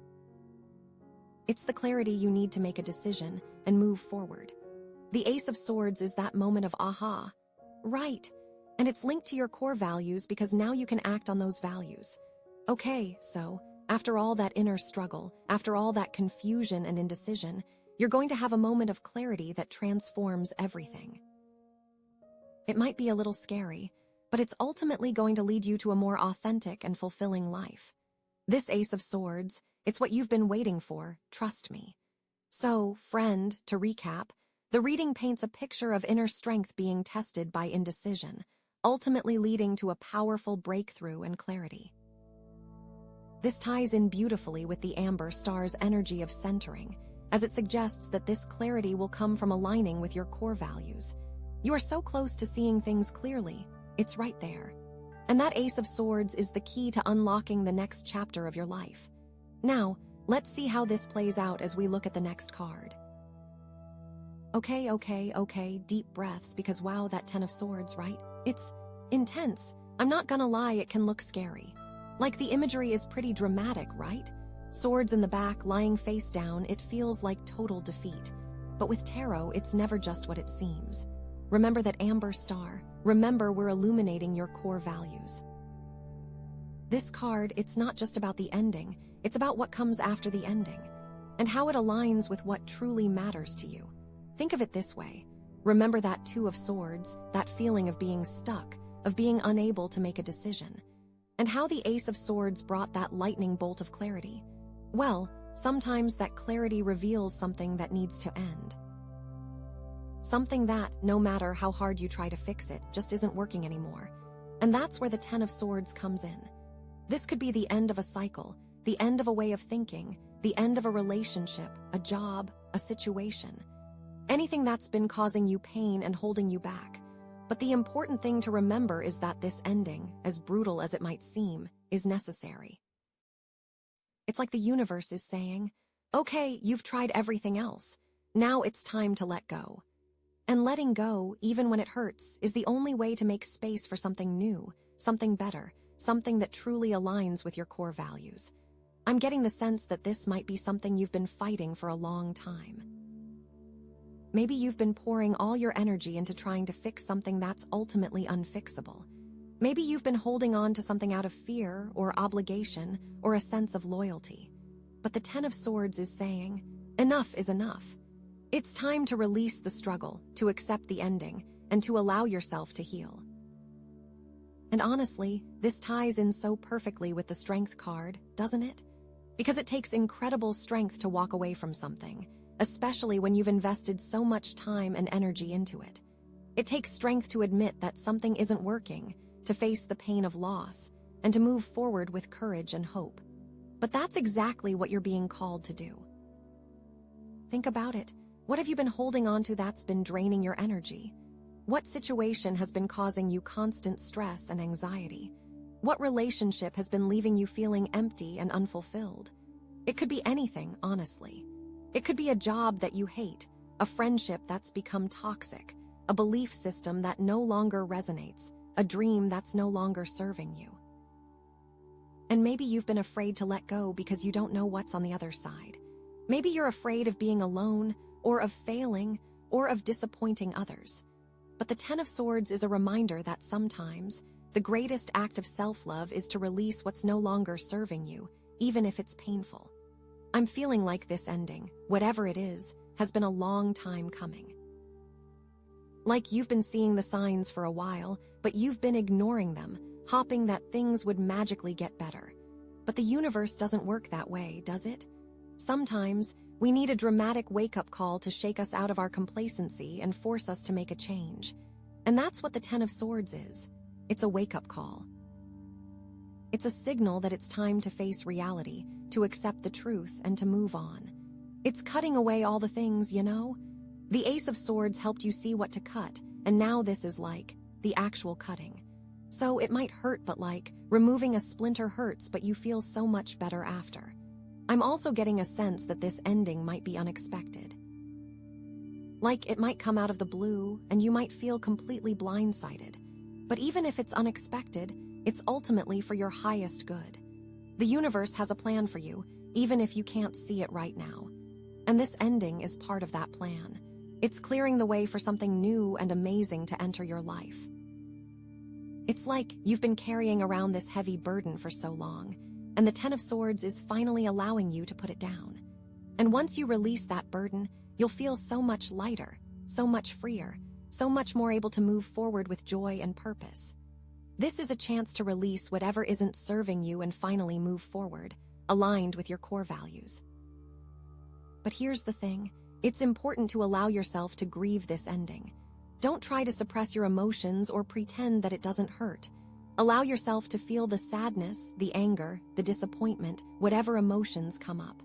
It's the clarity you need to make a decision and move forward. The Ace of Swords is that moment of aha. Right. And it's linked to your core values because now you can act on those values. Okay, so after all that inner struggle, after all that confusion and indecision, you're going to have a moment of clarity that transforms everything. It might be a little scary, but it's ultimately going to lead you to a more authentic and fulfilling life. This Ace of Swords, it's what you've been waiting for, trust me. So, friend, to recap, the reading paints a picture of inner strength being tested by indecision, ultimately leading to a powerful breakthrough and clarity. This ties in beautifully with the Amber Star's energy of centering, as it suggests that this clarity will come from aligning with your core values. You are so close to seeing things clearly, it's right there. And that Ace of Swords is the key to unlocking the next chapter of your life. Now, let's see how this plays out as we look at the next card. Okay, deep breaths, because wow, that Ten of Swords, right? It's intense. I'm not gonna lie, it can look scary. Like the imagery is pretty dramatic, right? Swords in the back, lying face down, it feels like total defeat. But with tarot, it's never just what it seems. Remember that Amber Star. Remember, we're illuminating your core values. This card, it's not just about the ending, it's about what comes after the ending, and how it aligns with what truly matters to you. Think of it this way. Remember that Two of Swords, that feeling of being stuck, of being unable to make a decision, and how the Ace of Swords brought that lightning bolt of clarity. Well, sometimes that clarity reveals something that needs to end. Something that, no matter how hard you try to fix it, just isn't working anymore. And that's where the Ten of Swords comes in. This could be the end of a cycle, the end of a way of thinking, the end of a relationship, a job, a situation. Anything that's been causing you pain and holding you back. But the important thing to remember is that this ending, as brutal as it might seem, is necessary. It's like the universe is saying, okay, you've tried everything else. Now it's time to let go. And letting go, even when it hurts, is the only way to make space for something new, something better, something that truly aligns with your core values. I'm getting the sense that this might be something you've been fighting for a long time. Maybe you've been pouring all your energy into trying to fix something that's ultimately unfixable. Maybe you've been holding on to something out of fear or obligation or a sense of loyalty. But the Ten of Swords is saying, enough is enough. It's time to release the struggle, to accept the ending, and to allow yourself to heal. And honestly, this ties in so perfectly with the Strength card, doesn't it? Because it takes incredible strength to walk away from something, especially when you've invested so much time and energy into it. It takes strength to admit that something isn't working, to face the pain of loss, and to move forward with courage and hope. But that's exactly what you're being called to do. Think about it. What have you been holding on to that's been draining your energy? What situation has been causing you constant stress and anxiety? What relationship has been leaving you feeling empty and unfulfilled? It could be anything, honestly. It could be a job that you hate, a friendship that's become toxic, a belief system that no longer resonates, a dream that's no longer serving you. And maybe you've been afraid to let go because you don't know what's on the other side. Maybe you're afraid of being alone, or of failing, or of disappointing others. But the Ten of Swords is a reminder that sometimes the greatest act of self-love is to release what's no longer serving you, even if it's painful. I'm feeling like this ending, whatever it is, has been a long time coming. Like you've been seeing the signs for a while, but you've been ignoring them, hoping that things would magically get better. But the universe doesn't work that way, does it? Sometimes, we need a dramatic wake-up call to shake us out of our complacency and force us to make a change. And that's what the Ten of Swords is. It's a wake-up call. It's a signal that it's time to face reality, to accept the truth, and to move on. It's cutting away all the things, you know? The Ace of Swords helped you see what to cut, and now this is like the actual cutting. So it might hurt, but like removing a splinter hurts, but you feel so much better after. I'm also getting a sense that this ending might be unexpected. Like it might come out of the blue, and you might feel completely blindsided. But even if it's unexpected, it's ultimately for your highest good. The universe has a plan for you, even if you can't see it right now. And this ending is part of that plan. It's clearing the way for something new and amazing to enter your life. It's like you've been carrying around this heavy burden for so long, and the Ten of Swords is finally allowing you to put it down. And once you release that burden, you'll feel so much lighter, so much freer, so much more able to move forward with joy and purpose. This is a chance to release whatever isn't serving you and finally move forward, aligned with your core values. But here's the thing, it's important to allow yourself to grieve this ending. Don't try to suppress your emotions or pretend that it doesn't hurt. Allow yourself to feel the sadness, the anger, the disappointment, whatever emotions come up.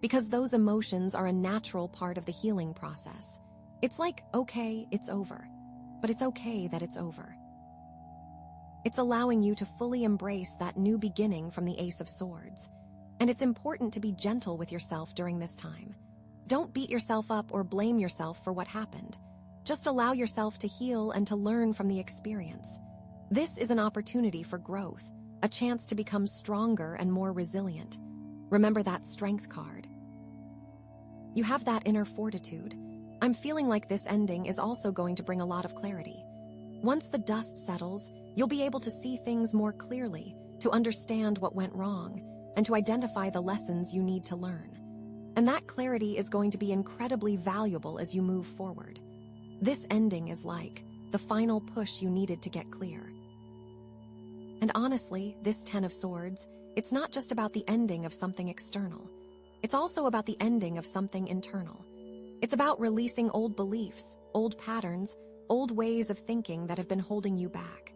Because those emotions are a natural part of the healing process. It's like, okay, it's over. But it's okay that it's over. It's allowing you to fully embrace that new beginning from the Ace of Swords. And it's important to be gentle with yourself during this time. Don't beat yourself up or blame yourself for what happened. Just allow yourself to heal and to learn from the experience. This is an opportunity for growth, a chance to become stronger and more resilient. Remember that Strength card. You have that inner fortitude. I'm feeling like this ending is also going to bring a lot of clarity. Once the dust settles, you'll be able to see things more clearly, to understand what went wrong, and to identify the lessons you need to learn. And that clarity is going to be incredibly valuable as you move forward. This ending is like the final push you needed to get clear. And honestly, this Ten of Swords, it's not just about the ending of something external. It's also about the ending of something internal. It's about releasing old beliefs, old patterns, old ways of thinking that have been holding you back.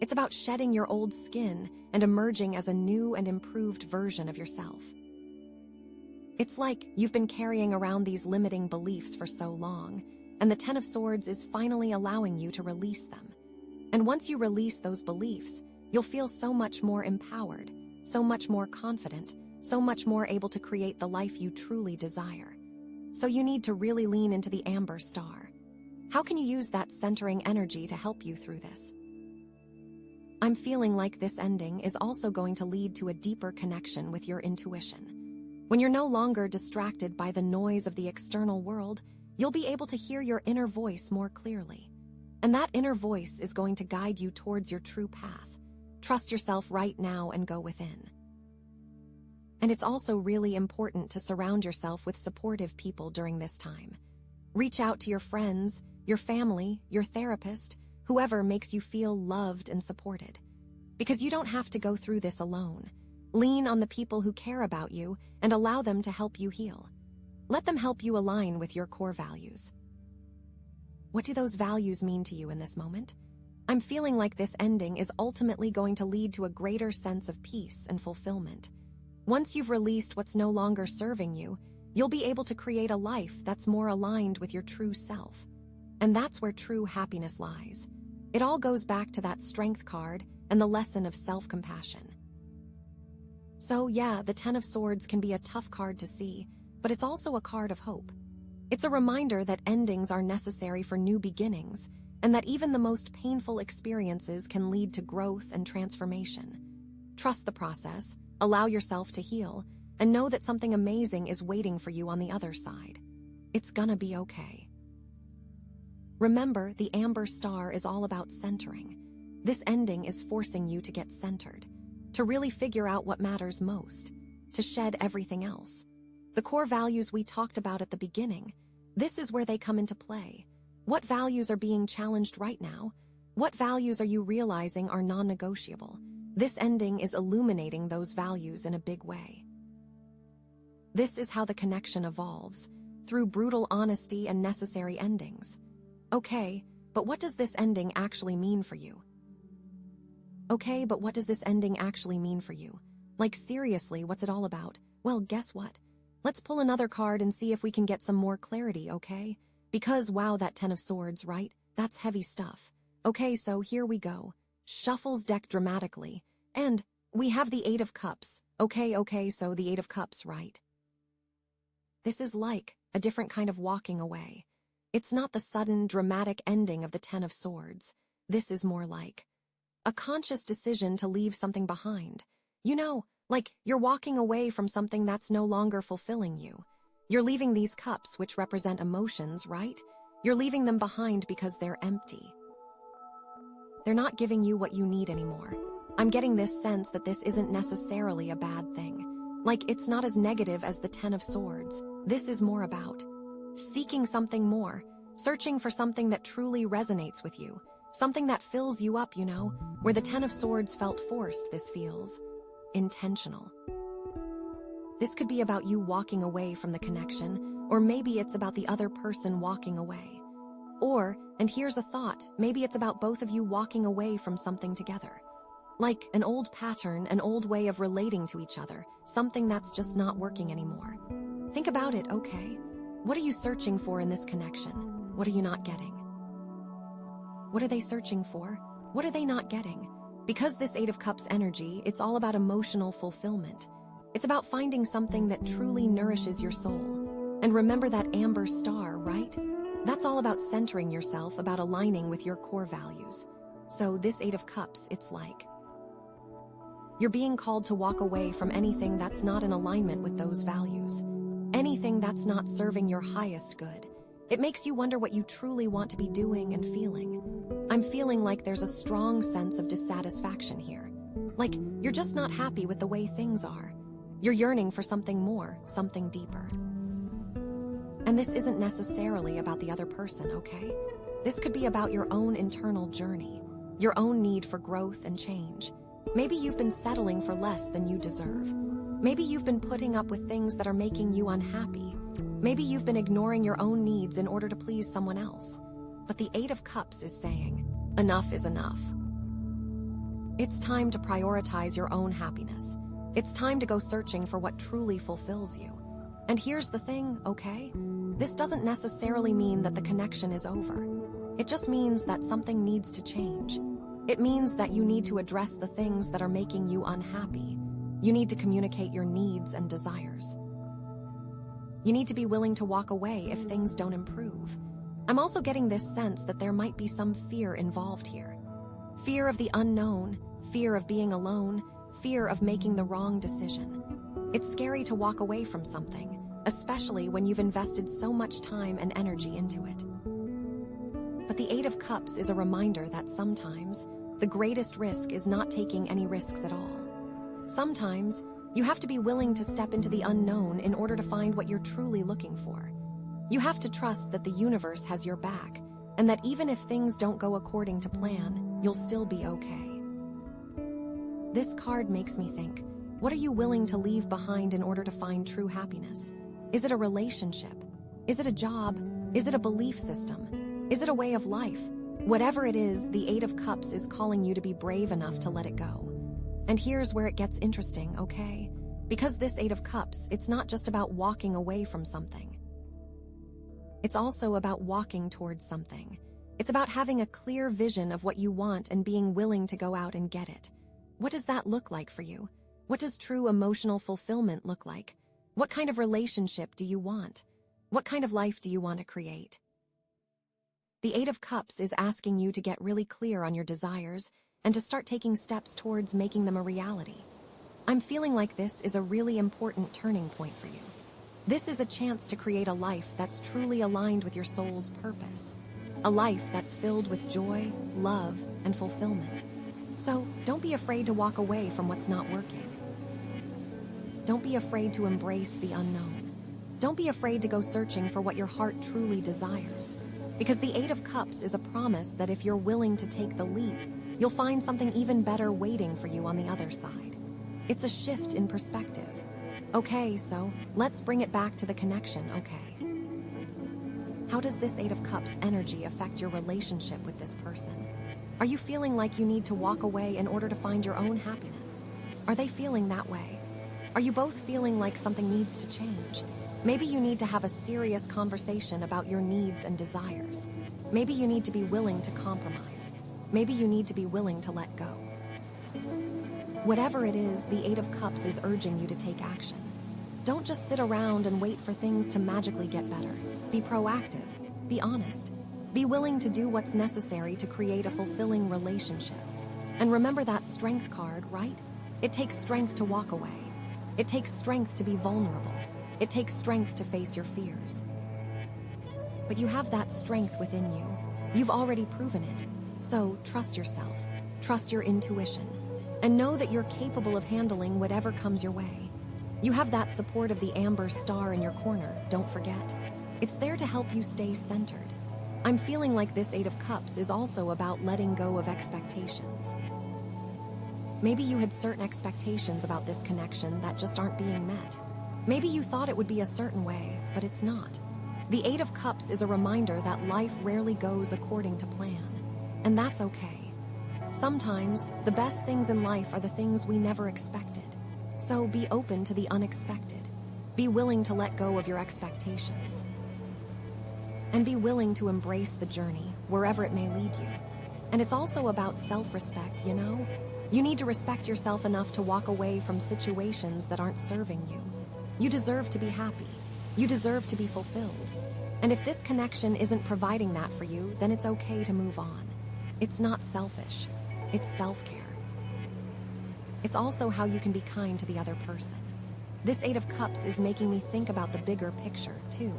It's about shedding your old skin and emerging as a new and improved version of yourself. It's like you've been carrying around these limiting beliefs for so long, and the Ten of Swords is finally allowing you to release them. And once you release those beliefs, you'll feel so much more empowered, so much more confident, so much more able to create the life you truly desire. So you need to really lean into the Amber Star. How can you use that centering energy to help you through this? I'm feeling like this ending is also going to lead to a deeper connection with your intuition. When you're no longer distracted by the noise of the external world, you'll be able to hear your inner voice more clearly. And that inner voice is going to guide you towards your true path. Trust yourself right now and go within. And it's also really important to surround yourself with supportive people during this time. Reach out to your friends, your family, your therapist, whoever makes you feel loved and supported. Because you don't have to go through this alone. Lean on the people who care about you and allow them to help you heal. Let them help you align with your core values. What do those values mean to you in this moment? I'm feeling like this ending is ultimately going to lead to a greater sense of peace and fulfillment. Once you've released what's no longer serving you, you'll be able to create a life that's more aligned with your true self. And that's where true happiness lies. It all goes back to that strength card and the lesson of self-compassion. So yeah, the Ten of Swords can be a tough card to see, but it's also a card of hope. It's a reminder that endings are necessary for new beginnings, and that even the most painful experiences can lead to growth and transformation. Trust the process, allow yourself to heal, and know that something amazing is waiting for you on the other side. It's gonna be okay. Remember, the Amber Star is all about centering. This ending is forcing you to get centered, to really figure out what matters most, to shed everything else. The core values we talked about at the beginning, this is where they come into play. What values are being challenged right now? What values are you realizing are non-negotiable? This ending is illuminating those values in a big way. This is how the connection evolves, through brutal honesty and necessary endings. Okay, but what does this ending actually mean for you? Okay, but what does this ending actually mean for you? Like seriously, what's it all about? Well, guess what? Let's pull another card and see if we can get some more clarity, okay? Because wow, that Ten of Swords, right? That's heavy stuff. Okay, so here we go. Shuffles deck dramatically. And we have the Eight of Cups. Okay, so the Eight of Cups, right? This is like a different kind of walking away. It's not the sudden, dramatic ending of the Ten of Swords. This is more like a conscious decision to leave something behind. You know, like you're walking away from something that's no longer fulfilling you. You're leaving these cups, which represent emotions, right? You're leaving them behind because they're empty. They're not giving you what you need anymore. I'm getting this sense that this isn't necessarily a bad thing. Like, it's not as negative as the Ten of Swords. This is more about seeking something more, searching for something that truly resonates with you, something that fills you up, you know. Where the Ten of Swords felt forced, this feels intentional. This could be about you walking away from the connection, or maybe it's about the other person walking away. Or, and here's a thought, maybe it's about both of you walking away from something together. Like an old pattern, an old way of relating to each other, something that's just not working anymore. Think about it, okay? What are you searching for in this connection? What are you not getting? What are they searching for? What are they not getting? Because this Eight of Cups energy, it's all about emotional fulfillment. It's about finding something that truly nourishes your soul. And remember that Amber Star, right? That's all about centering yourself, about aligning with your core values. So this Eight of Cups, it's like you're being called to walk away from anything that's not in alignment with those values. Anything that's not serving your highest good. It makes you wonder what you truly want to be doing and feeling. I'm feeling like there's a strong sense of dissatisfaction here. Like, you're just not happy with the way things are. You're yearning for something more, something deeper. And this isn't necessarily about the other person, okay? This could be about your own internal journey, your own need for growth and change. Maybe you've been settling for less than you deserve. Maybe you've been putting up with things that are making you unhappy. Maybe you've been ignoring your own needs in order to please someone else. But the Eight of Cups is saying, enough is enough. It's time to prioritize your own happiness. It's time to go searching for what truly fulfills you. And here's the thing, okay? This doesn't necessarily mean that the connection is over. It just means that something needs to change. It means that you need to address the things that are making you unhappy. You need to communicate your needs and desires. You need to be willing to walk away if things don't improve. I'm also getting this sense that there might be some fear involved here. Fear of the unknown, fear of being alone, fear of making the wrong decision. It's scary to walk away from something, especially when you've invested so much time and energy into it. But the Eight of Cups is a reminder that sometimes the greatest risk is not taking any risks at all. Sometimes you have to be willing to step into the unknown in order to find what you're truly looking for. You have to trust that the universe has your back, and that even if things don't go according to plan, you'll still be okay. This card makes me think, what are you willing to leave behind in order to find true happiness? Is it a relationship? Is it a job? Is it a belief system? Is it a way of life? Whatever it is, the Eight of Cups is calling you to be brave enough to let it go. And here's where it gets interesting, okay? Because this Eight of Cups, it's not just about walking away from something. It's also about walking towards something. It's about having a clear vision of what you want and being willing to go out and get it. What does that look like for you? What does true emotional fulfillment look like? What kind of relationship do you want? What kind of life do you want to create? The Eight of Cups is asking you to get really clear on your desires and to start taking steps towards making them a reality. I'm feeling like this is a really important turning point for you. This is a chance to create a life that's truly aligned with your soul's purpose. A life that's filled with joy, love, and fulfillment. So, don't be afraid to walk away from what's not working. Don't be afraid to embrace the unknown. Don't be afraid to go searching for what your heart truly desires. Because the Eight of Cups is a promise that if you're willing to take the leap, you'll find something even better waiting for you on the other side. It's a shift in perspective. Okay, so let's bring it back to the connection, okay? How does this Eight of Cups energy affect your relationship with this person? Are you feeling like you need to walk away in order to find your own happiness? Are they feeling that way? Are you both feeling like something needs to change? Maybe you need to have a serious conversation about your needs and desires. Maybe you need to be willing to compromise. Maybe you need to be willing to let go. Whatever it is, the Eight of Cups is urging you to take action. Don't just sit around and wait for things to magically get better. Be proactive. Be honest. Be willing to do what's necessary to create a fulfilling relationship. And remember that strength card, right? It takes strength to walk away. It takes strength to be vulnerable. It takes strength to face your fears. But you have that strength within you. You've already proven it. So trust yourself. Trust your intuition. And know that you're capable of handling whatever comes your way. You have that support of the amber star in your corner, don't forget. It's there to help you stay centered. I'm feeling like this Eight of Cups is also about letting go of expectations. Maybe you had certain expectations about this connection that just aren't being met. Maybe you thought it would be a certain way, but it's not. The Eight of Cups is a reminder that life rarely goes according to plan. And that's okay. Sometimes, the best things in life are the things we never expected. So be open to the unexpected. Be willing to let go of your expectations. And be willing to embrace the journey, wherever it may lead you. And it's also about self-respect, you know? You need to respect yourself enough to walk away from situations that aren't serving you. You deserve to be happy. You deserve to be fulfilled. And if this connection isn't providing that for you, then it's okay to move on. It's not selfish. It's self-care. It's also how you can be kind to the other person. This Eight of Cups is making me think about the bigger picture, too.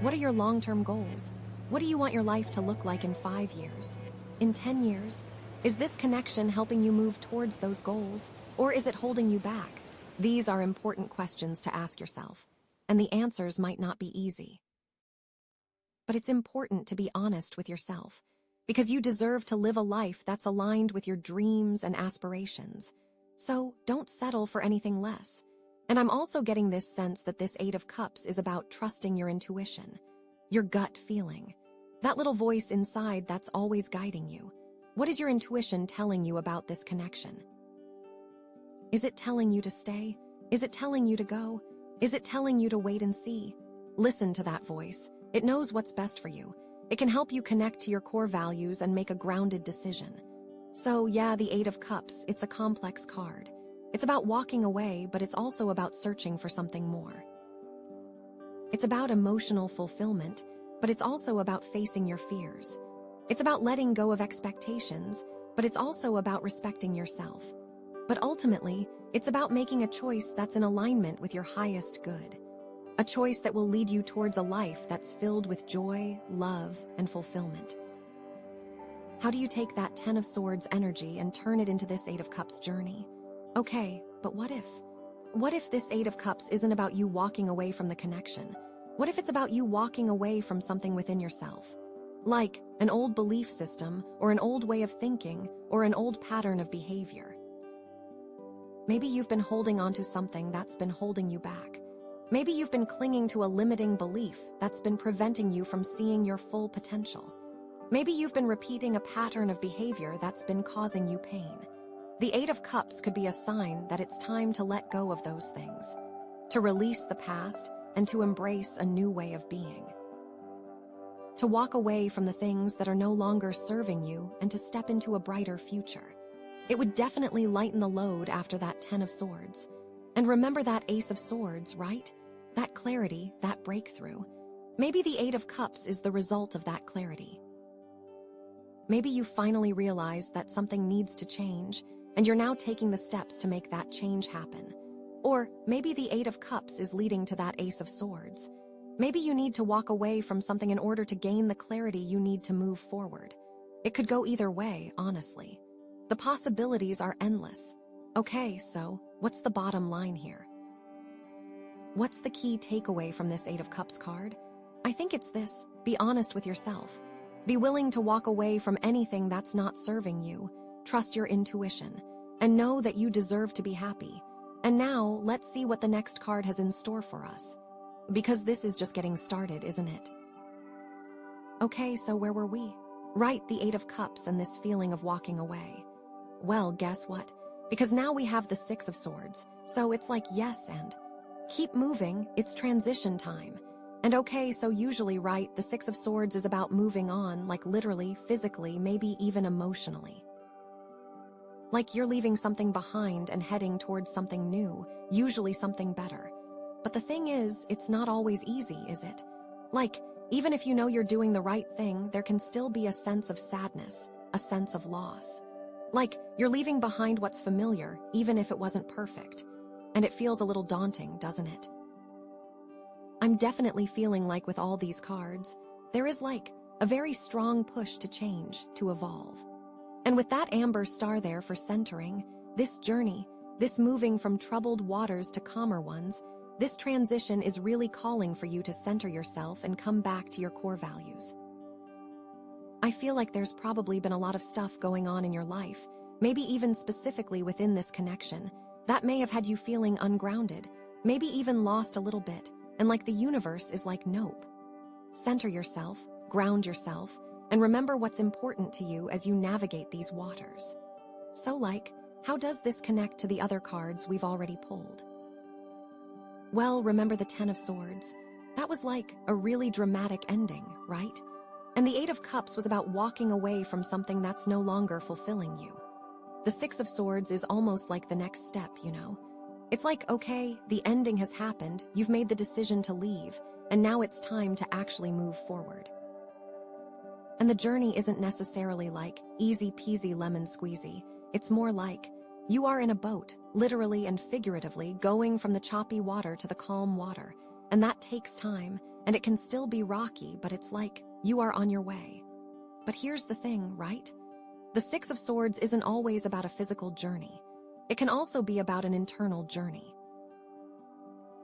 What are your long-term goals? What do you want your life to look like in 5 years? In 10 years? Is this connection helping you move towards those goals, or is it holding you back? These are important questions to ask yourself, and the answers might not be easy. But it's important to be honest with yourself, because you deserve to live a life that's aligned with your dreams and aspirations. So don't settle for anything less. And I'm also getting this sense that this Eight of Cups is about trusting your intuition, your gut feeling, that little voice inside that's always guiding you. What is your intuition telling you about this connection? Is it telling you to stay? Is it telling you to go? Is it telling you to wait and see? Listen to that voice. It knows what's best for you. It can help you connect to your core values and make a grounded decision. So yeah, the Eight of Cups, it's a complex card. It's about walking away, but it's also about searching for something more. It's about emotional fulfillment, but it's also about facing your fears. It's about letting go of expectations, but it's also about respecting yourself. But ultimately, it's about making a choice that's in alignment with your highest good. A choice that will lead you towards a life that's filled with joy, love, and fulfillment. How do you take that Ten of Swords energy and turn it into this Eight of Cups journey? Okay, but what if? What if this Eight of Cups isn't about you walking away from the connection? What if it's about you walking away from something within yourself? Like an old belief system, or an old way of thinking, or an old pattern of behavior. Maybe you've been holding on to something that's been holding you back. Maybe you've been clinging to a limiting belief that's been preventing you from seeing your full potential. Maybe you've been repeating a pattern of behavior that's been causing you pain. The Eight of Cups could be a sign that it's time to let go of those things, to release the past, and to embrace a new way of being. To walk away from the things that are no longer serving you and to step into a brighter future. It would definitely lighten the load after that Ten of Swords. And remember that Ace of Swords, right? That clarity, that breakthrough. Maybe the Eight of Cups is the result of that clarity. Maybe you finally realize that something needs to change, and you're now taking the steps to make that change happen. Or maybe the Eight of Cups is leading to that Ace of Swords. Maybe you need to walk away from something in order to gain the clarity you need to move forward. It could go either way, honestly. The possibilities are endless. Okay, so what's the bottom line here? What's the key takeaway from this Eight of Cups card? I think it's this: be honest with yourself. Be willing to walk away from anything that's not serving you. Trust your intuition, and know that you deserve to be happy. And now, let's see what the next card has in store for us. Because this is just getting started, isn't it? Okay, so where were we? Right, the Eight of Cups and this feeling of walking away. Well, guess what? Because now we have the Six of Swords, so it's like yes and keep moving, it's transition time. And okay, so usually, right, the Six of Swords is about moving on, like literally, physically, maybe even emotionally. Like you're leaving something behind and heading towards something new, usually something better. But the thing is, it's not always easy, is it? Like, even if you know you're doing the right thing, there can still be a sense of sadness, a sense of loss. Like, you're leaving behind what's familiar, even if it wasn't perfect. And it feels a little daunting, doesn't it? I'm definitely feeling like with all these cards, there is like a very strong push to change, to evolve. And with that amber star there for centering, this journey, this moving from troubled waters to calmer ones, this transition is really calling for you to center yourself and come back to your core values. I feel like there's probably been a lot of stuff going on in your life, maybe even specifically within this connection, that may have had you feeling ungrounded, maybe even lost a little bit, and like the universe is like, nope. Center yourself, ground yourself, and remember what's important to you as you navigate these waters. So like, how does this connect to the other cards we've already pulled? Well, remember the Ten of Swords? That was like a really dramatic ending, right? And the Eight of Cups was about walking away from something that's no longer fulfilling you. The Six of Swords is almost like the next step, you know? It's like, okay, the ending has happened, you've made the decision to leave, and now it's time to actually move forward. And the journey isn't necessarily like easy peasy lemon squeezy. It's more like you are in a boat, literally and figuratively, going from the choppy water to the calm water. And that takes time, and it can still be rocky, but it's like you are on your way. But here's the thing, right? The Six of Swords isn't always about a physical journey. It can also be about an internal journey.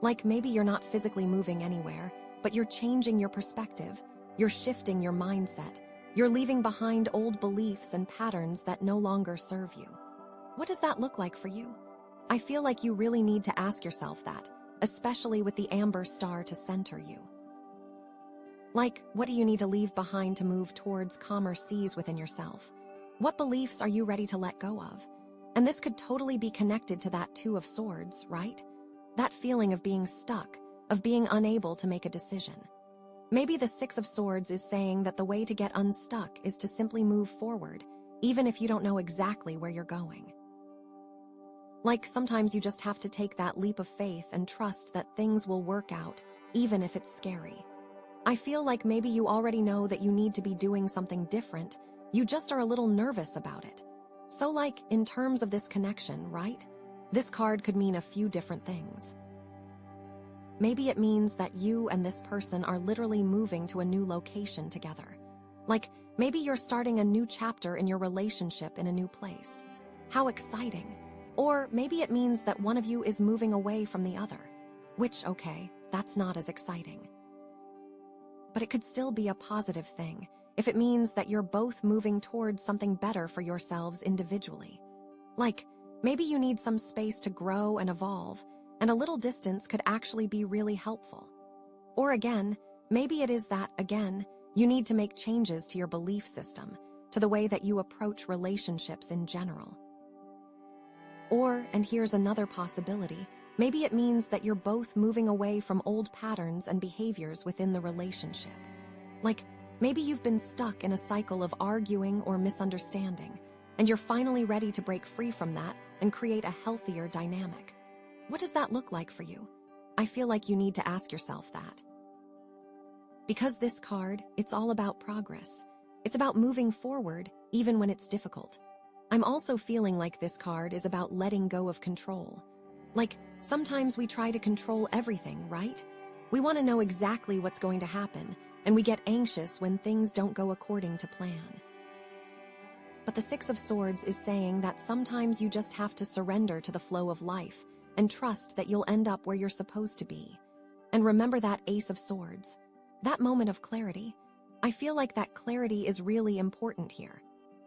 Like maybe you're not physically moving anywhere, but you're changing your perspective, you're shifting your mindset, you're leaving behind old beliefs and patterns that no longer serve you. What does that look like for you? I feel like you really need to ask yourself that, especially with the amber star to center you. Like, what do you need to leave behind to move towards calmer seas within yourself? What beliefs are you ready to let go of? And this could totally be connected to that Two of Swords, right? That feeling of being stuck, of being unable to make a decision. Maybe the Six of Swords is saying that the way to get unstuck is to simply move forward, even if you don't know exactly where you're going. Like sometimes you just have to take that leap of faith and trust that things will work out, even if it's scary. I feel like maybe you already know that you need to be doing something different, you just are a little nervous about it. So like, in terms of this connection, right? This card could mean a few different things. Maybe it means that you and this person are literally moving to a new location together. Like, maybe you're starting a new chapter in your relationship in a new place. How exciting. Or maybe it means that one of you is moving away from the other. Which, okay, that's not as exciting. But it could still be a positive thing if it means that you're both moving towards something better for yourselves individually. Like, maybe you need some space to grow and evolve, and a little distance could actually be really helpful. Or again, maybe it is that, again, you need to make changes to your belief system, to the way that you approach relationships in general. Or, and here's another possibility, maybe it means that you're both moving away from old patterns and behaviors within the relationship. Like, maybe you've been stuck in a cycle of arguing or misunderstanding, and you're finally ready to break free from that and create a healthier dynamic. What does that look like for you? I feel like you need to ask yourself that. Because this card, it's all about progress. It's about moving forward, even when it's difficult. I'm also feeling like this card is about letting go of control. Like, sometimes we try to control everything, right? We want to know exactly what's going to happen, and we get anxious when things don't go according to plan. But the Six of Swords is saying that sometimes you just have to surrender to the flow of life and trust that you'll end up where you're supposed to be. And remember that Ace of Swords, that moment of clarity. I feel like that clarity is really important here.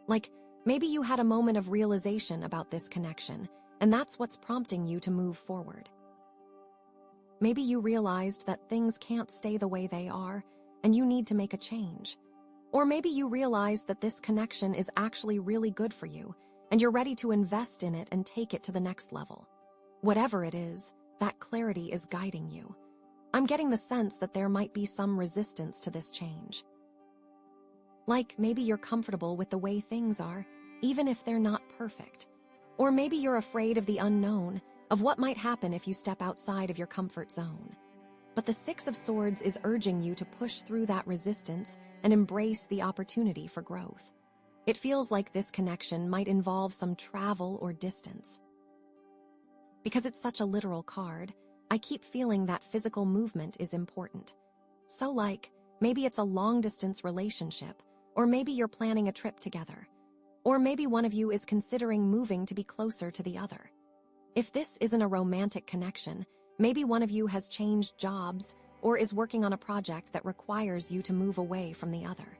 Like, maybe you had a moment of realization about this connection, and that's what's prompting you to move forward. Maybe you realized that things can't stay the way they are, and you need to make a change. Or maybe you realized that this connection is actually really good for you, and you're ready to invest in it and take it to the next level. Whatever it is, that clarity is guiding you. I'm getting the sense that there might be some resistance to this change. Like, maybe you're comfortable with the way things are, even if they're not perfect. Or maybe you're afraid of the unknown, of what might happen if you step outside of your comfort zone. But the Six of Swords is urging you to push through that resistance and embrace the opportunity for growth. It feels like this connection might involve some travel or distance. Because it's such a literal card, I keep feeling that physical movement is important. So like, maybe it's a long-distance relationship, or maybe you're planning a trip together. Or maybe one of you is considering moving to be closer to the other. If this isn't a romantic connection, maybe one of you has changed jobs or is working on a project that requires you to move away from the other.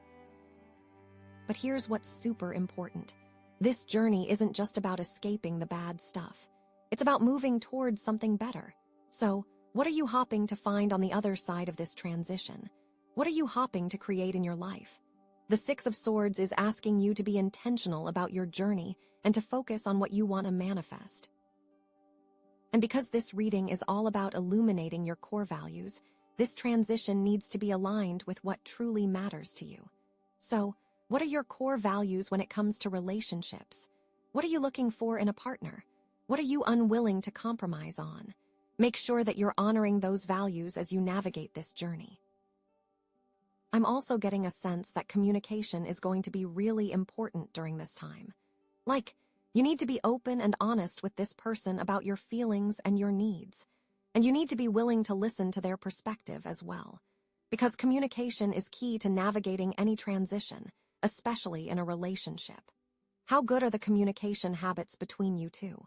But here's what's super important. This journey isn't just about escaping the bad stuff. It's about moving towards something better. So, what are you hoping to find on the other side of this transition? What are you hoping to create in your life? The Six of Swords is asking you to be intentional about your journey and to focus on what you want to manifest. And because this reading is all about illuminating your core values, this transition needs to be aligned with what truly matters to you. So, what are your core values when it comes to relationships? What are you looking for in a partner? What are you unwilling to compromise on? Make sure that you're honoring those values as you navigate this journey. I'm also getting a sense that communication is going to be really important during this time. Like, you need to be open and honest with this person about your feelings and your needs. And you need to be willing to listen to their perspective as well. Because communication is key to navigating any transition, especially in a relationship. How good are the communication habits between you two?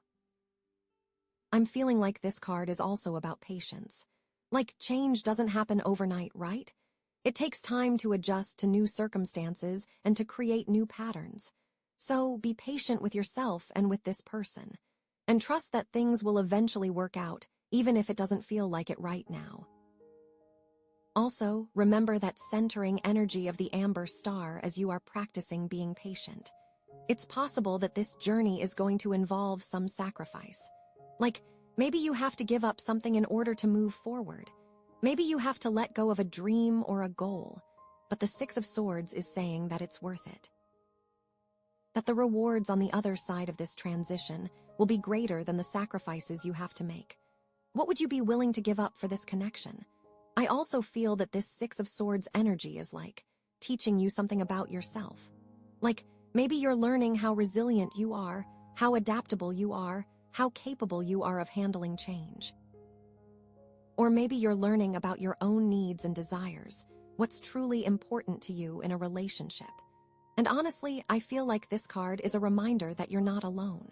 I'm feeling like this card is also about patience. Like change doesn't happen overnight, right? It takes time to adjust to new circumstances and to create new patterns. So be patient with yourself and with this person. And trust that things will eventually work out, even if it doesn't feel like it right now. Also, remember that centering energy of the amber star as you are practicing being patient. It's possible that this journey is going to involve some sacrifice. Like, maybe you have to give up something in order to move forward. Maybe you have to let go of a dream or a goal. But the Six of Swords is saying that it's worth it. That the rewards on the other side of this transition will be greater than the sacrifices you have to make. What would you be willing to give up for this connection? I also feel that this Six of Swords energy is like teaching you something about yourself. Like, maybe you're learning how resilient you are, how adaptable you are, how capable you are of handling change. Or maybe you're learning about your own needs and desires, what's truly important to you in a relationship. And honestly, I feel like this card is a reminder that you're not alone.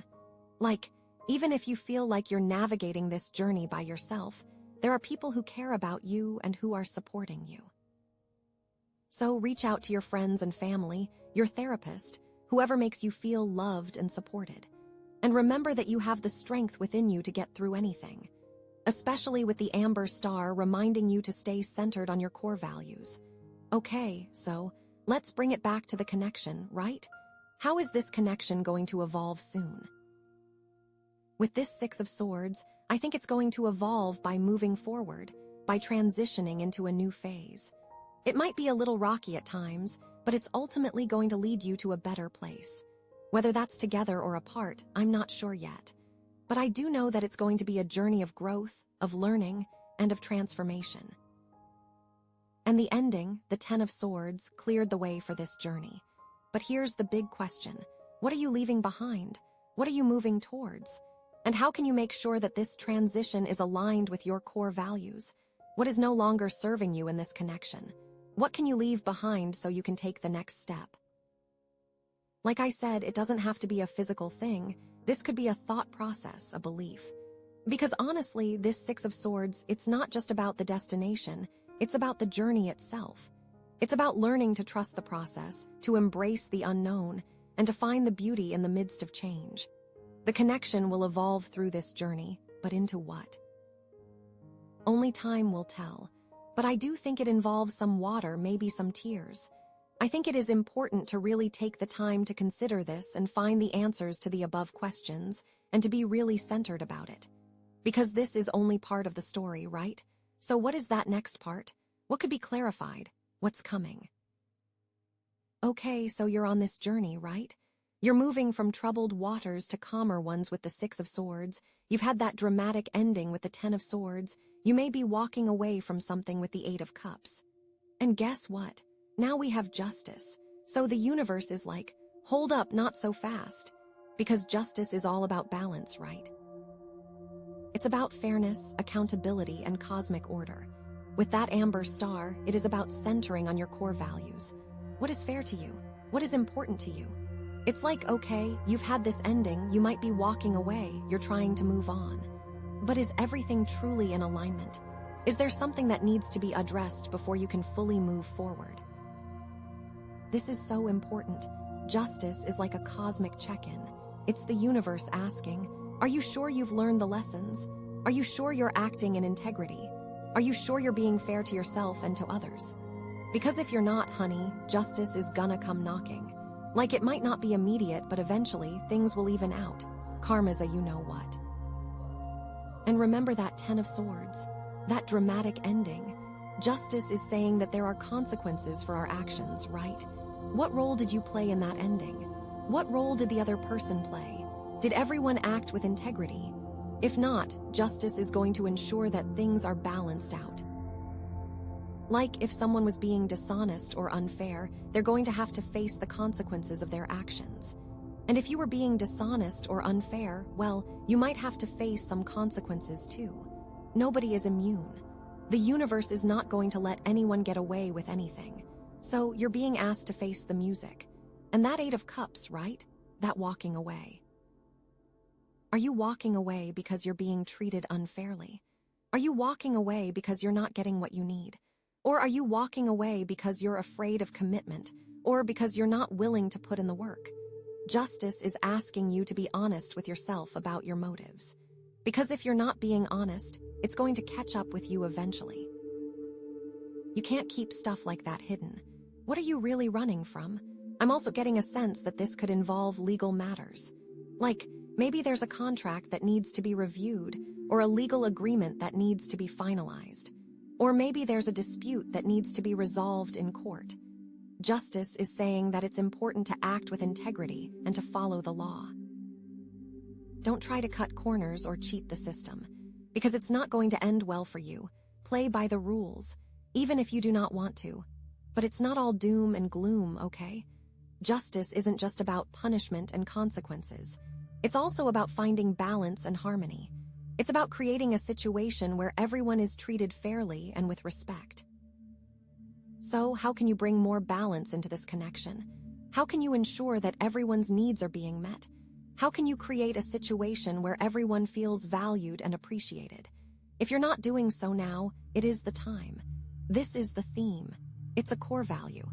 Like, even if you feel like you're navigating this journey by yourself, there are people who care about you and who are supporting you. So reach out to your friends and family, your therapist, whoever makes you feel loved and supported. And remember that you have the strength within you to get through anything, especially with the amber star reminding you to stay centered on your core values. Okay, so let's bring it back to the connection, right? How is this connection going to evolve soon? With this Six of Swords, I think it's going to evolve by moving forward, by transitioning into a new phase. It might be a little rocky at times, but it's ultimately going to lead you to a better place. Whether that's together or apart, I'm not sure yet. But I do know that it's going to be a journey of growth, of learning, and of transformation. And the ending, the Ten of Swords, cleared the way for this journey. But here's the big question. What are you leaving behind? What are you moving towards? And how can you make sure that this transition is aligned with your core values? What is no longer serving you in this connection? What can you leave behind so you can take the next step? Like I said, it doesn't have to be a physical thing. This could be a thought process, a belief. Because honestly, this Six of Swords, it's not just about the destination, it's about the journey itself. It's about learning to trust the process, to embrace the unknown, and to find the beauty in the midst of change. The connection will evolve through this journey, but into what? Only time will tell. But I do think it involves some water, maybe some tears. I think it is important to really take the time to consider this and find the answers to the above questions, and to be really centered about it. Because this is only part of the story, right? So what is that next part? What could be clarified? What's coming? Okay, so you're on this journey, right? You're moving from troubled waters to calmer ones with the Six of Swords. You've had that dramatic ending with the Ten of Swords. You may be walking away from something with the Eight of Cups. And guess what? Now we have justice. So the universe is like, hold up, not so fast. Because justice is all about balance, right? It's about fairness, accountability, and cosmic order. With that amber star, it is about centering on your core values. What is fair to you? What is important to you? It's like, okay, you've had this ending, you might be walking away, you're trying to move on. But is everything truly in alignment? Is there something that needs to be addressed before you can fully move forward? This is so important. Justice is like a cosmic check-in. It's the universe asking, are you sure you've learned the lessons? Are you sure you're acting in integrity? Are you sure you're being fair to yourself and to others? Because if you're not, honey, justice is gonna come knocking. Like it might not be immediate, but eventually things will even out. Karma's a you-know-what. And remember that Ten of Swords, that dramatic ending. Justice is saying that there are consequences for our actions, right? What role did you play in that ending? What role did the other person play? Did everyone act with integrity? If not, justice is going to ensure that things are balanced out. Like if someone was being dishonest or unfair, they're going to have to face the consequences of their actions. And if you were being dishonest or unfair, well, you might have to face some consequences too. Nobody is immune. The universe is not going to let anyone get away with anything. So you're being asked to face the music. And that Eight of Cups, right? that walking away. Are you walking away because you're being treated unfairly? Are you walking away because you're not getting what you need? Or are you walking away because you're afraid of commitment, or because you're not willing to put in the work? Justice is asking you to be honest with yourself about your motives. Because if you're not being honest, it's going to catch up with you eventually. You can't keep stuff like that hidden. What are you really running from? I'm also getting a sense that this could involve legal matters. Like, maybe there's a contract that needs to be reviewed, or a legal agreement that needs to be finalized. Or maybe there's a dispute that needs to be resolved in court. Justice is saying that it's important to act with integrity and to follow the law. Don't try to cut corners or cheat the system, because it's not going to end well for you. Play by the rules, even if you do not want to. But it's not all doom and gloom, okay? Justice isn't just about punishment and consequences. It's also about finding balance and harmony. It's about creating a situation where everyone is treated fairly and with respect. So, how can you bring more balance into this connection? How can you ensure that everyone's needs are being met? How can you create a situation where everyone feels valued and appreciated? If you're not doing so now, it is the time. This is the theme. It's a core value.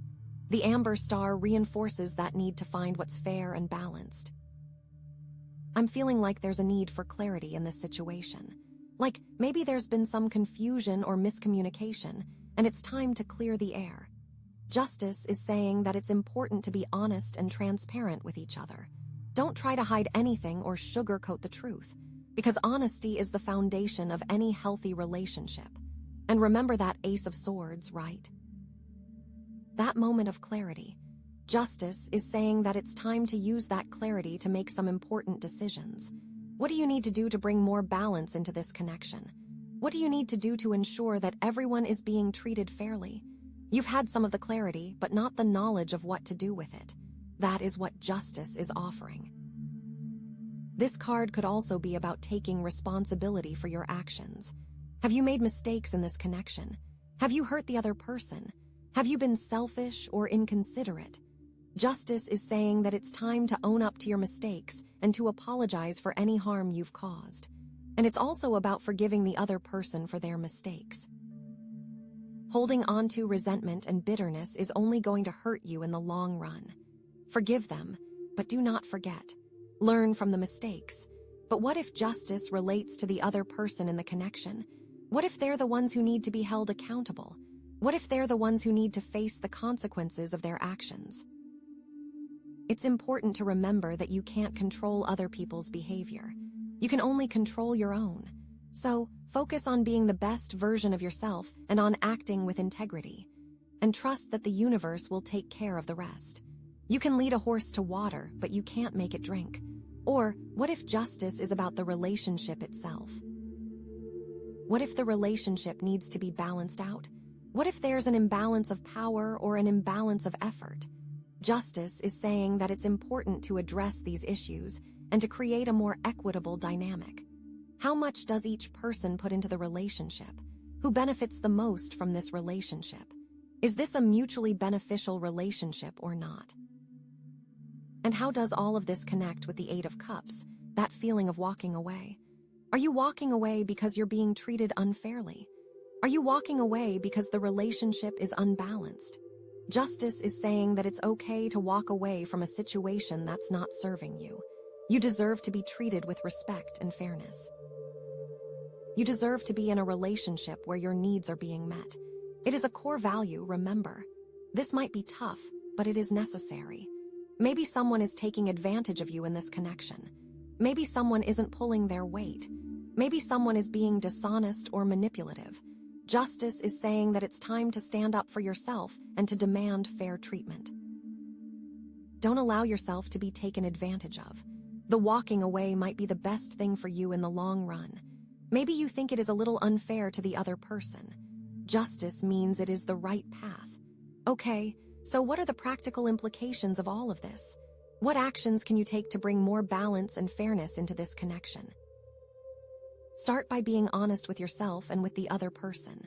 The Amber Star reinforces that need to find what's fair and balanced. I'm feeling like there's a need for clarity in this situation. Like, maybe there's been some confusion or miscommunication, and it's time to clear the air. Justice is saying that it's important to be honest and transparent with each other. Don't try to hide anything or sugarcoat the truth, because honesty is the foundation of any healthy relationship. And remember that Ace of Swords, right? That moment of clarity. Justice is saying that it's time to use that clarity to make some important decisions. What do you need to do to bring more balance into this connection? What do you need to do to ensure that everyone is being treated fairly? You've had some of the clarity, but not the knowledge of what to do with it. That is what justice is offering. This card could also be about taking responsibility for your actions. Have you made mistakes in this connection? Have you hurt the other person? Have you been selfish or inconsiderate? Justice is saying that it's time to own up to your mistakes and to apologize for any harm you've caused. And it's also about forgiving the other person for their mistakes. Holding on to resentment and bitterness is only going to hurt you in the long run. Forgive them, but do not forget. Learn from the mistakes. But what if justice relates to the other person in the connection? What if they're the ones who need to be held accountable? What if they're the ones who need to face the consequences of their actions? It's important to remember that you can't control other people's behavior. You can only control your own. So, focus on being the best version of yourself and on acting with integrity. And trust that the universe will take care of the rest. You can lead a horse to water, but you can't make it drink. Or, what if justice is about the relationship itself? What if the relationship needs to be balanced out? What if there's an imbalance of power or an imbalance of effort? Justice is saying that it's important to address these issues and to create a more equitable dynamic. How much does each person put into the relationship? Who benefits the most from this relationship? Is this a mutually beneficial relationship or not? And how does all of this connect with the Eight of Cups, that feeling of walking away? Are you walking away because you're being treated unfairly? Are you walking away because the relationship is unbalanced? Justice is saying that it's okay to walk away from a situation that's not serving you. You deserve to be treated with respect and fairness. You deserve to be in a relationship where your needs are being met. It is a core value, remember. This might be tough, but it is necessary. Maybe someone is taking advantage of you in this connection. Maybe someone isn't pulling their weight. Maybe someone is being dishonest or manipulative. Justice is saying that it's time to stand up for yourself and to demand fair treatment. Don't allow yourself to be taken advantage of. The walking away might be the best thing for you in the long run. Maybe you think it is a little unfair to the other person. Justice means it is the right path. Okay, so what are the practical implications of all of this? What actions can you take to bring more balance and fairness into this connection? Start by being honest with yourself and with the other person.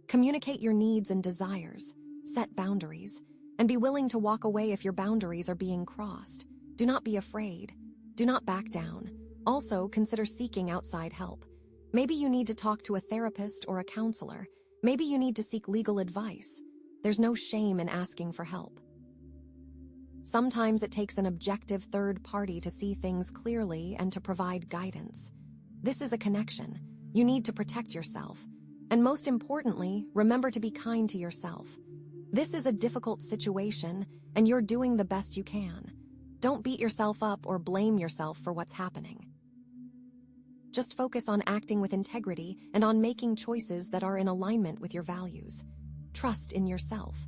Communicate your needs and desires, set boundaries, and be willing to walk away if your boundaries are being crossed. Do not be afraid. Do not back down. Also, consider seeking outside help. Maybe you need to talk to a therapist or a counselor. Maybe you need to seek legal advice. There's no shame in asking for help. Sometimes it takes an objective third party to see things clearly and to provide guidance. This is a connection. You need to protect yourself. And most importantly, remember to be kind to yourself. This is a difficult situation, and you're doing the best you can. Don't beat yourself up or blame yourself for what's happening. Just focus on acting with integrity and on making choices that are in alignment with your values. Trust in yourself.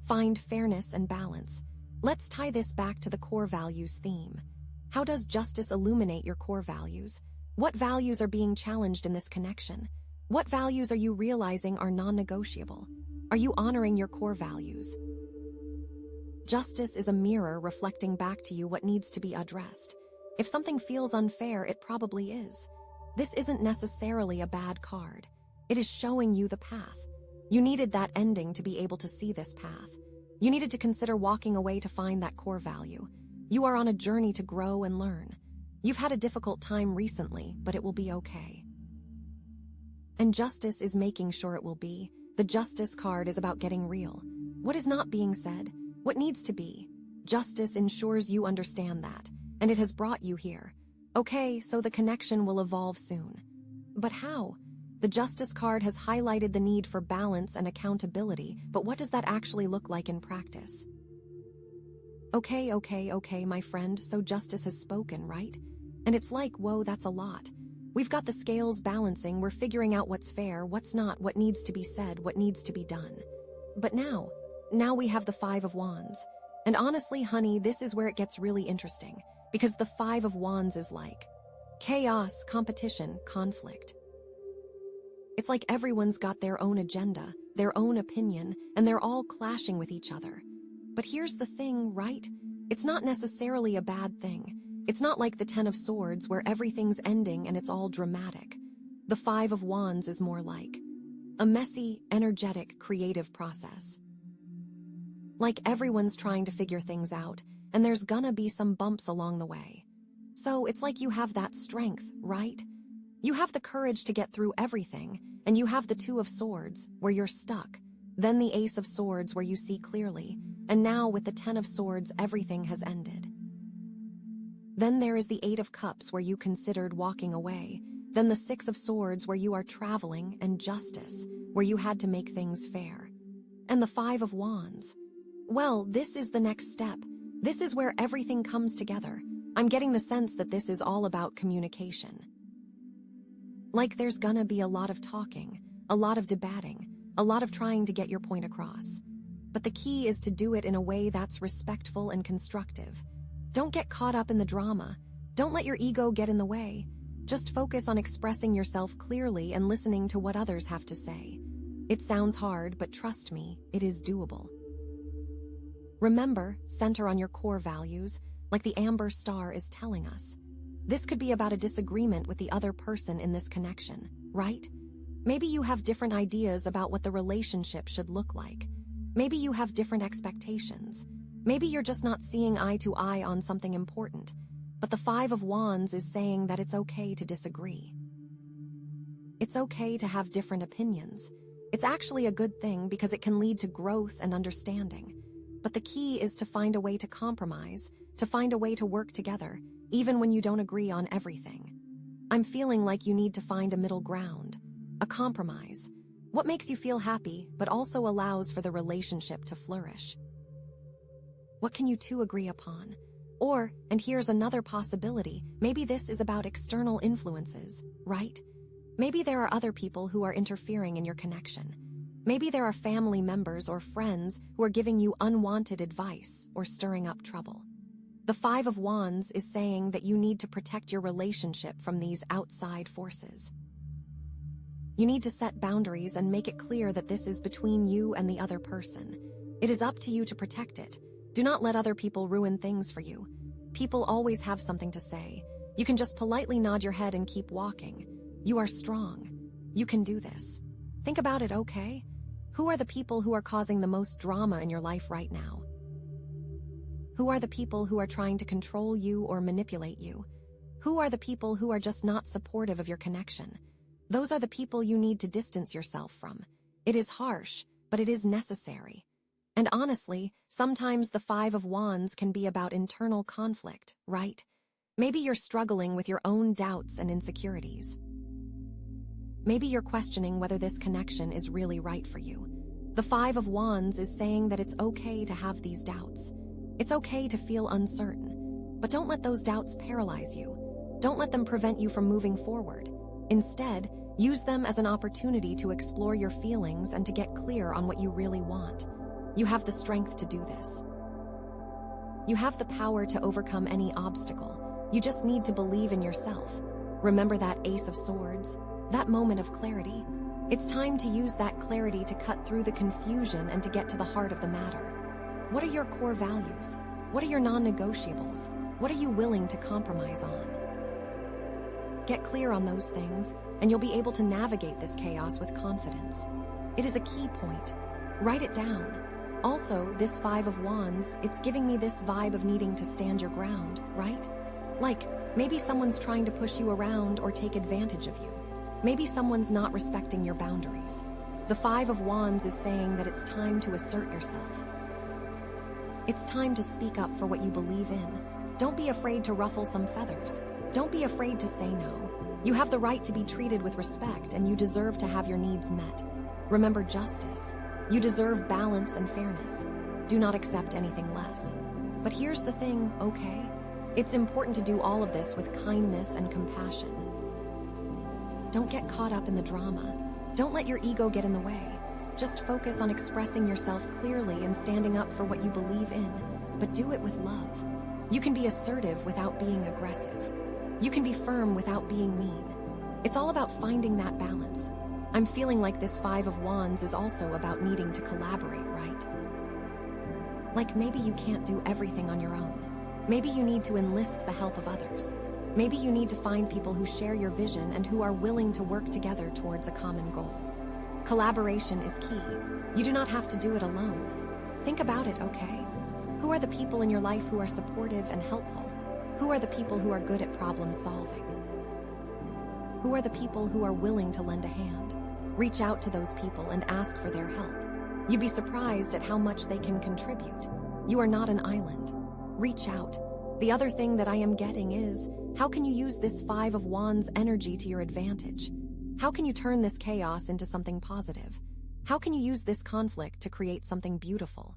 Find fairness and balance. Let's tie this back to the core values theme. How does justice illuminate your core values? What values are being challenged in this connection? What values are you realizing are non-negotiable? Are you honoring your core values? Justice is a mirror reflecting back to you what needs to be addressed. If something feels unfair, it probably is. This isn't necessarily a bad card. It is showing you the path. You needed that ending to be able to see this path. You needed to consider walking away to find that core value. You are on a journey to grow and learn. You've had a difficult time recently, but it will be okay. And justice is making sure it will be. The justice card is about getting real. What is not being said? What needs to be? Justice ensures you understand that, and it has brought you here. Okay, so the connection will evolve soon. But how? The justice card has highlighted the need for balance and accountability, but what does that actually look like in practice? Okay, my friend, so justice has spoken, right? And it's like, whoa, that's a lot. We've got the scales balancing, we're figuring out what's fair, what's not, what needs to be said, what needs to be done. But now we have the Five of Wands. And honestly, honey, this is where it gets really interesting, because the Five of Wands is like chaos, competition, conflict. It's like everyone's got their own agenda, their own opinion, and they're all clashing with each other. But here's the thing, right? It's not necessarily a bad thing. It's not like the Ten of Swords where everything's ending and it's all dramatic. The Five of Wands is more like a messy, energetic, creative process. Like everyone's trying to figure things out, and there's gonna be some bumps along the way. So it's like you have that strength, right? You have the courage to get through everything, and you have the Two of Swords, where you're stuck, then the Ace of Swords, where you see clearly, and now with the Ten of Swords, everything has ended. Then there is the Eight of Cups, where you considered walking away, then the Six of Swords, where you are traveling, and Justice, where you had to make things fair. And the Five of Wands. Well, this is the next step. This is where everything comes together. I'm getting the sense that this is all about communication. Like there's gonna be a lot of talking, a lot of debating, a lot of trying to get your point across. But the key is to do it in a way that's respectful and constructive. Don't get caught up in the drama. Don't let your ego get in the way. Just focus on expressing yourself clearly and listening to what others have to say. It sounds hard, but trust me, it is doable. Remember, center on your core values, like the Amber Star is telling us. This could be about a disagreement with the other person in this connection, right? Maybe you have different ideas about what the relationship should look like. Maybe you have different expectations. Maybe you're just not seeing eye to eye on something important. But the Five of Wands is saying that it's okay to disagree. It's okay to have different opinions. It's actually a good thing because it can lead to growth and understanding. But the key is to find a way to compromise, to find a way to work together, even when you don't agree on everything. I'm feeling like you need to find a middle ground, a compromise. What makes you feel happy, but also allows for the relationship to flourish? What can you two agree upon? Or, and here's another possibility, maybe this is about external influences, right? Maybe there are other people who are interfering in your connection. Maybe there are family members or friends who are giving you unwanted advice or stirring up trouble. The Five of Wands is saying that you need to protect your relationship from these outside forces. You need to set boundaries and make it clear that this is between you and the other person. It is up to you to protect it. Do not let other people ruin things for you. People always have something to say. You can just politely nod your head and keep walking. You are strong. You can do this. Think about it, okay? Who are the people who are causing the most drama in your life right now? Who are the people who are trying to control you or manipulate you? Who are the people who are just not supportive of your connection? Those are the people you need to distance yourself from. It is harsh, but it is necessary. And honestly, sometimes the Five of Wands can be about internal conflict, right? Maybe you're struggling with your own doubts and insecurities. Maybe you're questioning whether this connection is really right for you. The Five of Wands is saying that it's okay to have these doubts. It's okay to feel uncertain, but don't let those doubts paralyze you. Don't let them prevent you from moving forward. Instead, use them as an opportunity to explore your feelings and to get clear on what you really want. You have the strength to do this. You have the power to overcome any obstacle. You just need to believe in yourself. Remember that Ace of Swords, that moment of clarity? It's time to use that clarity to cut through the confusion and to get to the heart of the matter. What are your core values? What are your non-negotiables? What are you willing to compromise on? Get clear on those things, and you'll be able to navigate this chaos with confidence. It is a key point. Write it down. Also, this Five of Wands, it's giving me this vibe of needing to stand your ground, right? Like, maybe someone's trying to push you around or take advantage of you. Maybe someone's not respecting your boundaries. The Five of Wands is saying that it's time to assert yourself. It's time to speak up for what you believe in. Don't be afraid to ruffle some feathers. Don't be afraid to say no. You have the right to be treated with respect, and you deserve to have your needs met. Remember justice. You deserve balance and fairness. Do not accept anything less. But here's the thing, okay? It's important to do all of this with kindness and compassion. Don't get caught up in the drama. Don't let your ego get in the way. Just focus on expressing yourself clearly and standing up for what you believe in, but do it with love. You can be assertive without being aggressive. You can be firm without being mean. It's all about finding that balance. I'm feeling like this Five of Wands is also about needing to collaborate, right? Like maybe you can't do everything on your own. Maybe you need to enlist the help of others. Maybe you need to find people who share your vision and who are willing to work together towards a common goal. Collaboration is key. You do not have to do it alone. Think about it, okay? Who are the people in your life who are supportive and helpful? Who are the people who are good at problem solving? Who are the people who are willing to lend a hand? Reach out to those people and ask for their help. You'd be surprised at how much they can contribute. You are not an island. Reach out. The other thing that I am getting is, how can you use this Five of Wands energy to your advantage? How can you turn this chaos into something positive? How can you use this conflict to create something beautiful?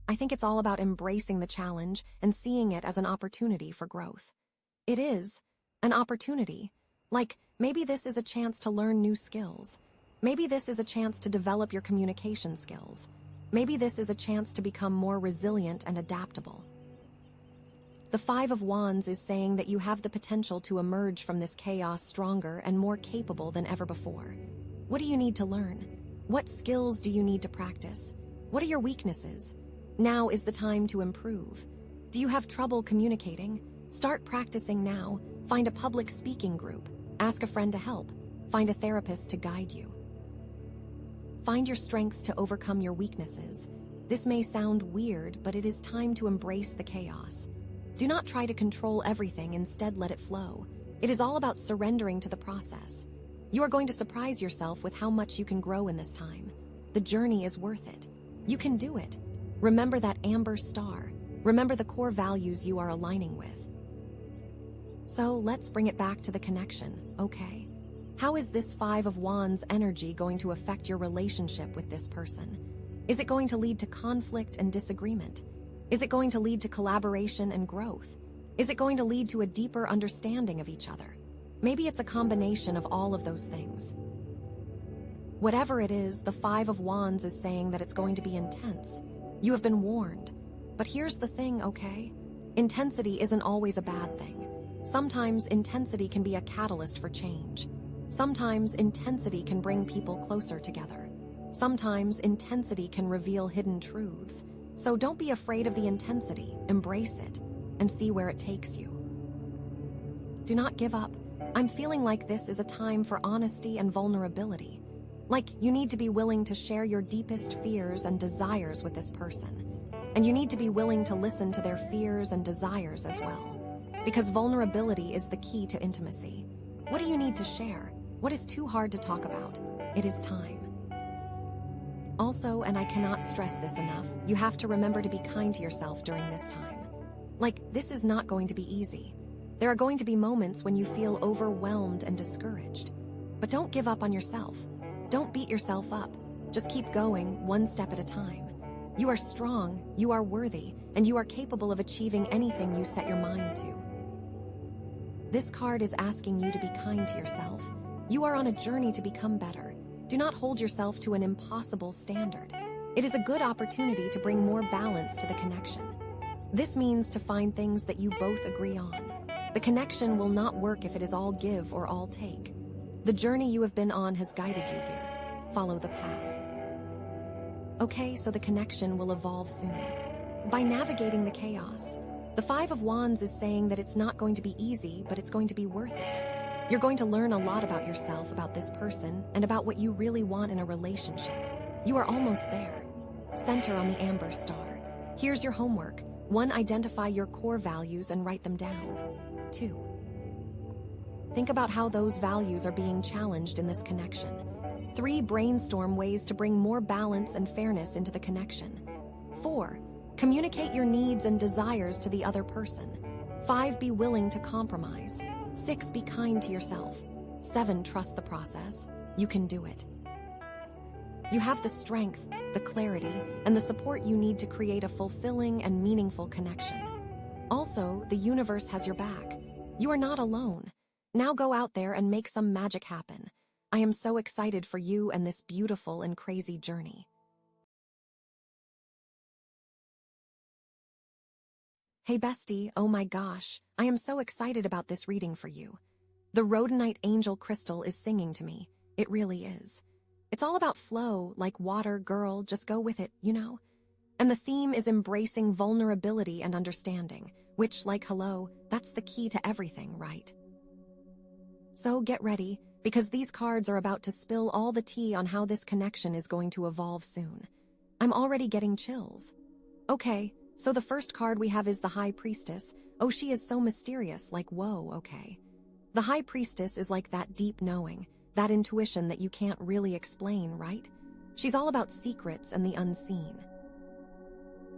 I think it's all about embracing the challenge and seeing it as an opportunity for growth. It is an opportunity. Like, maybe this is a chance to learn new skills. Maybe this is a chance to develop your communication skills. Maybe this is a chance to become more resilient and adaptable. The Five of Wands is saying that you have the potential to emerge from this chaos stronger and more capable than ever before. What do you need to learn? What skills do you need to practice? What are your weaknesses? Now is the time to improve. Do you have trouble communicating? Start practicing now. Find a public speaking group. Ask a friend to help. Find a therapist to guide you. Find your strengths to overcome your weaknesses. This may sound weird, but it is time to embrace the chaos. Do not try to control everything, instead let it flow. It is all about surrendering to the process. You are going to surprise yourself with how much you can grow in this time. The journey is worth it. You can do it. Remember that amber star. Remember the core values you are aligning with. So let's bring it back to the connection, okay? How is this Five of Wands energy going to affect your relationship with this person? Is it going to lead to conflict and disagreement? Is it going to lead to collaboration and growth? Is it going to lead to a deeper understanding of each other? Maybe it's a combination of all of those things. Whatever it is, the Five of Wands is saying that it's going to be intense. You have been warned. But here's the thing, okay? Intensity isn't always a bad thing. Sometimes intensity can be a catalyst for change. Sometimes intensity can bring people closer together. Sometimes intensity can reveal hidden truths. So don't be afraid of the intensity, embrace it, and see where it takes you. Do not give up. I'm feeling like this is a time for honesty and vulnerability. Like you need to be willing to share your deepest fears and desires with this person. And you need to be willing to listen to their fears and desires as well. Because vulnerability is the key to intimacy. What do you need to share? What is too hard to talk about? It is time. Also, and I cannot stress this enough, you have to remember to be kind to yourself during this time. This is not going to be easy. There are going to be moments when you feel overwhelmed and discouraged. But don't give up on yourself. Don't beat yourself up. Just keep going, one step at a time. You are strong, you are worthy, and you are capable of achieving anything you set your mind to. This card is asking you to be kind to yourself. You are on a journey to become better. Do not hold yourself to an impossible standard. It is a good opportunity to bring more balance to the connection. This means to find things that you both agree on. The connection will not work if it is all give or all take. The journey you have been on has guided you here. Follow the path. Okay, so the connection will evolve soon. By navigating the chaos, the Five of Wands is saying that it's not going to be easy, but it's going to be worth it. You're going to learn a lot about yourself, about this person, and about what you really want in a relationship. You are almost there. Center on the Amber Star. Here's your homework. 1. Identify your core values and write them down. 2. Think about how those values are being challenged in this connection. 3. Brainstorm ways to bring more balance and fairness into the connection. 4. Communicate your needs and desires to the other person. 5. Be willing to compromise. 6. Be kind to yourself. 7. Trust the process. You can do it. You have the strength, the clarity, and the support you need to create a fulfilling and meaningful connection. Also, the universe has your back. You are not alone. Now go out there and make some magic happen. I am so excited for you and this beautiful and crazy journey. Hey bestie, oh my gosh, I am so excited about this reading for you. The Rhodonite angel crystal is singing to me. It really is. It's all about flow, like water, girl, just go with it, you know? And the theme is embracing vulnerability and understanding, which, like hello, that's the key to everything, right? So get ready, because these cards are about to spill all the tea on how this connection is going to evolve soon. I'm already getting chills. Okay, so the first card we have is the High Priestess. Oh, she is so mysterious, like whoa, okay. The High Priestess is like that deep knowing, that intuition that you can't really explain, right? She's all about secrets and the unseen.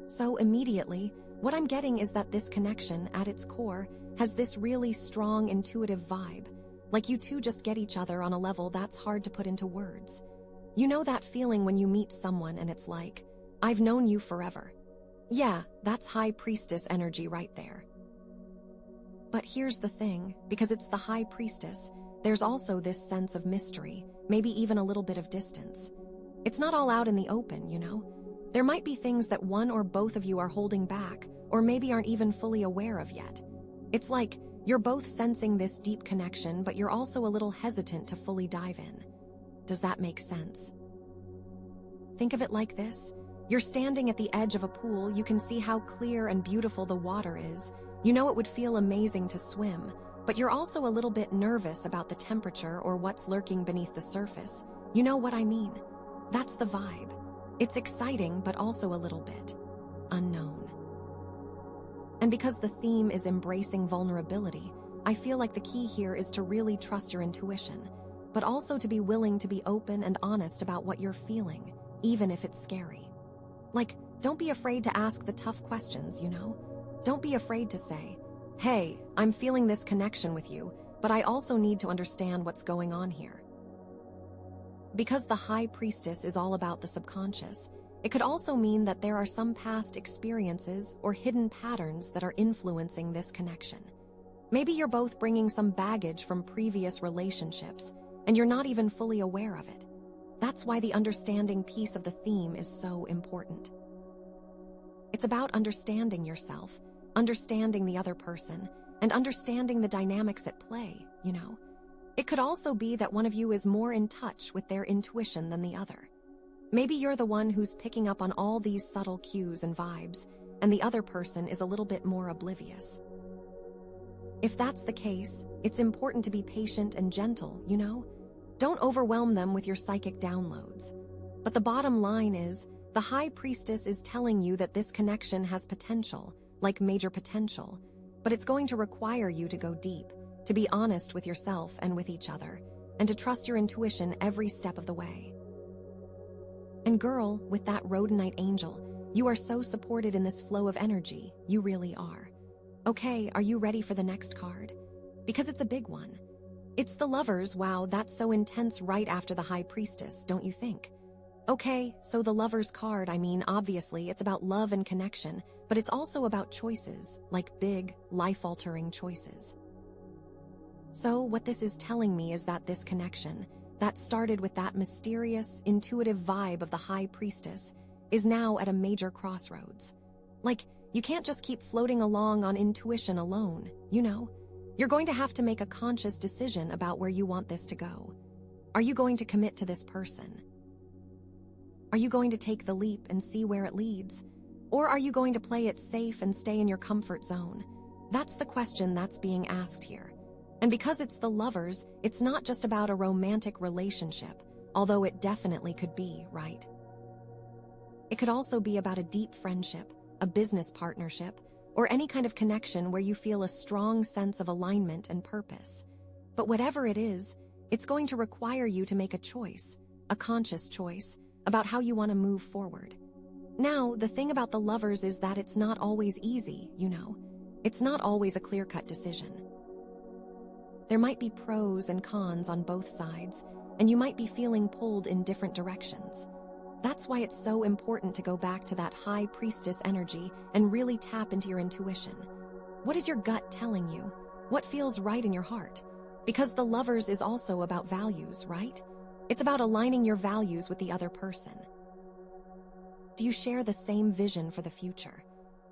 So immediately, what I'm getting is that this connection, at its core, has this really strong intuitive vibe. Like you two just get each other on a level that's hard to put into words. You know that feeling when you meet someone and it's like, I've known you forever. Yeah, that's High Priestess energy right there. But here's the thing, because it's the High Priestess, there's also this sense of mystery, maybe even a little bit of distance. It's not all out in the open, you know? There might be things that one or both of you are holding back, or maybe aren't even fully aware of yet. It's like you're both sensing this deep connection, but you're also a little hesitant to fully dive in. Does that make sense? Think of it like this. You're standing at the edge of a pool, you can see how clear and beautiful the water is. You know it would feel amazing to swim, but you're also a little bit nervous about the temperature or what's lurking beneath the surface. You know what I mean? That's the vibe. It's exciting, but also a little bit unknown. And because the theme is embracing vulnerability, I feel like the key here is to really trust your intuition, but also to be willing to be open and honest about what you're feeling, even if it's scary. Like, don't be afraid to ask the tough questions, you know? Don't be afraid to say, hey, I'm feeling this connection with you, but I also need to understand what's going on here. Because the High Priestess is all about the subconscious, it could also mean that there are some past experiences or hidden patterns that are influencing this connection. Maybe you're both bringing some baggage from previous relationships, and you're not even fully aware of it. That's why the understanding piece of the theme is so important. It's about understanding yourself, understanding the other person, and understanding the dynamics at play, you know? It could also be that one of you is more in touch with their intuition than the other. Maybe you're the one who's picking up on all these subtle cues and vibes, and the other person is a little bit more oblivious. If that's the case, it's important to be patient and gentle, you know? Don't overwhelm them with your psychic downloads. But the bottom line is, The High Priestess is telling you that this connection has potential, like major potential, but it's going to require you to go deep, to be honest with yourself and with each other, and to trust your intuition every step of the way. And girl, with that Rhodonite angel, you are so supported in this flow of energy, you really are. Okay, are you ready for the next card? Because it's a big one. It's the Lovers. Wow, that's so intense right after the High Priestess, don't you think? Okay, so the Lovers card, obviously it's about love and connection, but it's also about choices, like big, life-altering choices. So what this is telling me is that this connection, that started with that mysterious, intuitive vibe of the High Priestess, is now at a major crossroads. Like, you can't just keep floating along on intuition alone, you know? You're going to have to make a conscious decision about where you want this to go. Are you going to commit to this person? Are you going to take the leap and see where it leads? Or are you going to play it safe and stay in your comfort zone? That's the question that's being asked here. And because it's the Lovers, it's not just about a romantic relationship, although it definitely could be, right? It could also be about a deep friendship, a business partnership, or any kind of connection where you feel a strong sense of alignment and purpose. But whatever it is, it's going to require you to make a choice, a conscious choice, about how you want to move forward. Now, the thing about the Lovers is that it's not always easy, you know. It's not always a clear-cut decision. There might be pros and cons on both sides, and you might be feeling pulled in different directions. That's why it's so important to go back to that High Priestess energy and really tap into your intuition. What is your gut telling you? What feels right in your heart? Because the Lovers is also about values, right? It's about aligning your values with the other person. Do you share the same vision for the future?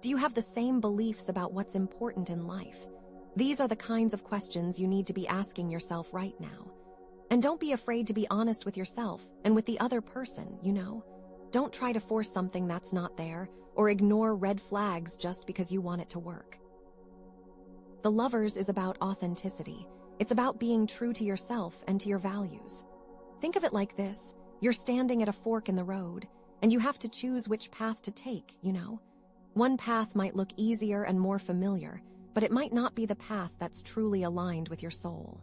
Do you have the same beliefs about what's important in life? These are the kinds of questions you need to be asking yourself right now. And don't be afraid to be honest with yourself and with the other person, you know? Don't try to force something that's not there or ignore red flags just because you want it to work. The Lovers is about authenticity. It's about being true to yourself and to your values. Think of it like this. You're standing at a fork in the road, and you have to choose which path to take, you know? One path might look easier and more familiar, but it might not be the path that's truly aligned with your soul.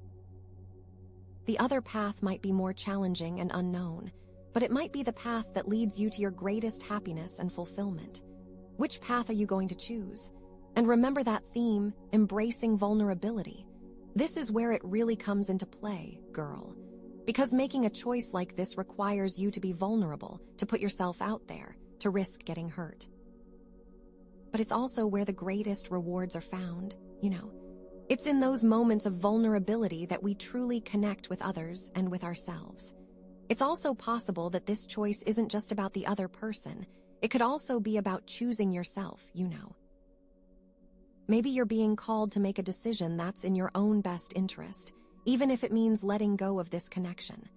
The other path might be more challenging and unknown, but it might be the path that leads you to your greatest happiness and fulfillment. Which path are you going to choose? And remember that theme, embracing vulnerability. This is where it really comes into play, girl. Because making a choice like this requires you to be vulnerable, to put yourself out there, to risk getting hurt. But it's also where the greatest rewards are found, you know. It's in those moments of vulnerability that we truly connect with others and with ourselves. It's also possible that this choice isn't just about the other person. It could also be about choosing yourself, you know. Maybe you're being called to make a decision that's in your own best interest, even if it means letting go of this connection.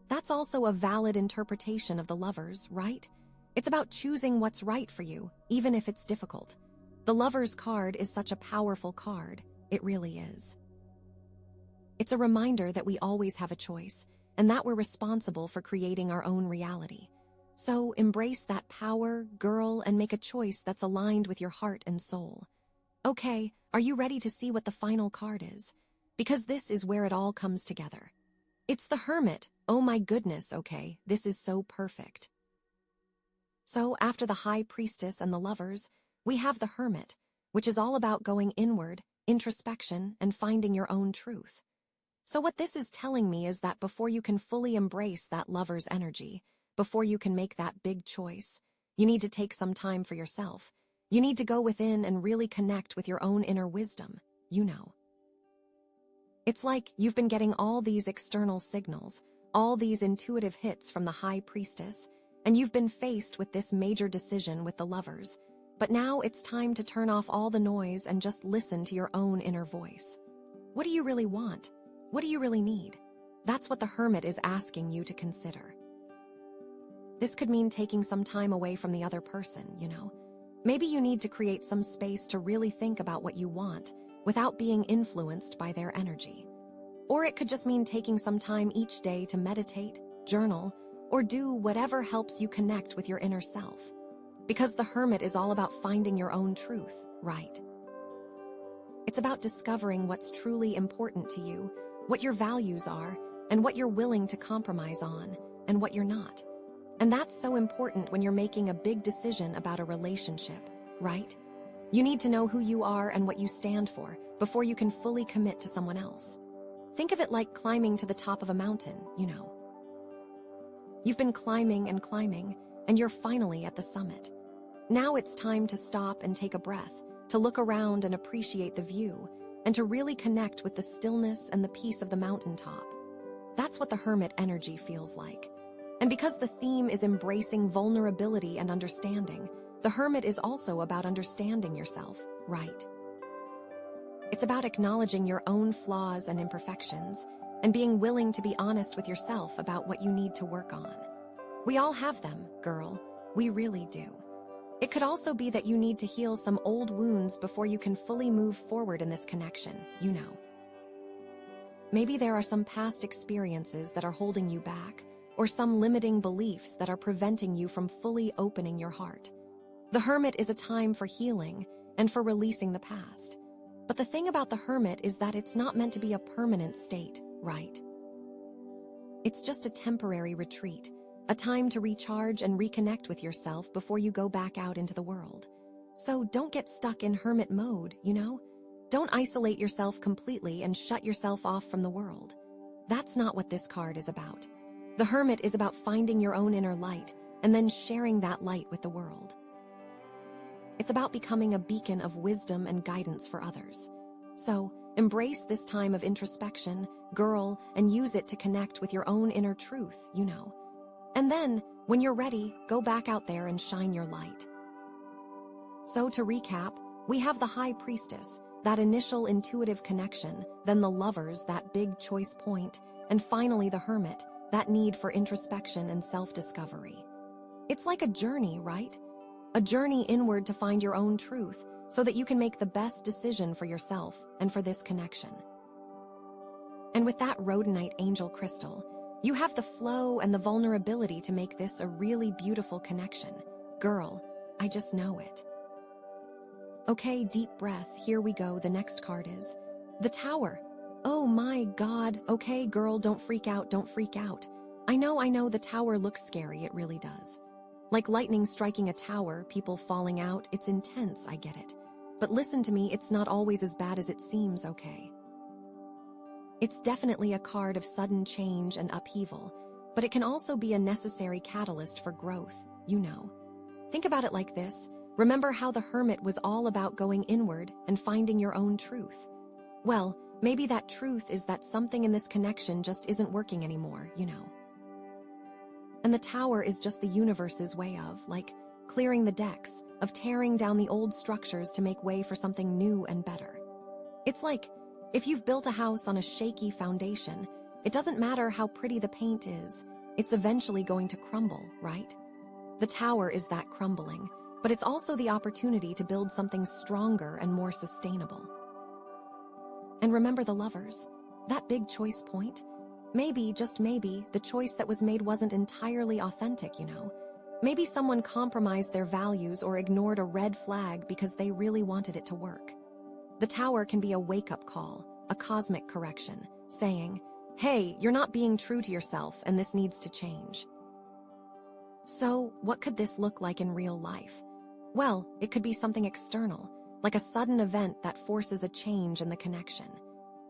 That's also a valid interpretation of the Lovers, right? It's about choosing what's right for you, even if it's difficult. The Lovers card is such a powerful card. It really is. It's a reminder that we always have a choice, and that we're responsible for creating our own reality. So embrace that power, girl, and make a choice that's aligned with your heart and soul. Okay, are you ready to see what the final card is? Because this is where it all comes together. It's the Hermit. Oh my goodness, okay, this is so perfect. So after the High Priestess and the Lovers, we have the Hermit, which is all about going inward, introspection, and finding your own truth. So what this is telling me is that before you can fully embrace that Lover's energy, before you can make that big choice, you need to take some time for yourself. You need to go within and really connect with your own inner wisdom, you know. It's like you've been getting all these external signals, all these intuitive hits from the High Priestess, and you've been faced with this major decision with the Lovers. But now it's time to turn off all the noise and just listen to your own inner voice. What do you really want? What do you really need? That's what the Hermit is asking you to consider. This could mean taking some time away from the other person, you know? Maybe you need to create some space to really think about what you want without being influenced by their energy. Or it could just mean taking some time each day to meditate, journal, or do whatever helps you connect with your inner self. Because the hermit is all about finding your own truth, right? It's about discovering what's truly important to you, what your values are, and what you're willing to compromise on, and what you're not. And that's so important when you're making a big decision about a relationship, right? You need to know who you are and what you stand for before you can fully commit to someone else. Think of it like climbing to the top of a mountain, you know. You've been climbing, and you're finally at the summit. Now it's time to stop and take a breath, to look around and appreciate the view, and to really connect with the stillness and the peace of the mountaintop. That's what the hermit energy feels like. And because the theme is embracing vulnerability and understanding, the hermit is also about understanding yourself, right? It's about acknowledging your own flaws and imperfections, and being willing to be honest with yourself about what you need to work on. We all have them, girl. We really do. It could also be that you need to heal some old wounds before you can fully move forward in this connection, you know. Maybe there are some past experiences that are holding you back, or some limiting beliefs that are preventing you from fully opening your heart. The hermit is a time for healing and for releasing the past. But the thing about the hermit is that it's not meant to be a permanent state, right? It's just a temporary retreat, a time to recharge and reconnect with yourself before you go back out into the world. So don't get stuck in hermit mode, you know? Don't isolate yourself completely and shut yourself off from the world. That's not what this card is about. The hermit is about finding your own inner light and then sharing that light with the world. It's about becoming a beacon of wisdom and guidance for others. So, embrace this time of introspection, girl, and use it to connect with your own inner truth, you know. And then, when you're ready, go back out there and shine your light. So to recap, we have the High Priestess, that initial intuitive connection, then the Lovers, that big choice point, and finally the Hermit, that need for introspection and self-discovery. It's like a journey, right? A journey inward to find your own truth, so that you can make the best decision for yourself and for this connection. And with that Rhodonite angel crystal, you have the flow and the vulnerability to make this a really beautiful connection. Girl, I just know it. Okay, deep breath, here we go. The next card is the Tower. Oh my God. Okay, girl, don't freak out, don't freak out. I know, the Tower looks scary, it really does. Like lightning striking a tower, people falling out, it's intense, I get it. But listen to me, it's not always as bad as it seems, okay? It's definitely a card of sudden change and upheaval, but it can also be a necessary catalyst for growth, you know. Think about it like this. Remember how the Hermit was all about going inward and finding your own truth? Well, maybe that truth is that something in this connection just isn't working anymore, you know. And the Tower is just the universe's way of, like, clearing the decks, of tearing down the old structures to make way for something new and better. It's like, if you've built a house on a shaky foundation, it doesn't matter how pretty the paint is, it's eventually going to crumble, right? The Tower is that crumbling, but it's also the opportunity to build something stronger and more sustainable. And remember the Lovers, that big choice point? Maybe, just maybe, the choice that was made wasn't entirely authentic, you know? Maybe someone compromised their values or ignored a red flag because they really wanted it to work. The Tower can be a wake-up call, a cosmic correction, saying, hey, you're not being true to yourself and this needs to change. So, what could this look like in real life? Well, it could be something external, like a sudden event that forces a change in the connection.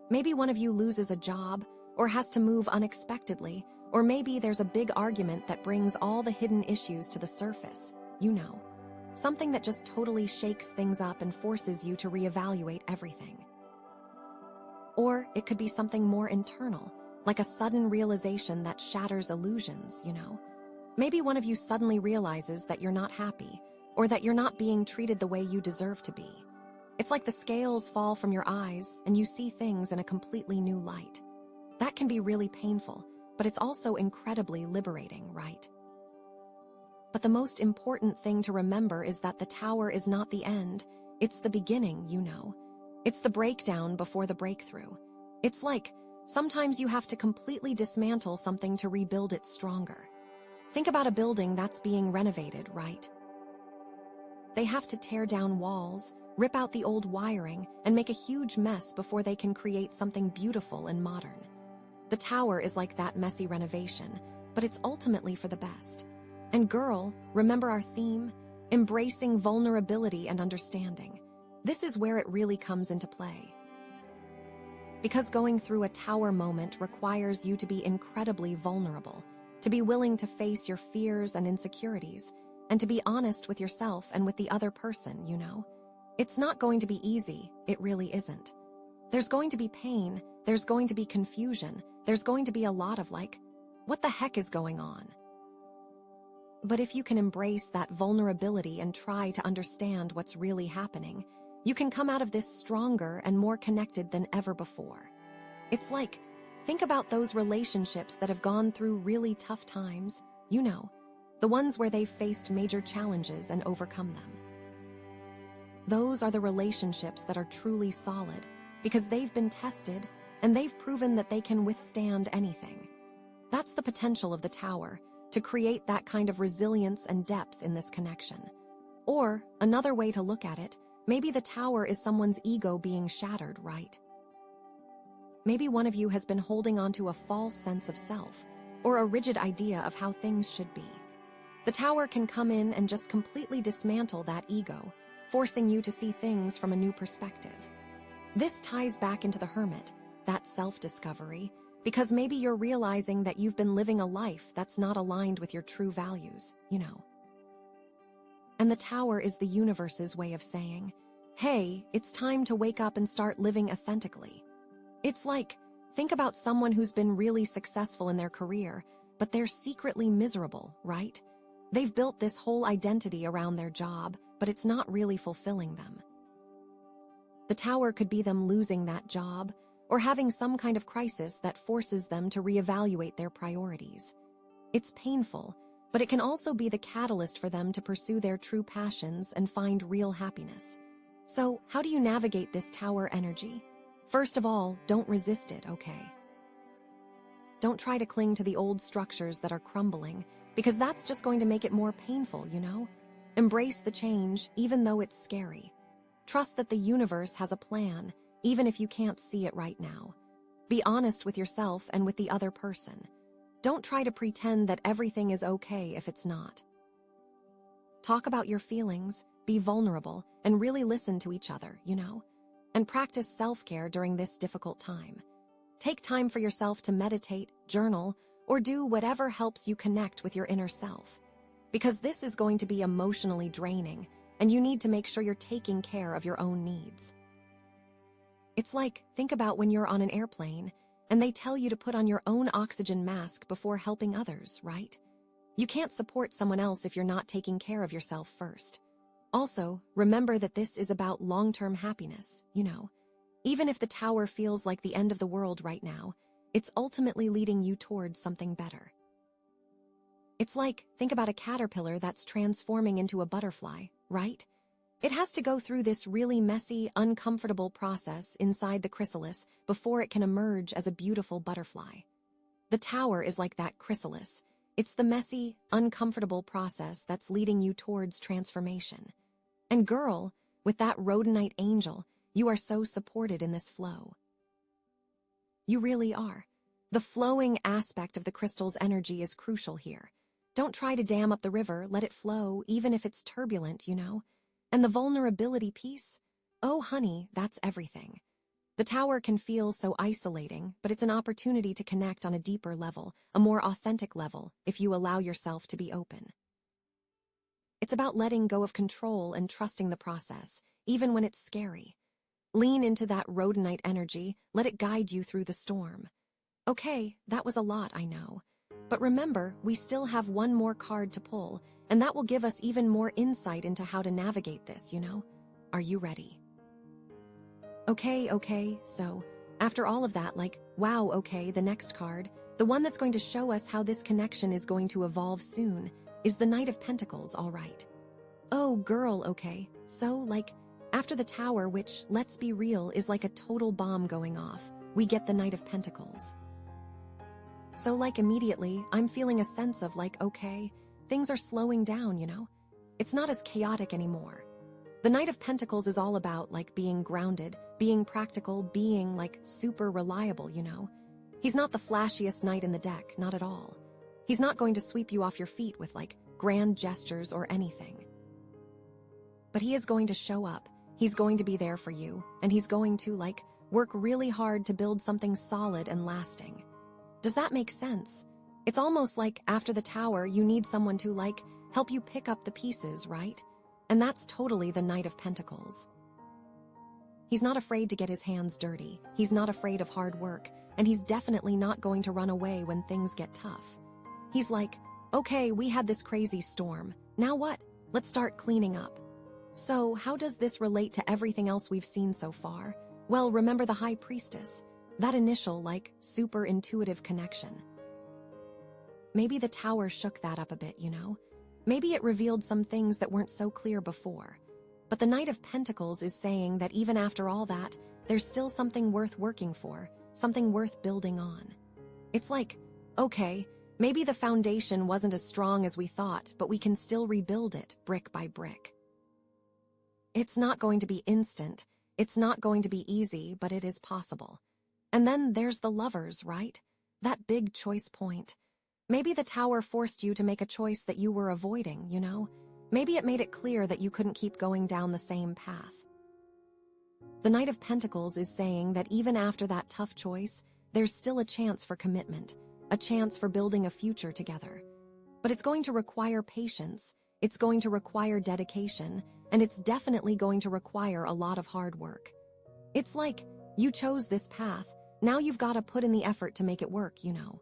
Maybe one of you loses a job, or has to move unexpectedly, or maybe there's a big argument that brings all the hidden issues to the surface, you know. Something that just totally shakes things up and forces you to reevaluate everything. Or it could be something more internal, like a sudden realization that shatters illusions, you know. Maybe one of you suddenly realizes that you're not happy, or that you're not being treated the way you deserve to be. It's like the scales fall from your eyes and you see things in a completely new light. That can be really painful, but it's also incredibly liberating, right? But the most important thing to remember is that the Tower is not the end. It's the beginning, you know. It's the breakdown before the breakthrough. It's like, sometimes you have to completely dismantle something to rebuild it stronger. Think about a building that's being renovated, right? They have to tear down walls, rip out the old wiring, and make a huge mess before they can create something beautiful and modern. The tower is like that messy renovation, but it's ultimately for the best. And girl, remember our theme? Embracing vulnerability and understanding. This is where it really comes into play. Because going through a tower moment requires you to be incredibly vulnerable, to be willing to face your fears and insecurities, and to be honest with yourself and with the other person, you know? It's not going to be easy, it really isn't. There's going to be pain, there's going to be confusion, there's going to be a lot of like, what the heck is going on? But if you can embrace that vulnerability and try to understand what's really happening, you can come out of this stronger and more connected than ever before. It's like, think about those relationships that have gone through really tough times, you know, the ones where they've faced major challenges and overcome them. Those are the relationships that are truly solid because they've been tested and they've proven that they can withstand anything. That's the potential of the tower, to create that kind of resilience and depth in this connection. Or, another way to look at it, maybe the tower is someone's ego being shattered, right? Maybe one of you has been holding on to a false sense of self, or a rigid idea of how things should be. The tower can come in and just completely dismantle that ego, forcing you to see things from a new perspective. This ties back into the hermit, that self-discovery, because maybe you're realizing that you've been living a life that's not aligned with your true values, you know. And the tower is the universe's way of saying, hey, it's time to wake up and start living authentically. It's like, think about someone who's been really successful in their career, but they're secretly miserable, right? They've built this whole identity around their job, but it's not really fulfilling them. The tower could be them losing that job, or having some kind of crisis that forces them to reevaluate their priorities. It's painful, but it can also be the catalyst for them to pursue their true passions and find real happiness. So, how do you navigate this tower energy? First of all, don't resist it, okay? Don't try to cling to the old structures that are crumbling, because that's just going to make it more painful, you know? Embrace the change, even though it's scary. Trust that the universe has a plan, even if you can't see it right now. Be honest with yourself and with the other person. Don't try to pretend that everything is okay if it's not. Talk about your feelings, be vulnerable, and really listen to each other, you know? And practice self-care during this difficult time. Take time for yourself to meditate, journal, or do whatever helps you connect with your inner self. Because this is going to be emotionally draining, and you need to make sure you're taking care of your own needs. It's like, think about when you're on an airplane, and they tell you to put on your own oxygen mask before helping others, right? You can't support someone else if you're not taking care of yourself first. Also, remember that this is about long-term happiness, you know. Even if the tower feels like the end of the world right now, it's ultimately leading you towards something better. It's like, think about a caterpillar that's transforming into a butterfly, right? It has to go through this really messy, uncomfortable process inside the chrysalis before it can emerge as a beautiful butterfly. The tower is like that chrysalis. It's the messy, uncomfortable process that's leading you towards transformation. And girl, with that Rhodonite angel, you are so supported in this flow. You really are. The flowing aspect of the crystal's energy is crucial here. Don't try to dam up the river, let it flow, even if it's turbulent, you know? And the vulnerability piece? Oh, honey, that's everything. The tower can feel so isolating, but it's an opportunity to connect on a deeper level, a more authentic level, if you allow yourself to be open. It's about letting go of control and trusting the process, even when it's scary. Lean into that Rhodonite energy, let it guide you through the storm. Okay, that was a lot, I know. But remember, we still have one more card to pull, and that will give us even more insight into how to navigate this, you know? Are you ready? Okay, so, after all of that, like, wow, okay, the next card, the one that's going to show us how this connection is going to evolve soon, is the Knight of Pentacles, all right? Oh, girl, okay, so, like, after the Tower, which, let's be real, is like a total bomb going off, we get the Knight of Pentacles. So like immediately, I'm feeling a sense of like, okay, things are slowing down, you know? It's not as chaotic anymore. The Knight of Pentacles is all about like being grounded, being practical, being like super reliable, you know? He's not the flashiest knight in the deck, not at all. He's not going to sweep you off your feet with like grand gestures or anything. But he is going to show up, he's going to be there for you, and he's going to like work really hard to build something solid and lasting. Does that make sense? It's almost like after the tower, you need someone to like help you pick up the pieces, right? And that's totally the Knight of Pentacles. He's not afraid to get his hands dirty, he's not afraid of hard work, and he's definitely not going to run away when things get tough. He's like, okay, we had this crazy storm, now what? Let's start cleaning up. So how does this relate to everything else we've seen so far? Well, remember the High Priestess, that initial like super intuitive connection. Maybe the tower shook that up a bit, you know? Maybe it revealed some things that weren't so clear before. But the Knight of Pentacles is saying that even after all that, there's still something worth working for, something worth building on. It's like, okay, maybe the foundation wasn't as strong as we thought, but we can still rebuild it brick by brick. It's not going to be instant, it's not going to be easy, but it is possible. And then there's the Lovers, right? That big choice point. Maybe the tower forced you to make a choice that you were avoiding, you know? Maybe it made it clear that you couldn't keep going down the same path. The Knight of Pentacles is saying that even after that tough choice, there's still a chance for commitment, a chance for building a future together. But it's going to require patience, it's going to require dedication, and it's definitely going to require a lot of hard work. It's like, you chose this path, now you've got to put in the effort to make it work, you know.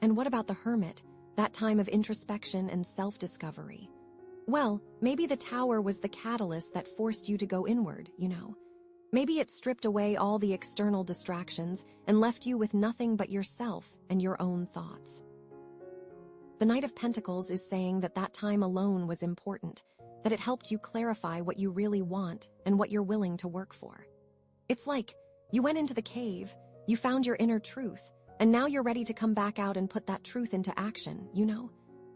And what about the Hermit, that time of introspection and self-discovery? Well, maybe the tower was the catalyst that forced you to go inward, you know. Maybe it stripped away all the external distractions and left you with nothing but yourself and your own thoughts. The Knight of Pentacles is saying that that time alone was important, that it helped you clarify what you really want and what you're willing to work for. It's like, you went into the cave, you found your inner truth, and now you're ready to come back out and put that truth into action, you know?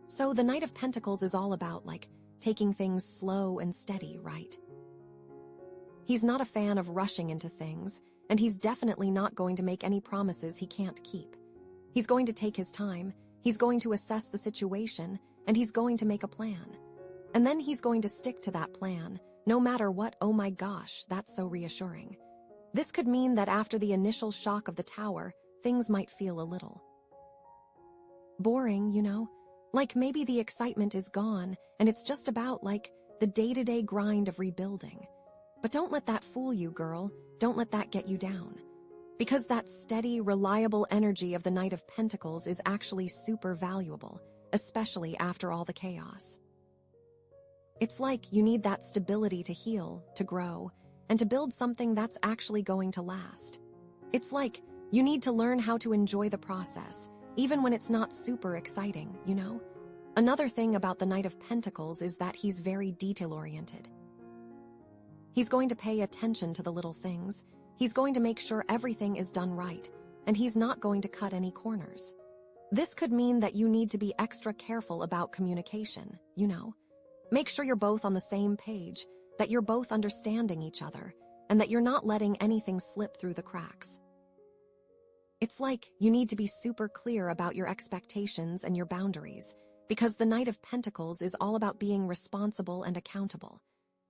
So the Knight of Pentacles is all about, like, taking things slow and steady, right? He's not a fan of rushing into things, and he's definitely not going to make any promises he can't keep. He's going to take his time, he's going to assess the situation, and he's going to make a plan. And then he's going to stick to that plan, no matter what. Oh my gosh, that's so reassuring. This could mean that after the initial shock of the tower, things might feel a little boring, you know? Like maybe the excitement is gone, and it's just about, like, the day-to-day grind of rebuilding. But don't let that fool you, girl. Don't let that get you down. Because that steady, reliable energy of the Knight of Pentacles is actually super valuable, especially after all the chaos. It's like you need that stability to heal, to grow, and to build something that's actually going to last. It's like you need to learn how to enjoy the process, even when it's not super exciting, you know? Another thing about the Knight of Pentacles is that he's very detail-oriented. He's going to pay attention to the little things, he's going to make sure everything is done right, and he's not going to cut any corners. This could mean that you need to be extra careful about communication, you know? Make sure you're both on the same page, that you're both understanding each other, and that you're not letting anything slip through the cracks. It's like you need to be super clear about your expectations and your boundaries, because the Knight of Pentacles is all about being responsible and accountable.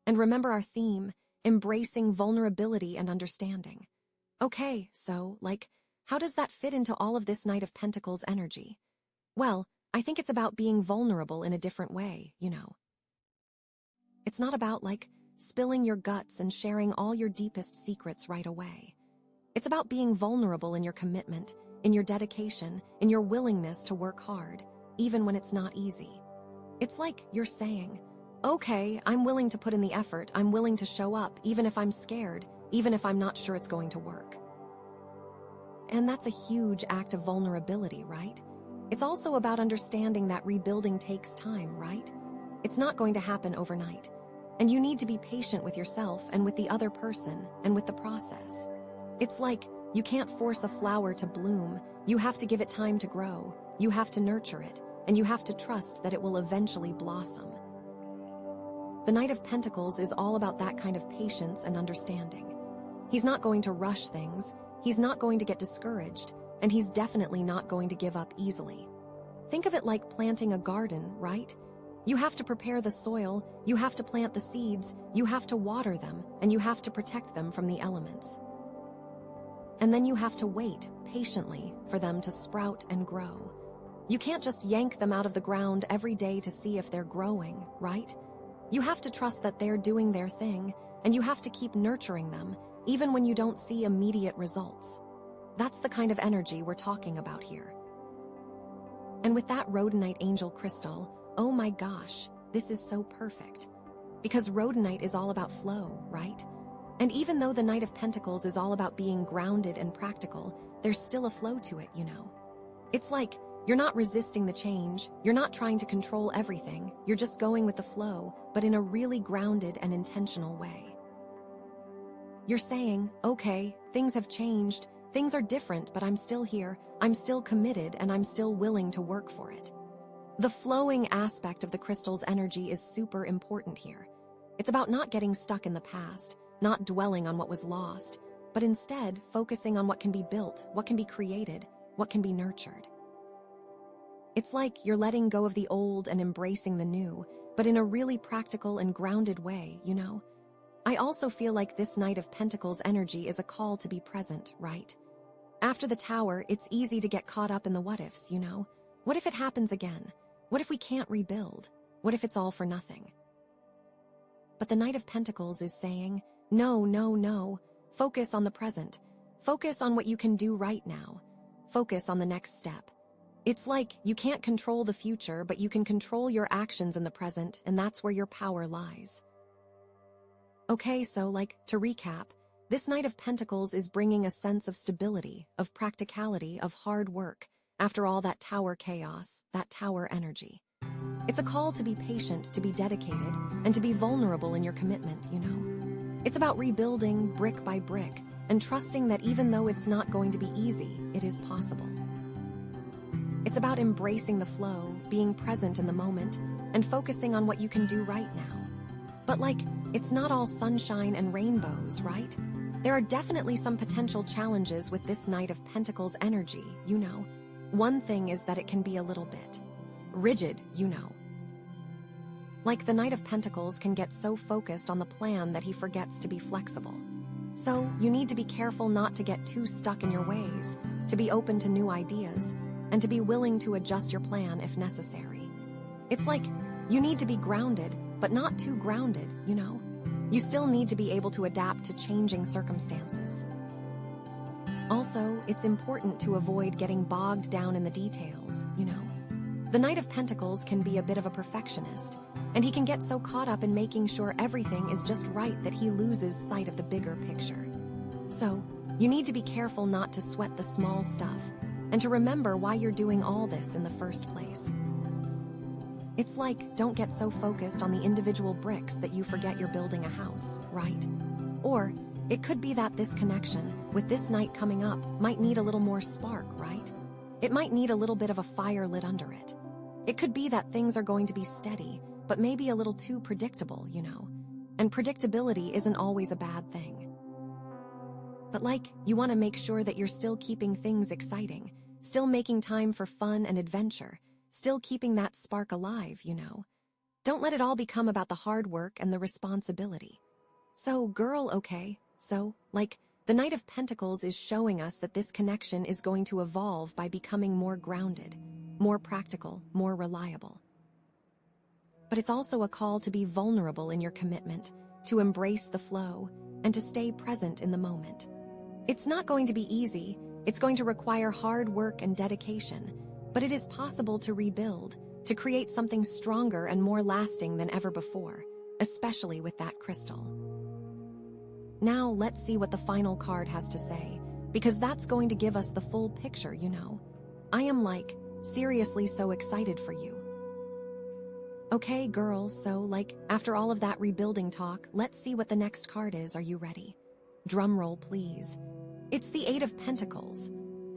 And remember our theme, embracing vulnerability and understanding. Okay, so, like, how does that fit into all of this Knight of Pentacles energy? Well, I think it's about being vulnerable in a different way, you know. It's not about, like, spilling your guts and sharing all your deepest secrets right away. It's about being vulnerable in your commitment, in your dedication, in your willingness to work hard, even when it's not easy. It's like you're saying, okay, I'm willing to put in the effort, I'm willing to show up, even if I'm scared, even if I'm not sure it's going to work. And that's a huge act of vulnerability, right? It's also about understanding that rebuilding takes time, right? It's not going to happen overnight. And you need to be patient with yourself and with the other person and with the process. It's like You can't force a flower to bloom. You have to give it time to grow. You have to nurture it, and you have to trust that it will eventually blossom. The Knight of Pentacles is all about that kind of patience and understanding. He's not going to rush things, he's not going to get discouraged, and he's definitely not going to give up easily. Think of it like planting a garden, right? You have to prepare the soil, you have to plant the seeds, you have to water them, and you have to protect them from the elements. And then you have to wait patiently for them to sprout and grow. You can't just yank them out of the ground every day to see if they're growing, right? You have to trust that they're doing their thing, and you have to keep nurturing them, even when you don't see immediate results. That's the kind of energy we're talking about here. And with that Rhodonite angel crystal, oh my gosh, this is so perfect. Because Rhodonite is all about flow, right? And even though the Knight of Pentacles is all about being grounded and practical, there's still a flow to it, you know? It's like, you're not resisting the change, you're not trying to control everything, you're just going with the flow, but in a really grounded and intentional way. You're saying, okay, things have changed, things are different, but I'm still here, I'm still committed, and I'm still willing to work for it. The flowing aspect of the crystal's energy is super important here. It's about not getting stuck in the past, not dwelling on what was lost, but instead focusing on what can be built, what can be created, what can be nurtured. It's like you're letting go of the old and embracing the new, but in a really practical and grounded way, you know? I also feel like this Knight of Pentacles energy is a call to be present, right? After the Tower, it's easy to get caught up in the what-ifs, you know? What if it happens again? What if we can't rebuild? What if it's all for nothing? But the Knight of Pentacles is saying, no, no, no. Focus on the present. Focus on what you can do right now. Focus on the next step. It's like you can't control the future, but you can control your actions in the present, and that's where your power lies. Okay, so to recap, this Knight of Pentacles is bringing a sense of stability, of practicality, of hard work, after all that Tower chaos, that Tower energy. It's a call to be patient, to be dedicated, and to be vulnerable in your commitment, you know? It's about rebuilding brick by brick, and trusting that even though it's not going to be easy, it is possible. It's about embracing the flow, being present in the moment, and focusing on what you can do right now. But it's not all sunshine and rainbows, right? There are definitely some potential challenges with this Knight of Pentacles energy, you know. One thing is that it can be a little bit rigid, you know. The Knight of Pentacles can get so focused on the plan that he forgets to be flexible. So you need to be careful not to get too stuck in your ways, to be open to new ideas, and to be willing to adjust your plan if necessary. It's like you need to be grounded, but not too grounded, you know? You still need to be able to adapt to changing circumstances. Also, it's important to avoid getting bogged down in the details, you know? The Knight of Pentacles can be a bit of a perfectionist, and he can get so caught up in making sure everything is just right that he loses sight of the bigger picture. So, you need to be careful not to sweat the small stuff, and to remember why you're doing all this in the first place. It's like, don't get so focused on the individual bricks that you forget you're building a house, right? Or, it could be that this connection, with this night coming up, might need a little more spark, right? It might need a little bit of a fire lit under it. It could be that things are going to be steady, but maybe a little too predictable, you know? And predictability isn't always a bad thing. But you want to make sure that you're still keeping things exciting, still making time for fun and adventure, still keeping that spark alive, you know? Don't let it all become about the hard work and the responsibility. So, girl, okay, so, the Knight of Pentacles is showing us that this connection is going to evolve by becoming more grounded, more practical, more reliable. But it's also a call to be vulnerable in your commitment, to embrace the flow, and to stay present in the moment. It's not going to be easy, it's going to require hard work and dedication, but it is possible to rebuild, to create something stronger and more lasting than ever before, especially with that crystal. Now let's see what the final card has to say, because that's going to give us the full picture, you know. I am seriously so excited for you. Okay, girls, so after all of that rebuilding talk, let's see what the next card is. Are you ready? Drum roll, please. It's the Eight of Pentacles.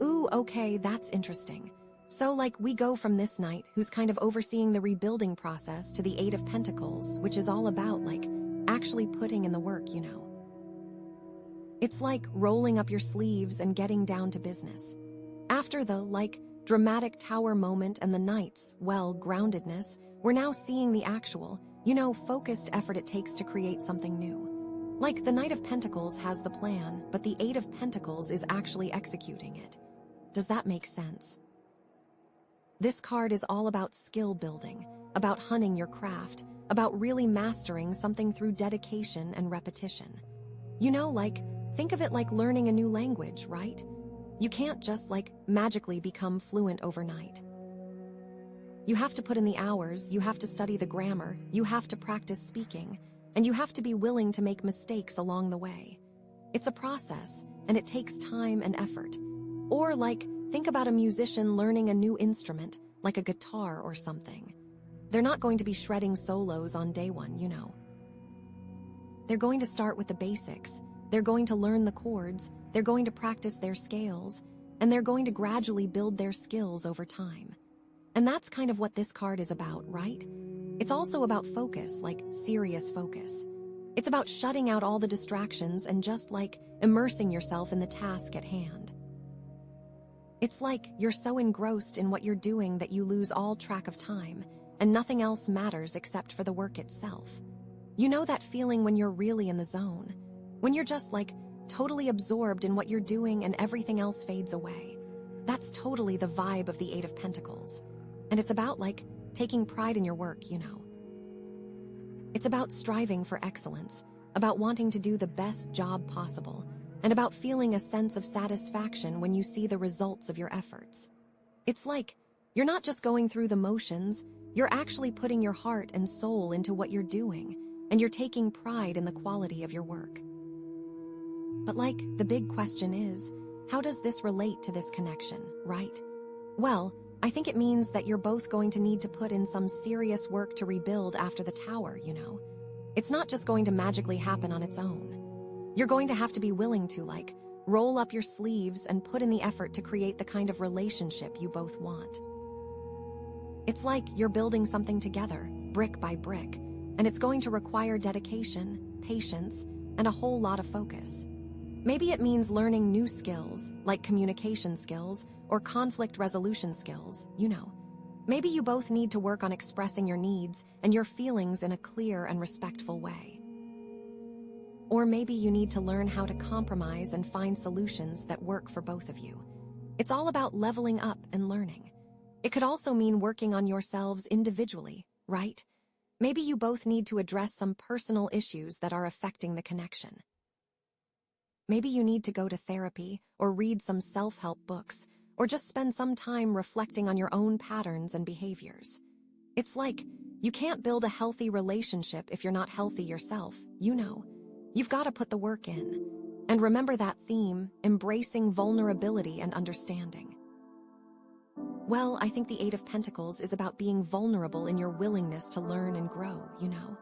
Ooh, okay, that's interesting. So, we go from this knight, who's kind of overseeing the rebuilding process, to the Eight of Pentacles, which is all about, actually putting in the work, you know. It's like rolling up your sleeves and getting down to business. After the, dramatic tower moment and the knight's, groundedness, we're now seeing the actual, focused effort it takes to create something new. The Knight of Pentacles has the plan, but the Eight of Pentacles is actually executing it. Does that make sense? This card is all about skill building, about honing your craft, about really mastering something through dedication and repetition. Think of it like learning a new language, right? You can't just, magically become fluent overnight. You have to put in the hours, you have to study the grammar, you have to practice speaking, and you have to be willing to make mistakes along the way. It's a process, and it takes time and effort. Or, think about a musician learning a new instrument, like a guitar or something. They're not going to be shredding solos on day one, you know. They're going to start with the basics. They're going to learn the chords, they're going to practice their scales, and they're going to gradually build their skills over time. And that's kind of what this card is about, right? It's also about focus, serious focus. It's about shutting out all the distractions and just, immersing yourself in the task at hand. It's like you're so engrossed in what you're doing that you lose all track of time, and nothing else matters except for the work itself. You know that feeling when you're really in the zone? When you're just, totally absorbed in what you're doing and everything else fades away. That's totally the vibe of the Eight of Pentacles. And it's about, taking pride in your work, you know. It's about striving for excellence, about wanting to do the best job possible, and about feeling a sense of satisfaction when you see the results of your efforts. It's you're not just going through the motions, you're actually putting your heart and soul into what you're doing, and you're taking pride in the quality of your work. But the big question is, how does this relate to this connection, right? Well, I think it means that you're both going to need to put in some serious work to rebuild after the tower, you know? It's not just going to magically happen on its own. You're going to have to be willing to, roll up your sleeves and put in the effort to create the kind of relationship you both want. It's you're building something together, brick by brick, and it's going to require dedication, patience, and a whole lot of focus. Maybe it means learning new skills, like communication skills or conflict resolution skills, you know. Maybe you both need to work on expressing your needs and your feelings in a clear and respectful way. Or maybe you need to learn how to compromise and find solutions that work for both of you. It's all about leveling up and learning. It could also mean working on yourselves individually, right? Maybe you both need to address some personal issues that are affecting the connection. Maybe you need to go to therapy or read some self-help books or just spend some time reflecting on your own patterns and behaviors. It's you can't build a healthy relationship if you're not healthy yourself, you know. You've got to put the work in. And remember that theme, embracing vulnerability and understanding. Well, I think the Eight of Pentacles is about being vulnerable in your willingness to learn and grow, you know.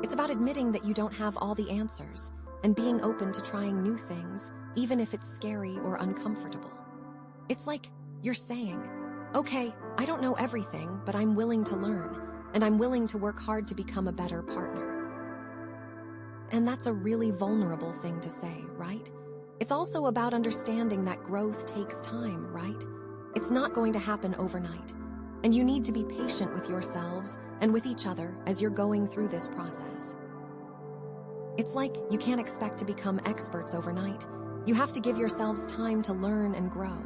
It's about admitting that you don't have all the answers, and being open to trying new things, even if it's scary or uncomfortable. It's you're saying, okay, I don't know everything, but I'm willing to learn, and I'm willing to work hard to become a better partner. And that's a really vulnerable thing to say, right? It's also about understanding that growth takes time, right? It's not going to happen overnight, and you need to be patient with yourselves and with each other as you're going through this process. It's you can't expect to become experts overnight. You have to give yourselves time to learn and grow,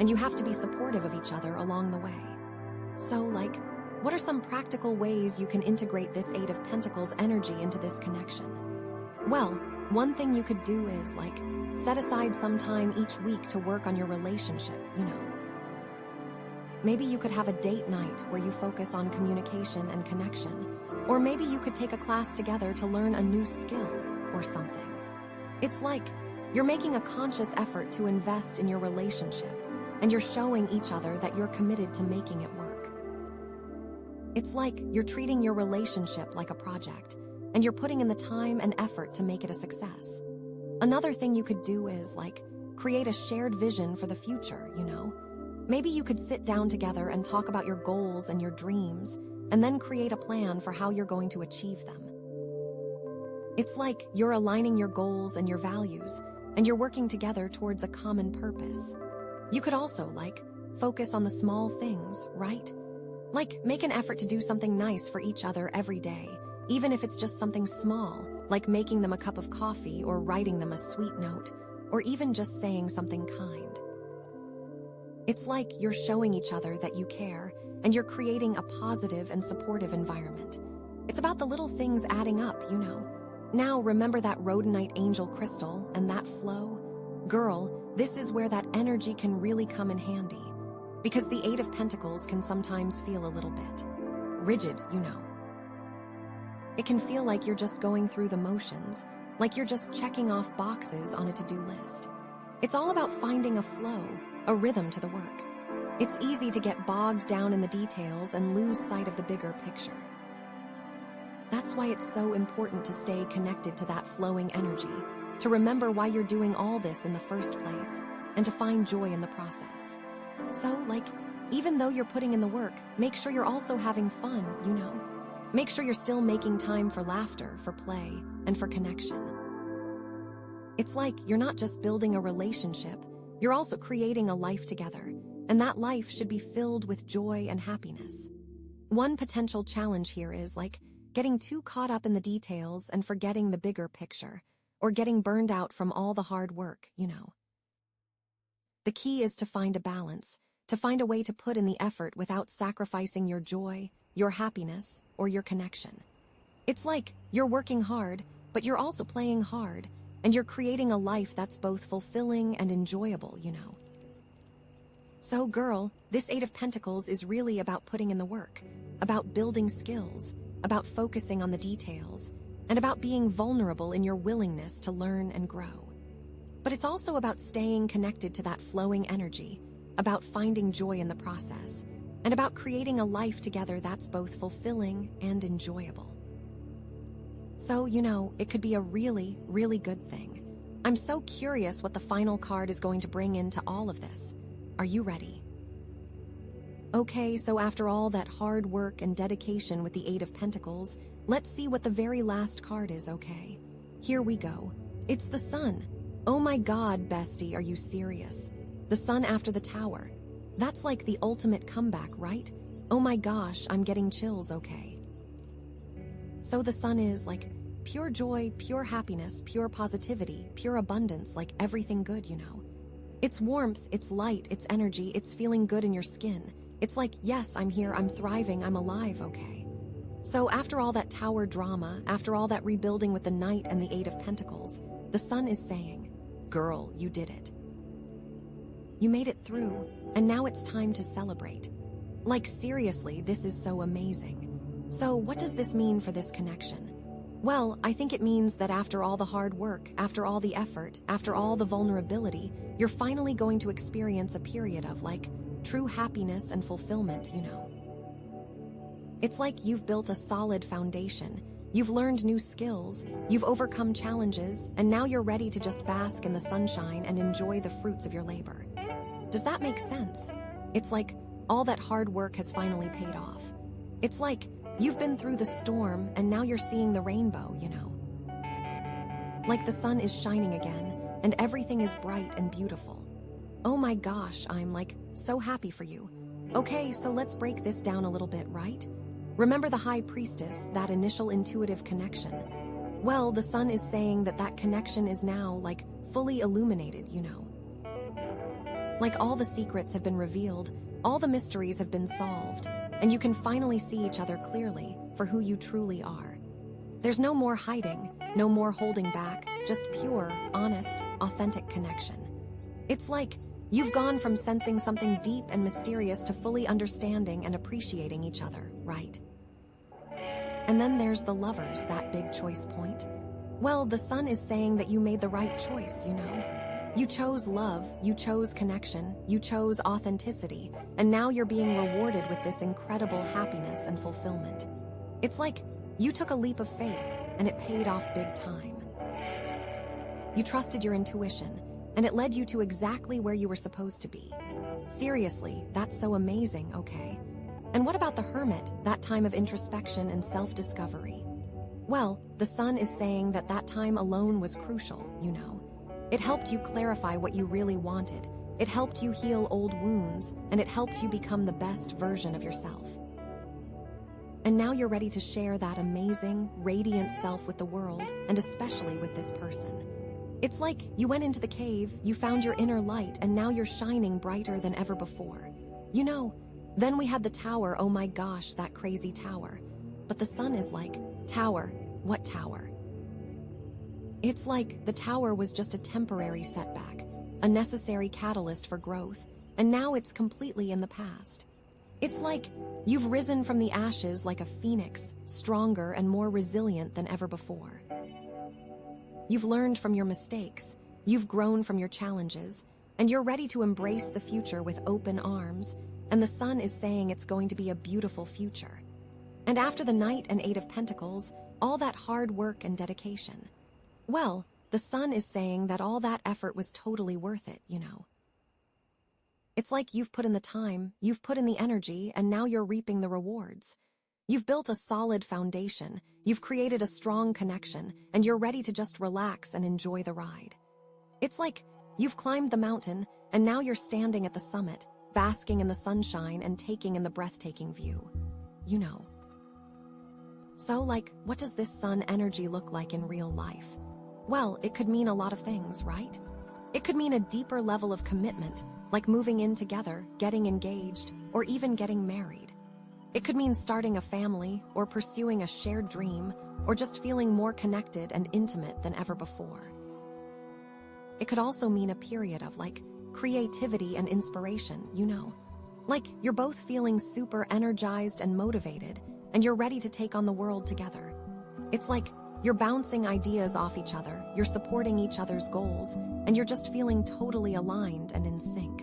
and you have to be supportive of each other along the way. So, what are some practical ways you can integrate this Eight of Pentacles energy into this connection? Well, one thing you could do is, set aside some time each week to work on your relationship, you know. Maybe you could have a date night where you focus on communication and connection. Or maybe you could take a class together to learn a new skill or something. It's you're making a conscious effort to invest in your relationship, and you're showing each other that you're committed to making it work. It's you're treating your relationship like a project, and you're putting in the time and effort to make it a success. Another thing you could do is, create a shared vision for the future, you know? Maybe you could sit down together and talk about your goals and your dreams, and then create a plan for how you're going to achieve them. It's like you're aligning your goals and your values, and you're working together towards a common purpose. You could also, focus on the small things, right? Make an effort to do something nice for each other every day, even if it's just something small, like making them a cup of coffee or writing them a sweet note, or even just saying something kind. It's like you're showing each other that you care, and you're creating a positive and supportive environment. It's about the little things adding up, you know. Now remember that Rhodonite angel crystal and that flow? Girl, this is where that energy can really come in handy. Because the Eight of Pentacles can sometimes feel a little bit rigid, you know. It can feel like you're just going through the motions, like you're just checking off boxes on a to-do list. It's all about finding a flow, a rhythm to the work. It's easy to get bogged down in the details and lose sight of the bigger picture. That's why it's so important to stay connected to that flowing energy, to remember why you're doing all this in the first place, and to find joy in the process. So, even though you're putting in the work, make sure you're also having fun, you know? Make sure you're still making time for laughter, for play, and for connection. It's like you're not just building a relationship, you're also creating a life together, and that life should be filled with joy and happiness. One potential challenge here is, getting too caught up in the details and forgetting the bigger picture, or getting burned out from all the hard work, you know. The key is to find a balance, to find a way to put in the effort without sacrificing your joy, your happiness, or your connection. It's like you're working hard, but you're also playing hard, and you're creating a life that's both fulfilling and enjoyable, you know. So, girl, this Eight of Pentacles is really about putting in the work, about building skills, about focusing on the details, and about being vulnerable in your willingness to learn and grow. But it's also about staying connected to that flowing energy, about finding joy in the process, and about creating a life together that's both fulfilling and enjoyable. So, you know, it could be a really, really good thing. I'm so curious what the final card is going to bring into all of this. Are you ready? Okay, so after all that hard work and dedication with the Eight of Pentacles, let's see what the very last card is, okay? Here we go. It's the Sun. Oh my God, bestie, are you serious? The Sun after the Tower. That's like the ultimate comeback, right? Oh my gosh, I'm getting chills, okay? So the Sun is pure joy, pure happiness, pure positivity, pure abundance, everything good, you know. It's warmth, it's light, it's energy, it's feeling good in your skin. It's yes, I'm here, I'm thriving, I'm alive, okay? So after all that Tower drama, after all that rebuilding with the Knight and the Eight of Pentacles, the Sun is saying, girl, you did it. You made it through, and now it's time to celebrate. Seriously, this is so amazing. So what does this mean for this connection? Well, I think it means that after all the hard work, after all the effort, after all the vulnerability, you're finally going to experience a period of true happiness and fulfillment, you know. It's like you've built a solid foundation, you've learned new skills, you've overcome challenges, and now you're ready to just bask in the sunshine and enjoy the fruits of your labor. Does that make sense? It's like all that hard work has finally paid off. It's like you've been through the storm and now you're seeing the rainbow, you know. Like the sun is shining again and everything is bright and beautiful. Oh my gosh, I'm so happy for you. Okay, so let's break this down a little bit, right? Remember the High Priestess, that initial intuitive connection? Well, the sun is saying that connection is now fully illuminated, you know. All the secrets have been revealed, all the mysteries have been solved, and you can finally see each other clearly for who you truly are. There's no more hiding, no more holding back, just pure, honest, authentic connection. It's you've gone from sensing something deep and mysterious to fully understanding and appreciating each other, right? And then there's the lovers, that big choice point. Well, the sun is saying that you made the right choice, you know. You chose love, you chose connection, you chose authenticity, and now you're being rewarded with this incredible happiness and fulfillment. It's you took a leap of faith, and it paid off big time. You trusted your intuition, and it led you to exactly where you were supposed to be. Seriously, that's so amazing, okay? And what about the hermit, that time of introspection and self-discovery? Well, the sun is saying that that time alone was crucial, you know. It helped you clarify what you really wanted. It helped you heal old wounds, and it helped you become the best version of yourself. And now you're ready to share that amazing, radiant self with the world, and especially with this person. It's like you went into the cave, you found your inner light, and now you're shining brighter than ever before. You know, then we had the tower, oh my gosh, that crazy tower. But the sun is like, tower, what tower? It's like the tower was just a temporary setback, a necessary catalyst for growth, and now it's completely in the past. It's like you've risen from the ashes like a phoenix, stronger and more resilient than ever before. You've learned from your mistakes, you've grown from your challenges, and you're ready to embrace the future with open arms, and the sun is saying it's going to be a beautiful future. And after the Knight and Eight of Pentacles, all that hard work and dedication, well, the sun is saying that all that effort was totally worth it, you know. It's like you've put in the time, you've put in the energy, and now you're reaping the rewards. You've built a solid foundation, you've created a strong connection, and you're ready to just relax and enjoy the ride. It's like you've climbed the mountain, and now you're standing at the summit, basking in the sunshine and taking in the breathtaking view. You know. So, like, what does this sun energy look like in real life? Well, it could mean a lot of things, right? It could mean a deeper level of commitment, like moving in together, getting engaged, or even getting married. It could mean starting a family, or pursuing a shared dream, or just feeling more connected and intimate than ever before. It could also mean a period of, like, creativity and inspiration, you know. Like, you're both feeling super energized and motivated, and you're ready to take on the world together. It's like you're bouncing ideas off each other, you're supporting each other's goals, and you're just feeling totally aligned and in sync.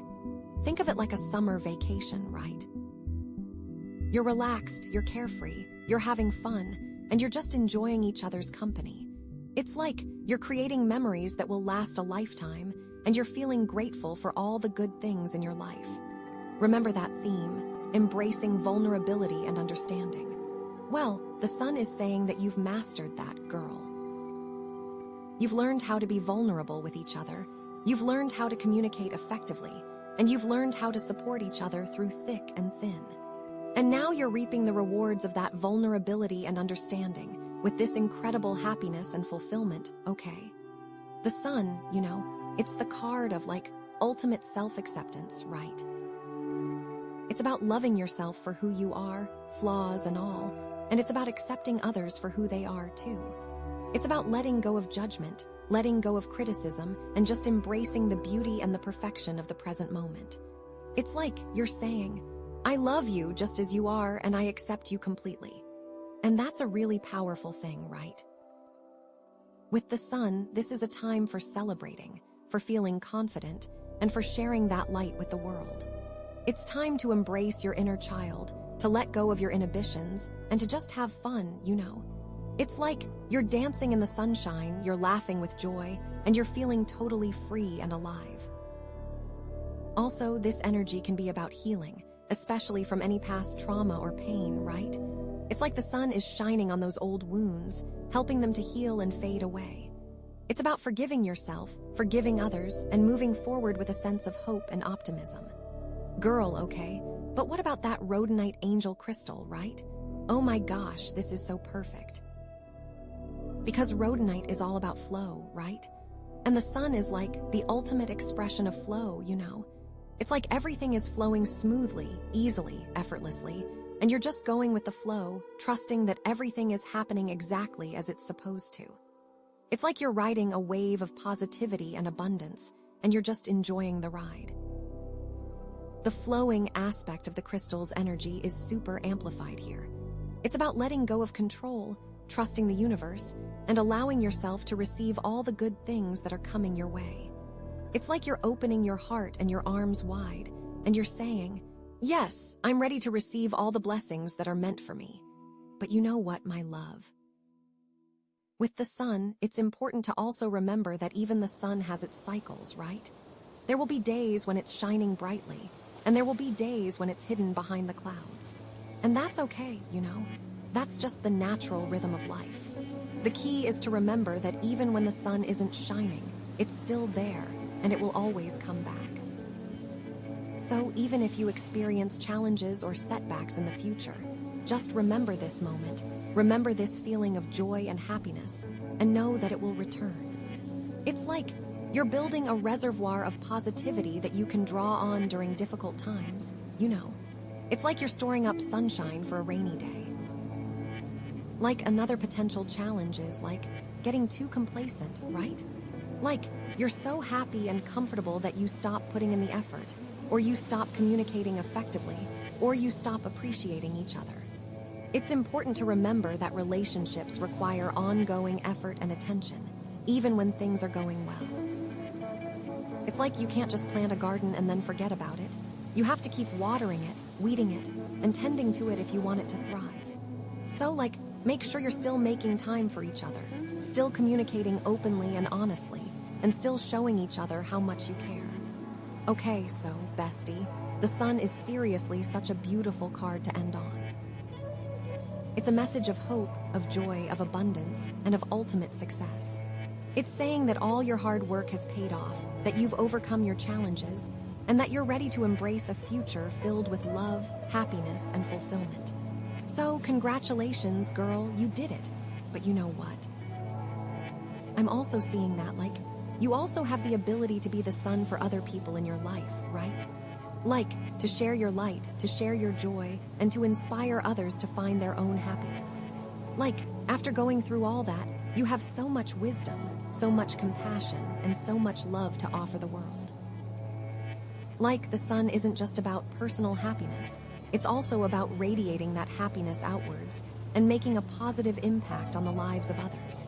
Think of it like a summer vacation, right? You're relaxed, you're carefree, you're having fun, and you're just enjoying each other's company. It's like you're creating memories that will last a lifetime, and you're feeling grateful for all the good things in your life. Remember that theme, embracing vulnerability and understanding. Well, the sun is saying that you've mastered that, girl. You've learned how to be vulnerable with each other, you've learned how to communicate effectively, and you've learned how to support each other through thick and thin. And now you're reaping the rewards of that vulnerability and understanding, with this incredible happiness and fulfillment, okay? The sun, you know, it's the card of, like, ultimate self-acceptance, right? It's about loving yourself for who you are, flaws and all, and it's about accepting others for who they are, too. It's about letting go of judgment, letting go of criticism, and just embracing the beauty and the perfection of the present moment. It's like you're saying, I love you just as you are, and I accept you completely. And that's a really powerful thing, right? With the sun, this is a time for celebrating, for feeling confident, and for sharing that light with the world. It's time to embrace your inner child, to let go of your inhibitions, and to just have fun, you know. It's like you're dancing in the sunshine, you're laughing with joy, and you're feeling totally free and alive. Also, this energy can be about healing, especially from any past trauma or pain, right? It's like the sun is shining on those old wounds, helping them to heal and fade away. It's about forgiving yourself, forgiving others, and moving forward with a sense of hope and optimism. Girl, okay, but what about that Rhodonite angel crystal, right? Oh my gosh, this is so perfect. Because Rhodonite is all about flow, right? And the sun is like the ultimate expression of flow, you know? It's like everything is flowing smoothly, easily, effortlessly, and you're just going with the flow, trusting that everything is happening exactly as it's supposed to. It's like you're riding a wave of positivity and abundance, and you're just enjoying the ride. The flowing aspect of the crystal's energy is super amplified here. It's about letting go of control, trusting the universe, and allowing yourself to receive all the good things that are coming your way. It's like you're opening your heart and your arms wide, and you're saying, yes, I'm ready to receive all the blessings that are meant for me. But you know what, my love? With the sun, it's important to also remember that even the sun has its cycles, right? There will be days when it's shining brightly, and there will be days when it's hidden behind the clouds. And that's okay, you know? That's just the natural rhythm of life. The key is to remember that even when the sun isn't shining, it's still there, and it will always come back. So even if you experience challenges or setbacks in the future, just remember this moment, remember this feeling of joy and happiness, and know that it will return. It's like you're building a reservoir of positivity that you can draw on during difficult times, you know. It's like you're storing up sunshine for a rainy day. Like another potential challenge is like getting too complacent, right? Like you're so happy and comfortable that you stop putting in the effort, or you stop communicating effectively, or you stop appreciating each other. It's important to remember that relationships require ongoing effort and attention, even when things are going well. It's like you can't just plant a garden and then forget about it. You have to keep watering it, weeding it, and tending to it if you want it to thrive. So, like, make sure you're still making time for each other, still communicating openly and honestly, and still showing each other how much you care. Okay, so, bestie, the sun is seriously such a beautiful card to end on. It's a message of hope, of joy, of abundance, and of ultimate success. It's saying that all your hard work has paid off, that you've overcome your challenges, and that you're ready to embrace a future filled with love, happiness, and fulfillment. So, congratulations, girl, you did it. But you know what? I'm also seeing that, like, you also have the ability to be the sun for other people in your life, right? Like, to share your light, to share your joy, and to inspire others to find their own happiness. Like, after going through all that, you have so much wisdom, so much compassion, and so much love to offer the world. Like, the sun isn't just about personal happiness, it's also about radiating that happiness outwards and making a positive impact on the lives of others.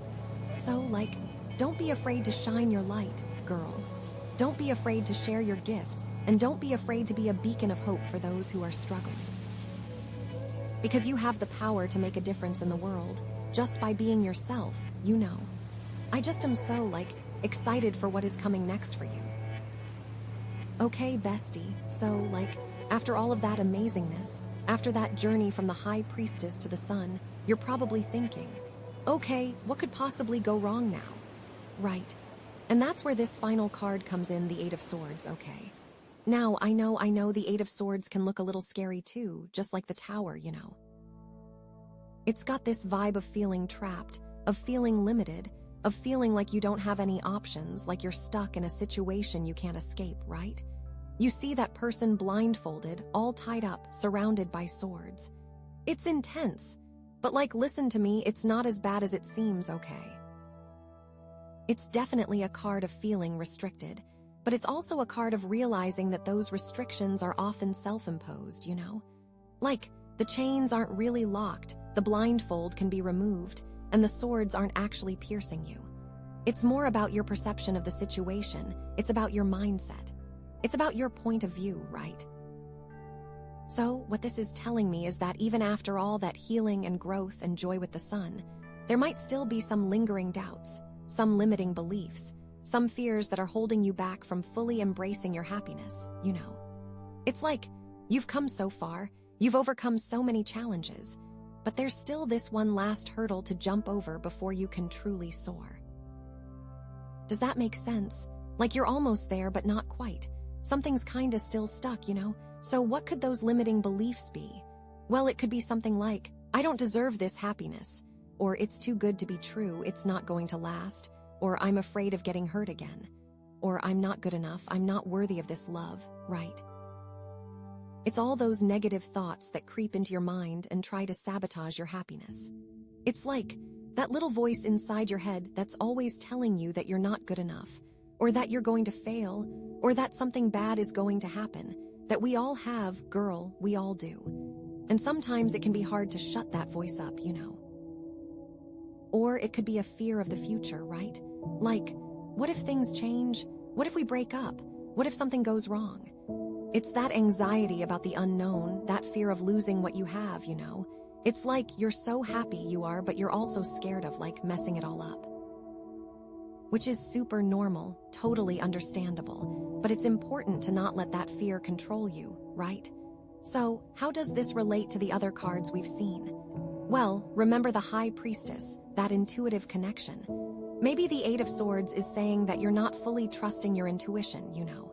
So, like, don't be afraid to shine your light, girl. Don't be afraid to share your gifts, and don't be afraid to be a beacon of hope for those who are struggling. Because you have the power to make a difference in the world, just by being yourself, you know. I just am so, like, excited for what is coming next for you. Okay, bestie, so, like, after all of that amazingness, after that journey from the high priestess to the sun, you're probably thinking, okay, what could possibly go wrong now? Right. And that's where this final card comes in, the Eight of Swords, okay? Now, I know the Eight of Swords can look a little scary too, just like the Tower, you know. It's got this vibe of feeling trapped, of feeling limited, of feeling like you don't have any options, like you're stuck in a situation you can't escape, right? You see that person blindfolded, all tied up, surrounded by swords. It's intense, but like, listen to me, it's not as bad as it seems, okay? It's definitely a card of feeling restricted, but it's also a card of realizing that those restrictions are often self-imposed, you know? Like, the chains aren't really locked, the blindfold can be removed, and the swords aren't actually piercing you. It's more about your perception of the situation, it's about your mindset. It's about your point of view, right? So, what this is telling me is that even after all that healing and growth and joy with the sun, there might still be some lingering doubts, some limiting beliefs, some fears that are holding you back from fully embracing your happiness, you know. It's like, you've come so far, you've overcome so many challenges, but there's still this one last hurdle to jump over before you can truly soar. Does that make sense? Like you're almost there, but not quite. Something's kinda still stuck, you know? So what could those limiting beliefs be? Well, it could be something like, I don't deserve this happiness, or it's too good to be true, it's not going to last, or I'm afraid of getting hurt again, or I'm not good enough, I'm not worthy of this love, right? It's all those negative thoughts that creep into your mind and try to sabotage your happiness. It's like that little voice inside your head that's always telling you that you're not good enough, or that you're going to fail, or that something bad is going to happen, that we all have, girl, we all do. And sometimes it can be hard to shut that voice up, you know. Or it could be a fear of the future, right? Like, what if things change? What if we break up? What if something goes wrong? It's that anxiety about the unknown, that fear of losing what you have, you know. It's like you're so happy you are, but you're also scared of, like, messing it all up. Which is super normal, totally understandable, but it's important to not let that fear control you, right? So, how does this relate to the other cards we've seen? Well, remember the High Priestess, that intuitive connection. Maybe the Eight of Swords is saying that you're not fully trusting your intuition, you know.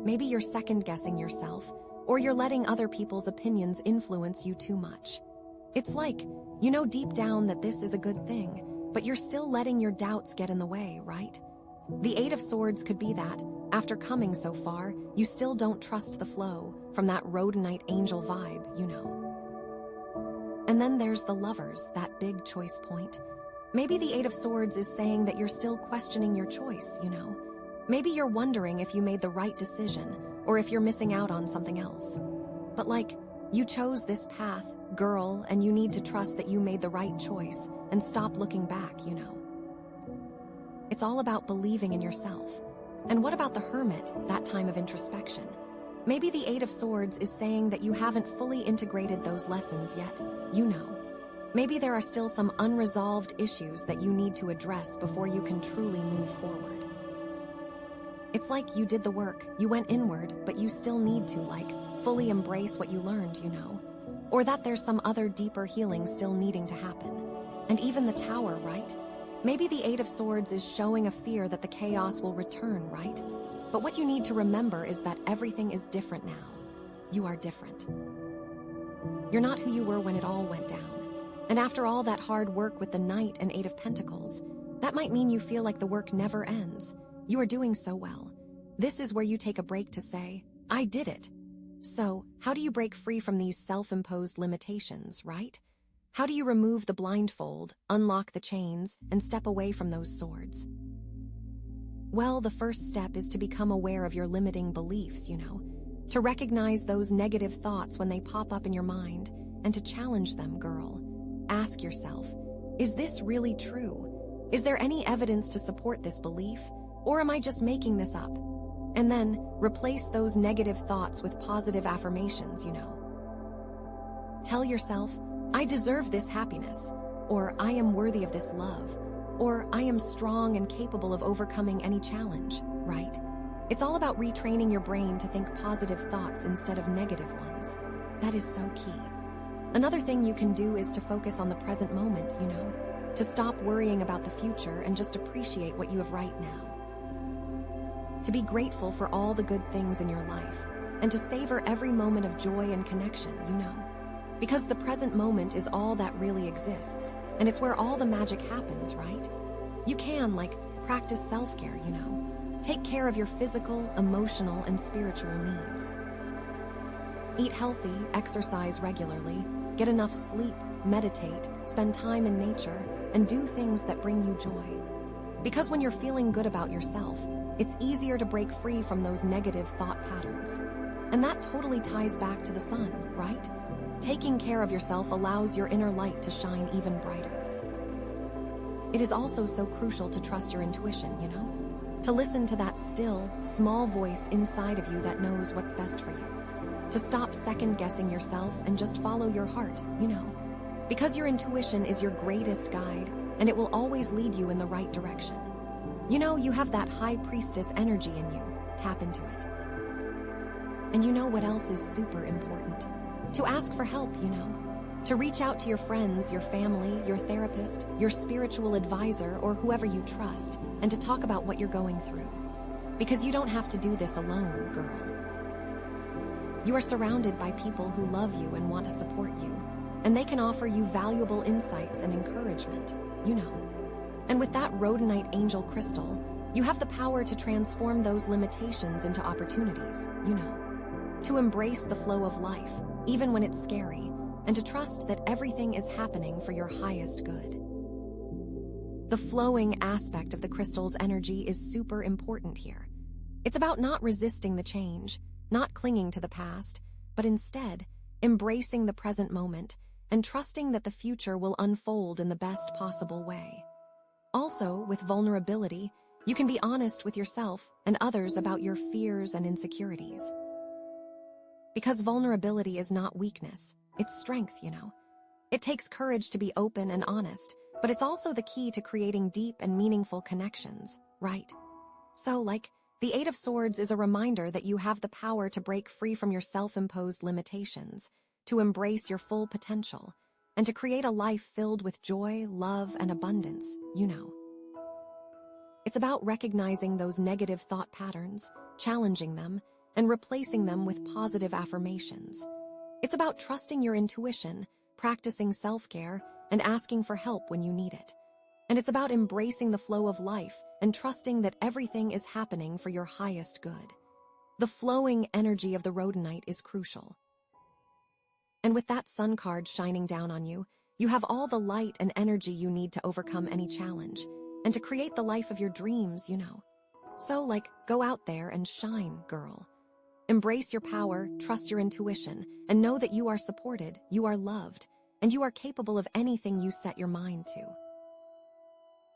Maybe you're second-guessing yourself, or you're letting other people's opinions influence you too much. It's like, you know deep down that this is a good thing, but you're still letting your doubts get in the way, right? The Eight of Swords could be that, after coming so far, you still don't trust the flow from that Rhodonite angel vibe, you know. And then there's the Lovers, that big choice point. Maybe the Eight of Swords is saying that you're still questioning your choice, you know. Maybe you're wondering if you made the right decision, or if you're missing out on something else. But like, you chose this path, girl, and you need to trust that you made the right choice and stop looking back, you know. It's all about believing in yourself. And what about the Hermit, that time of introspection? Maybe the Eight of Swords is saying that you haven't fully integrated those lessons yet, you know. Maybe there are still some unresolved issues that you need to address before you can truly move forward. It's like you did the work, you went inward, but you still need to, like, fully embrace what you learned, you know? Or that there's some other deeper healing still needing to happen. And even the Tower, right? Maybe the Eight of Swords is showing a fear that the chaos will return, right? But what you need to remember is that everything is different now. You are different. You're not who you were when it all went down. And after all that hard work with the Knight and Eight of Pentacles, that might mean you feel like the work never ends. You are doing so well. This is where you take a break to say, I did it. So, how do you break free from these self-imposed limitations, right? How do you remove the blindfold, unlock the chains, and step away from those swords? Well, the first step is to become aware of your limiting beliefs, you know, to recognize those negative thoughts when they pop up in your mind, and to challenge them, girl. Ask yourself, is this really true? Is there any evidence to support this belief, or am I just making this up? And then, replace those negative thoughts with positive affirmations, you know. Tell yourself, I deserve this happiness, or I am worthy of this love, or I am strong and capable of overcoming any challenge, right? It's all about retraining your brain to think positive thoughts instead of negative ones. That is so key. Another thing you can do is to focus on the present moment, you know, to stop worrying about the future and just appreciate what you have right now. To be grateful for all the good things in your life, and to savor every moment of joy and connection, you know. Because the present moment is all that really exists, and it's where all the magic happens, right? You can, like, practice self-care, you know. Take care of your physical, emotional, and spiritual needs. Eat healthy, exercise regularly, get enough sleep, meditate, spend time in nature, and do things that bring you joy. Because when you're feeling good about yourself, it's easier to break free from those negative thought patterns. And that totally ties back to the sun, right? Taking care of yourself allows your inner light to shine even brighter. It is also so crucial to trust your intuition, you know? To listen to that still, small voice inside of you that knows what's best for you. To stop second-guessing yourself and just follow your heart, you know? Because your intuition is your greatest guide, and it will always lead you in the right direction. You know, you have that High Priestess energy in you. Tap into it. And you know what else is super important? To ask for help, you know. To reach out to your friends, your family, your therapist, your spiritual advisor, or whoever you trust, and to talk about what you're going through. Because you don't have to do this alone, girl. You are surrounded by people who love you and want to support you, and they can offer you valuable insights and encouragement, you know. And with that Rhodonite angel crystal, you have the power to transform those limitations into opportunities, you know. To embrace the flow of life, even when it's scary, and to trust that everything is happening for your highest good. The flowing aspect of the crystal's energy is super important here. It's about not resisting the change, not clinging to the past, but instead embracing the present moment and trusting that the future will unfold in the best possible way. Also, with vulnerability, you can be honest with yourself and others about your fears and insecurities. Because vulnerability is not weakness, It's strength, you know. It takes courage to be open and honest, but it's also the key to creating deep and meaningful connections, right? So, the Eight of Swords is a reminder that you have the power to break free from your self-imposed limitations, to embrace your full potential, and to create a life filled with joy, love, and abundance, you know. It's about recognizing those negative thought patterns, challenging them, and replacing them with positive affirmations. It's about trusting your intuition, practicing self-care, and asking for help when you need it. And it's about embracing the flow of life and trusting that everything is happening for your highest good. The flowing energy of the Rhodonite is crucial. And with that sun card shining down on you, you have all the light and energy you need to overcome any challenge and to create the life of your dreams, you know. So, go out there and shine, girl. Embrace your power, trust your intuition, and know that you are supported, you are loved, and you are capable of anything you set your mind to.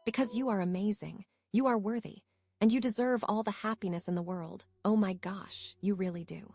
Because you are amazing, you are worthy, and you deserve all the happiness in the world. Oh my gosh, you really do.